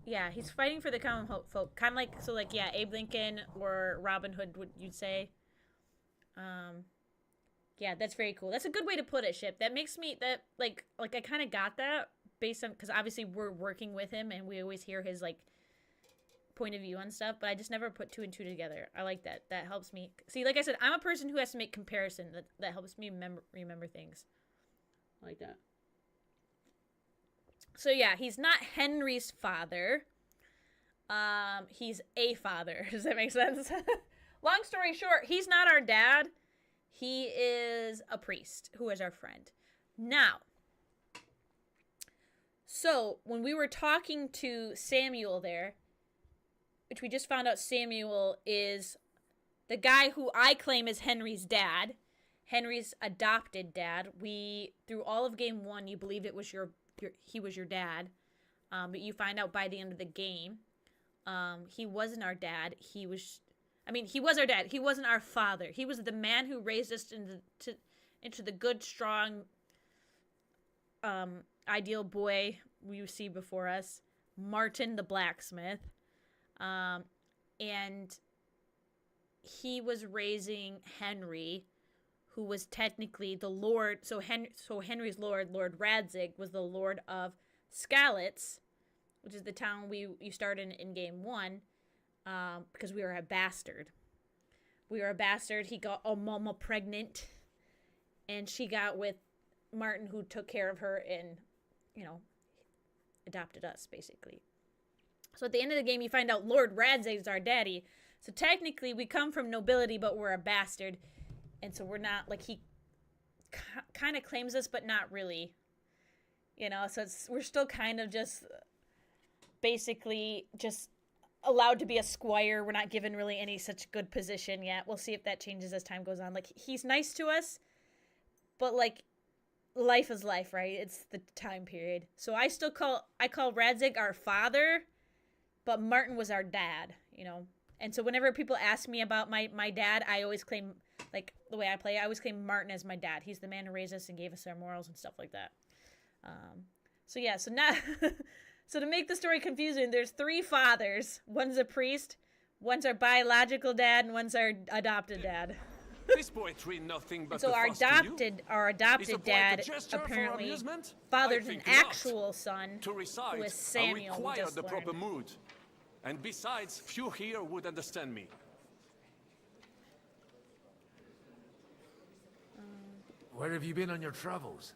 Yeah, he's fighting for the common folk. Kind of like, so like, yeah, Abe Lincoln or Robin Hood, would you'd say? Yeah, that's very cool. That's a good way to put it, Ship. That makes me, that, like I kind of got that based on, because obviously we're working with him and we always hear his, like, point of view on stuff, but I just never put 2 and 2 together. I like that. That helps me. See, like I said, I'm a person who has to make comparison. That helps me remember things. I like that. So yeah, he's not Henry's father. He's a father. Does that make sense? Long story short, he's not our dad. He is a priest who is our friend. Now, so when we were talking to Samuel there, which we just found out Samuel is the guy who I claim is Henry's dad, Henry's adopted dad. We, through all of game 1, you believed it was he was your dad, but you find out by the end of the game, he wasn't our dad. He was our dad. He wasn't our father. He was the man who raised us into the good, strong, ideal boy we see before us, Martin the blacksmith. And he was raising Henry, who was technically the lord. So Henry's lord, Lord Radzig, was the lord of Skalitz, which is the town you start in game 1, because we were a bastard. We were a bastard. He got Omama pregnant, and she got with Martin, who took care of her and, you know, adopted us, basically. So at the end of the game, you find out Lord Radzig is our daddy. So technically, we come from nobility, but we're a bastard. And so we're not, like, he kind of claims us, but not really. You know, so we're still kind of just basically just allowed to be a squire. We're not given really any such good position yet. We'll see if that changes as time goes on. Like, he's nice to us, but, like, life is life, right? It's the time period. So I call Radzig our father, but Martin was our dad, you know? And so whenever people ask me about my dad, I always claim, like, the way I play, I always claim Martin as my dad. He's the man who raised us and gave us our morals and stuff like that. So yeah, so now... So to make the story confusing, there's 3 fathers. One's a priest, one's our biological dad, and one's our adopted dad. This poetry nothing but so our adopted dad apparently fathered an actual son to recite, who is Samuel. Require the proper mood. And besides, few here would understand me. Where have you been on your travels?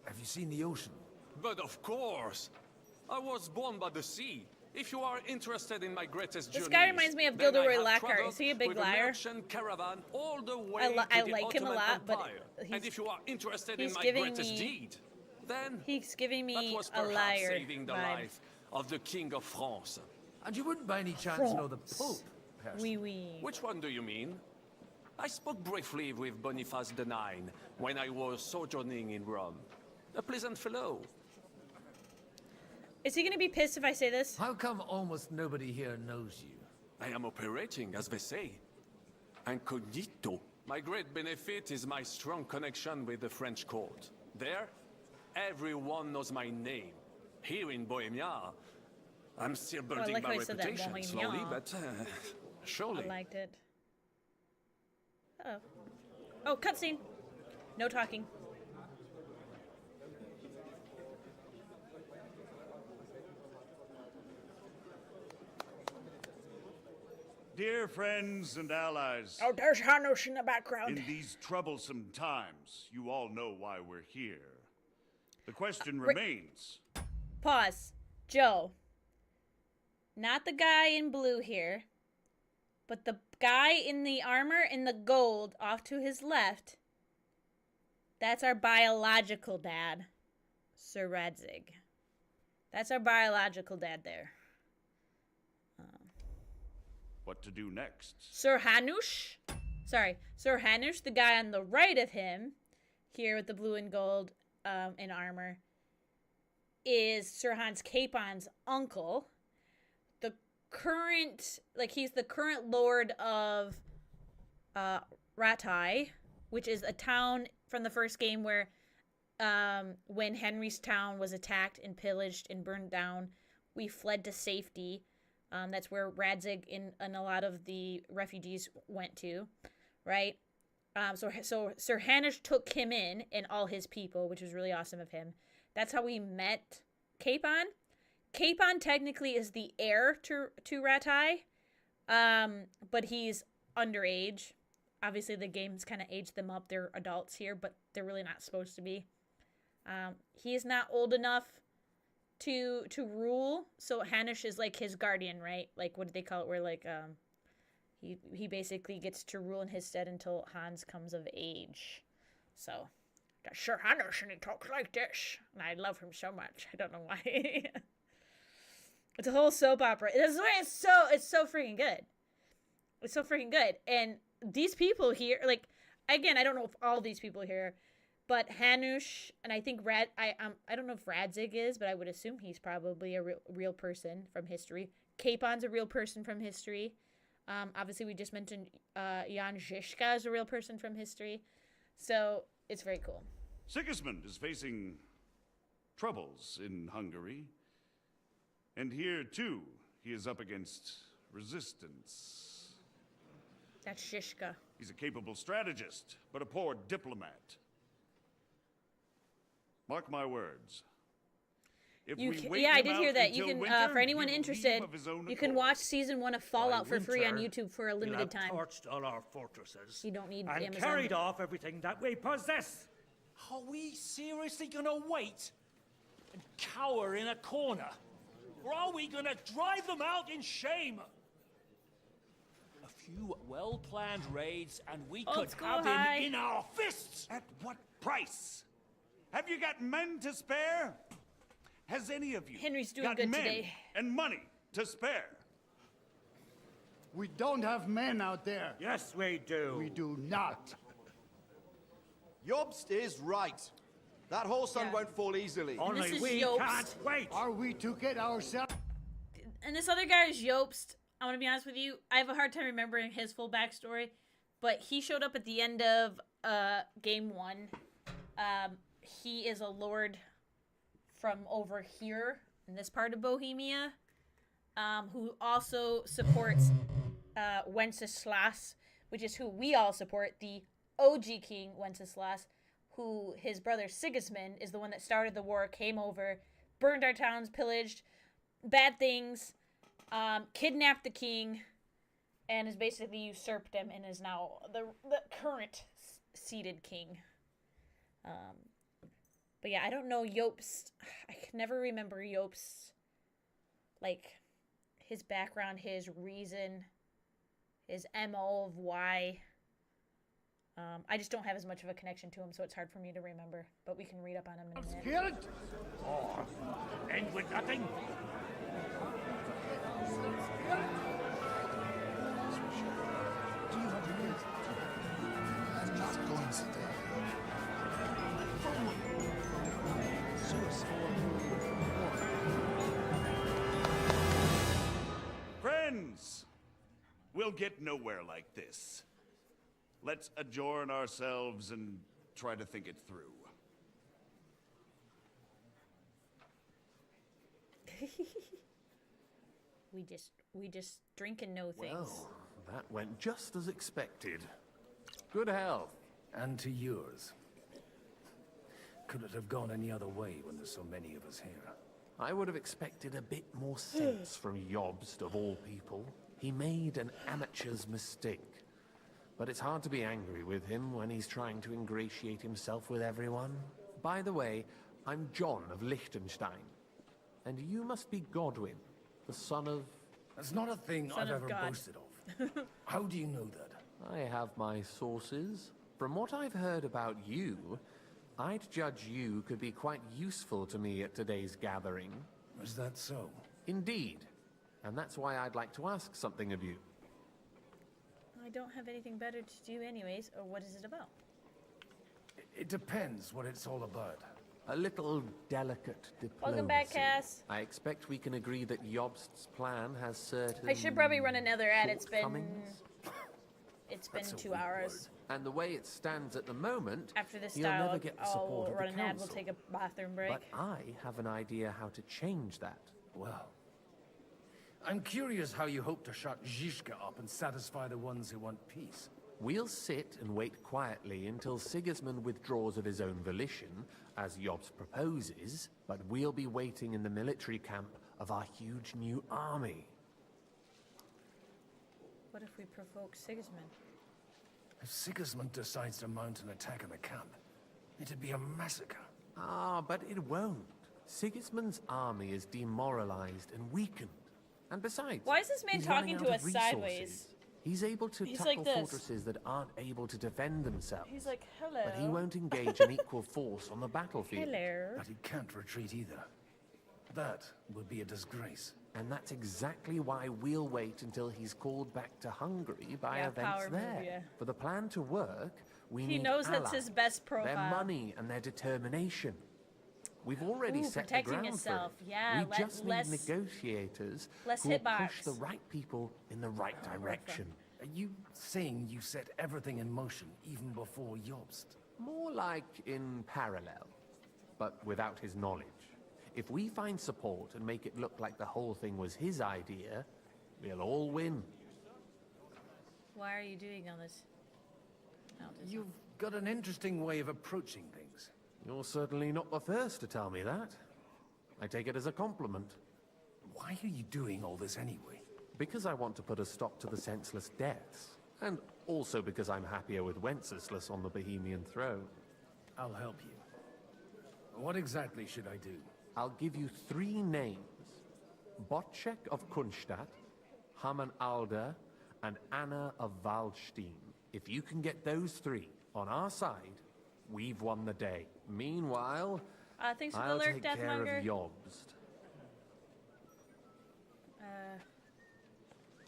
Have you seen the ocean? But of course. I was born by the sea. If you are interested in my greatest journeys, this guy reminds me of Gilderoy Lockhart. Is he a big liar? Caravan all the way I to the like him a lot, but and if you are interested in he's my giving greatest me deed, then he's giving me that was a liar saving the vibe. life of the King of France. And you wouldn't by any chance know the Pope? Oui, oui. Which one do you mean? I spoke briefly with Boniface IX when I was sojourning in Rome. A pleasant fellow. Is he going to be pissed if I say this? How come almost nobody here knows you? I am operating, as they say. Incognito. My great benefit is my strong connection with the French court. There, everyone knows my name. Here in Bohemia, I'm still building my reputation slowly, but surely. I liked it. Uh-oh. Oh, cutscene. No talking. Dear friends and allies. Oh, there's Hanush in the background. In these troublesome times, you all know why we're here. The question remains. Pause. Joe. Not the guy in blue here, but the guy in the armor in the gold off to his left. That's our biological dad, Sir Radzig. That's our biological dad there. What to do next? Sir Hanush, the guy on the right of him, here with the blue and gold in armor, is Sir Hans Capon's uncle. The current, he's the current lord of Ratai, which is a town from the first game where when Henry's town was attacked and pillaged and burned down, we fled to safety. That's where Radzig and a lot of the refugees went to, right? So Sir Hanush took him in and all his people, which was really awesome of him. That's how we met Capon. Capon technically is the heir to Ratai, but he's underage. Obviously, the game's kind of aged them up. They're adults here, but they're really not supposed to be. He is not old enough to rule, so Hanush is like his guardian, right? Like, what do they call it? Where he basically gets to rule in his stead until Hans comes of age. So that's Sir Hanush, and he talks like this, and I love him so much. I don't know why. It's a whole soap opera. It's so freaking good. It's so freaking good, and these people here, again, I don't know if all these people here. But Hanush, and I think I don't know if Radzig is, but I would assume he's probably a real person from history. Capon's a real person from history. Obviously, we just mentioned Jan Žižka is a real person from history. So it's very cool. Sigismund is facing troubles in Hungary. And here, too, he is up against resistance. That's Žižka. He's a capable strategist, but a poor diplomat. Mark my words. I did hear that. You can, for anyone interested, you can watch season 1 of Fallout for free on YouTube for a limited time. Torched all our fortresses. You don't need and Amazon. Carried off everything that we possess. Are we seriously gonna wait and cower in a corner? Or are we gonna drive them out in shame? A few few well-planned raids, and we Old could school have high. him in our fists! At what price? Have you got men to spare? Has any of you Henry's doing got good men today. and money to spare? We don't have men out there. Yes, we do. We do not. Jobst is right. That whole sun won't fall easily. And this is Jobst. Are we to get ourselves? And this other guy is Jobst. I want to be honest with you. I have a hard time remembering his full backstory, but he showed up at the end of game 1. He is a lord from over here in this part of Bohemia, who also supports Wenceslas, which is who we all support, the OG king Wenceslas, who his brother Sigismund is the one that started the war, came over, burned our towns, pillaged, bad things, kidnapped the king, and has basically usurped him and is now the current seated king. But yeah, I don't know Jobst. I can never remember Jobst, like, his background, his reason, his MO of why. I just don't have as much of a connection to him, so it's hard for me to remember. But we can read up on him in a minute. Or end with nothing. Friends, we'll get nowhere like this. Let's adjourn ourselves and try to think it through. we just drink and know things. Well, that went just as expected. Good health. And to yours. Could it have gone any other way when there's so many of us here? I would have expected a bit more sense from Jobst, of all people. He made an amateur's mistake. But it's hard to be angry with him when he's trying to ingratiate himself with everyone. By the way, I'm John of Liechtenstein. And you must be Godwin, the son of... That's not a thing Son I've of ever God. boasted of. How do you know that? I have my sources. From what I've heard about you, I'd judge you could be quite useful to me at today's gathering. Is that so? Indeed. And that's why I'd like to ask something of you. I don't have anything better to do anyways, or what is it about? It depends what it's all about. A little delicate diplomacy. Welcome back, Cass. I expect we can agree that Jobst's plan has certain... I should probably run another ad. It's been That's a 2 weak hours. And the way it stands at the moment, After this you'll style, never get the support I'll of run the an ad. council. We'll take a bathroom break. But I have an idea how to change that. Well, I'm curious how you hope to shut Zizka up and satisfy the ones who want peace. We'll sit and wait quietly until Sigismund withdraws of his own volition, as Jobst proposes, but we'll be waiting in the military camp of our huge new army. What if we provoke Sigismund? If Sigismund decides to mount an attack on the camp, it'd be a massacre. Ah, but it won't. Sigismund's army is demoralized and weakened. And besides, Why is this man he's talking running to out of us sideways? resources. He's able to He's tackle like this. fortresses that aren't able to defend themselves. He's like, hello. But he won't engage an equal force on the battlefield. Hello. But he can't retreat either. That would be a disgrace. And that's exactly why we'll wait until he's called back to Hungary by Yeah, events power move, there. yeah. For the plan to work, we He need knows that's allies, his best their profile. money and their determination. We've already Ooh, set the protecting ground himself. for it. Yeah, we just need less- negotiators less who will hitbox. push the right people in the right direction. Are you saying you set everything in motion even before Jobst? More like in parallel, but without his knowledge. If we find support and make it look like the whole thing was his idea, we'll all win. Why are you doing all this? You've got an interesting way of approaching things. You're certainly not the first to tell me that. I take it as a compliment. Why are you doing all this anyway? Because I want to put a stop to the senseless deaths. And also because I'm happier with Wenceslas on the Bohemian throne. I'll help you. What exactly should I do? I'll give you 3 names. Botchek of Kunstadt, Hamann Alder, and Anna of Waldstein. If you can get those three on our side, we've won the day. Meanwhile, thanks for the I'll alert, take care Deathmonger. of Jobst.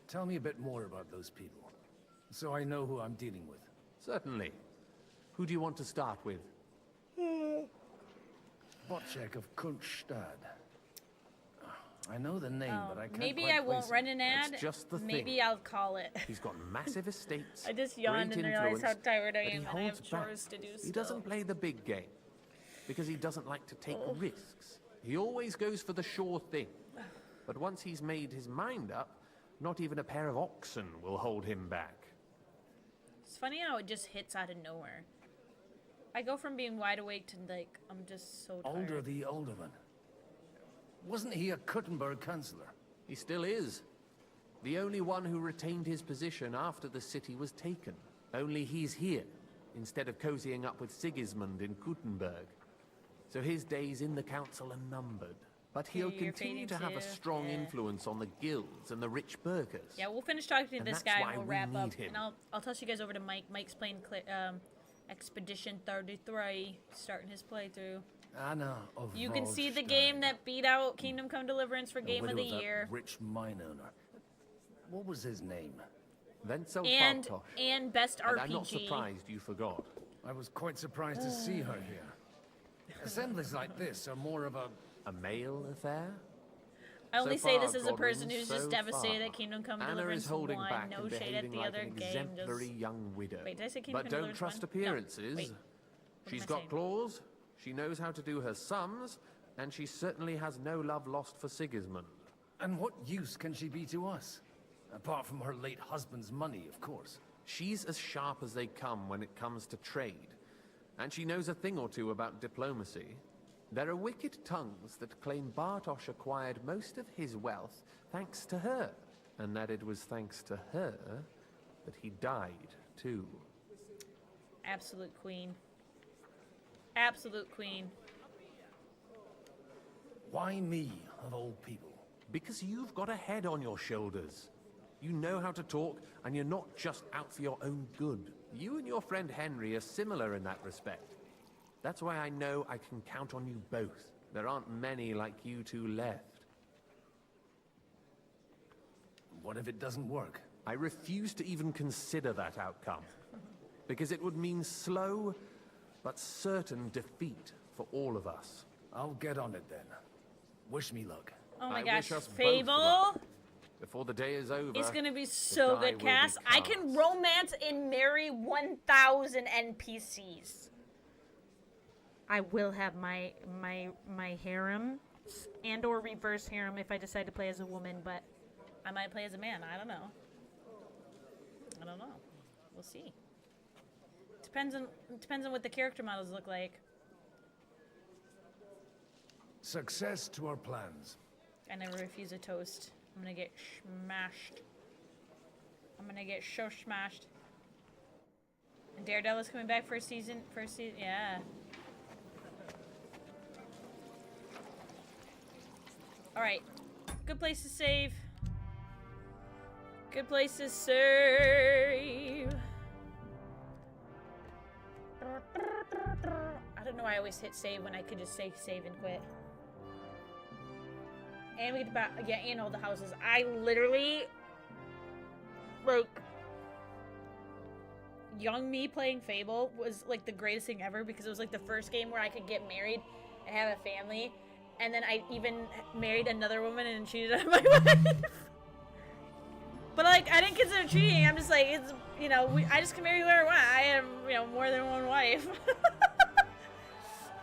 Tell me a bit more about those people, so I know who I'm dealing with. Certainly. Who do you want to start with? Botchek of Kunststadt. I know the name, but I can't maybe quite I won't place run an ad. That's just the Maybe thing. I'll call it. He's got massive estates. I just yawned great and realized how influence, tired I but he am and I holds have back. chores to do He still. doesn't play the big game because he doesn't like to take risks. He always goes for the sure thing. But once he's made his mind up, not even a pair of oxen will hold him back. It's funny how it just hits out of nowhere. I go from being wide awake to like, I'm just so tired. Older the Alderman. Wasn't he a Kuttenberg Councillor? He still is. The only one who retained his position after the city was taken. Only he's here, instead of cozying up with Sigismund in Kuttenberg. So his days in the council are numbered. But he'll Okay, you're continue to fading have a too. strong Yeah. influence on the guilds and the rich burghers. Yeah, we'll finish talking to And this that's guy why and we'll we wrap up. need him. And I'll toss you guys over to Mike. Mike's playing Expedition 33, starting his playthrough. Anna of You can see the Waldstein. game that beat out Kingdom Come Deliverance for Game of widow the that Year. Rich mine owner. What was his name? Wenzel And Bartosz. and best And RPG. I'm not surprised you forgot. I was quite surprised to see her here. Assemblies like this are more of a male affair? I only So say far, this as a person Godwin, who's so just devastated far. that Kingdom Come Anna Deliverance is holding won. back No and shade at behaving the like other an game. exemplary Just... young widow. Wait, did I say Kingdom But Come don't Deliverance trust won? appearances. No. Wait. She's am I got saying? claws, she knows how to do her sums, and she certainly has no love lost for Sigismund. And what use can she be to us? Apart from her late husband's money, of course. She's as sharp as they come when it comes to trade, and she knows a thing or two about diplomacy. There are wicked tongues that claim Bartosz acquired most of his wealth thanks to her, and that it was thanks to her that he died, too. Absolute queen. Absolute queen. Why me, of all people? Because you've got a head on your shoulders. You know how to talk, and you're not just out for your own good. You and your friend Henry are similar in that respect. That's why I know I can count on you both. There aren't many like you two left. What if it doesn't work? I refuse to even consider that outcome. Because it would mean slow, but certain defeat for all of us. I'll get on it then. Wish me luck. Oh my I gosh, wish us both Fable. luck. Before the day is over, It's gonna be the so die good, will be Cass. I cast. can romance and marry 1,000 NPCs. I will have my harem and or reverse harem if I decide to play as a woman, but I might play as a man. I don't know. I don't know. We'll see. Depends on what the character models look like. Success to our plans. I never refuse a toast. I'm gonna get smashed. I'm gonna get so smashed. And Daredevil's coming back for a season. Yeah. All right. Good place to save. Good place to save. I don't know why I always hit save when I could just say save and quit. And we get the and all the houses. I literally, like, young me playing Fable was like the greatest thing ever because it was like the first game where I could get married and have a family, and then I even married another woman and cheated on my wife. But like, I didn't consider cheating. I'm just like, it's, you know, I just can marry whoever I want. I have, you know, more than one wife.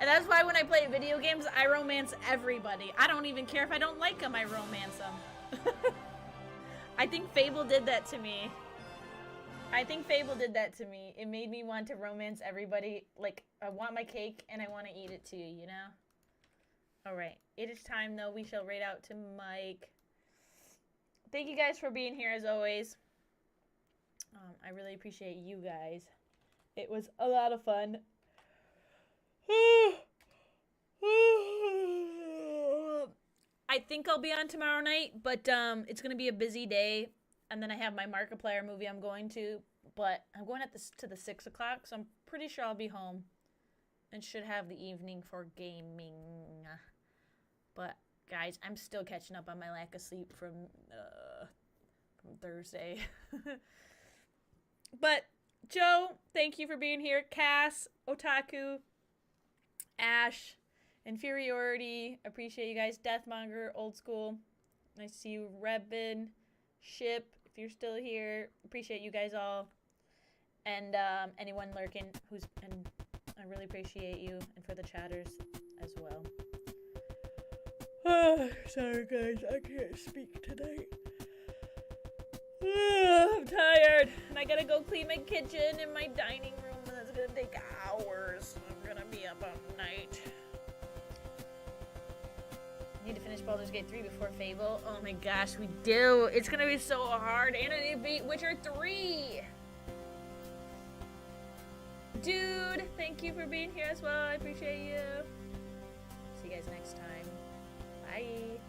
And that's why when I play video games, I romance everybody. I don't even care if I don't like them, I romance them. I think Fable did that to me. It made me want to romance everybody. Like, I want my cake and I want to eat it too, you know? Alright, it is time though. We shall raid out to Mike. Thank you guys for being here as always. I really appreciate you guys. It was a lot of fun. I think I'll be on tomorrow night, but it's gonna be a busy day. and then I have my Markiplier movie I'm going to, but I'm going at to the 6 o'clock, so I'm pretty sure I'll be home and should have the evening for gaming. But guys, I'm still catching up on my lack of sleep from Thursday. But Joe, thank you for being here. Cass, Otaku, Ash, Inferiority, appreciate you guys. Deathmonger, Old School, nice to see you. Rebin, Ship, if you're still here, appreciate you guys all. And anyone lurking and I really appreciate you, and for the chatters as well. Sorry guys, I can't speak tonight. I'm tired, and I gotta go clean my kitchen and my dining room, and that's gonna take hours. I'm gonna be up all night. Need to finish Baldur's Gate 3 before Fable. Oh my gosh, we do. It's gonna be so hard, and I need to beat Witcher 3. Dude, thank you for being here as well. I appreciate you. See you guys next time. Bye.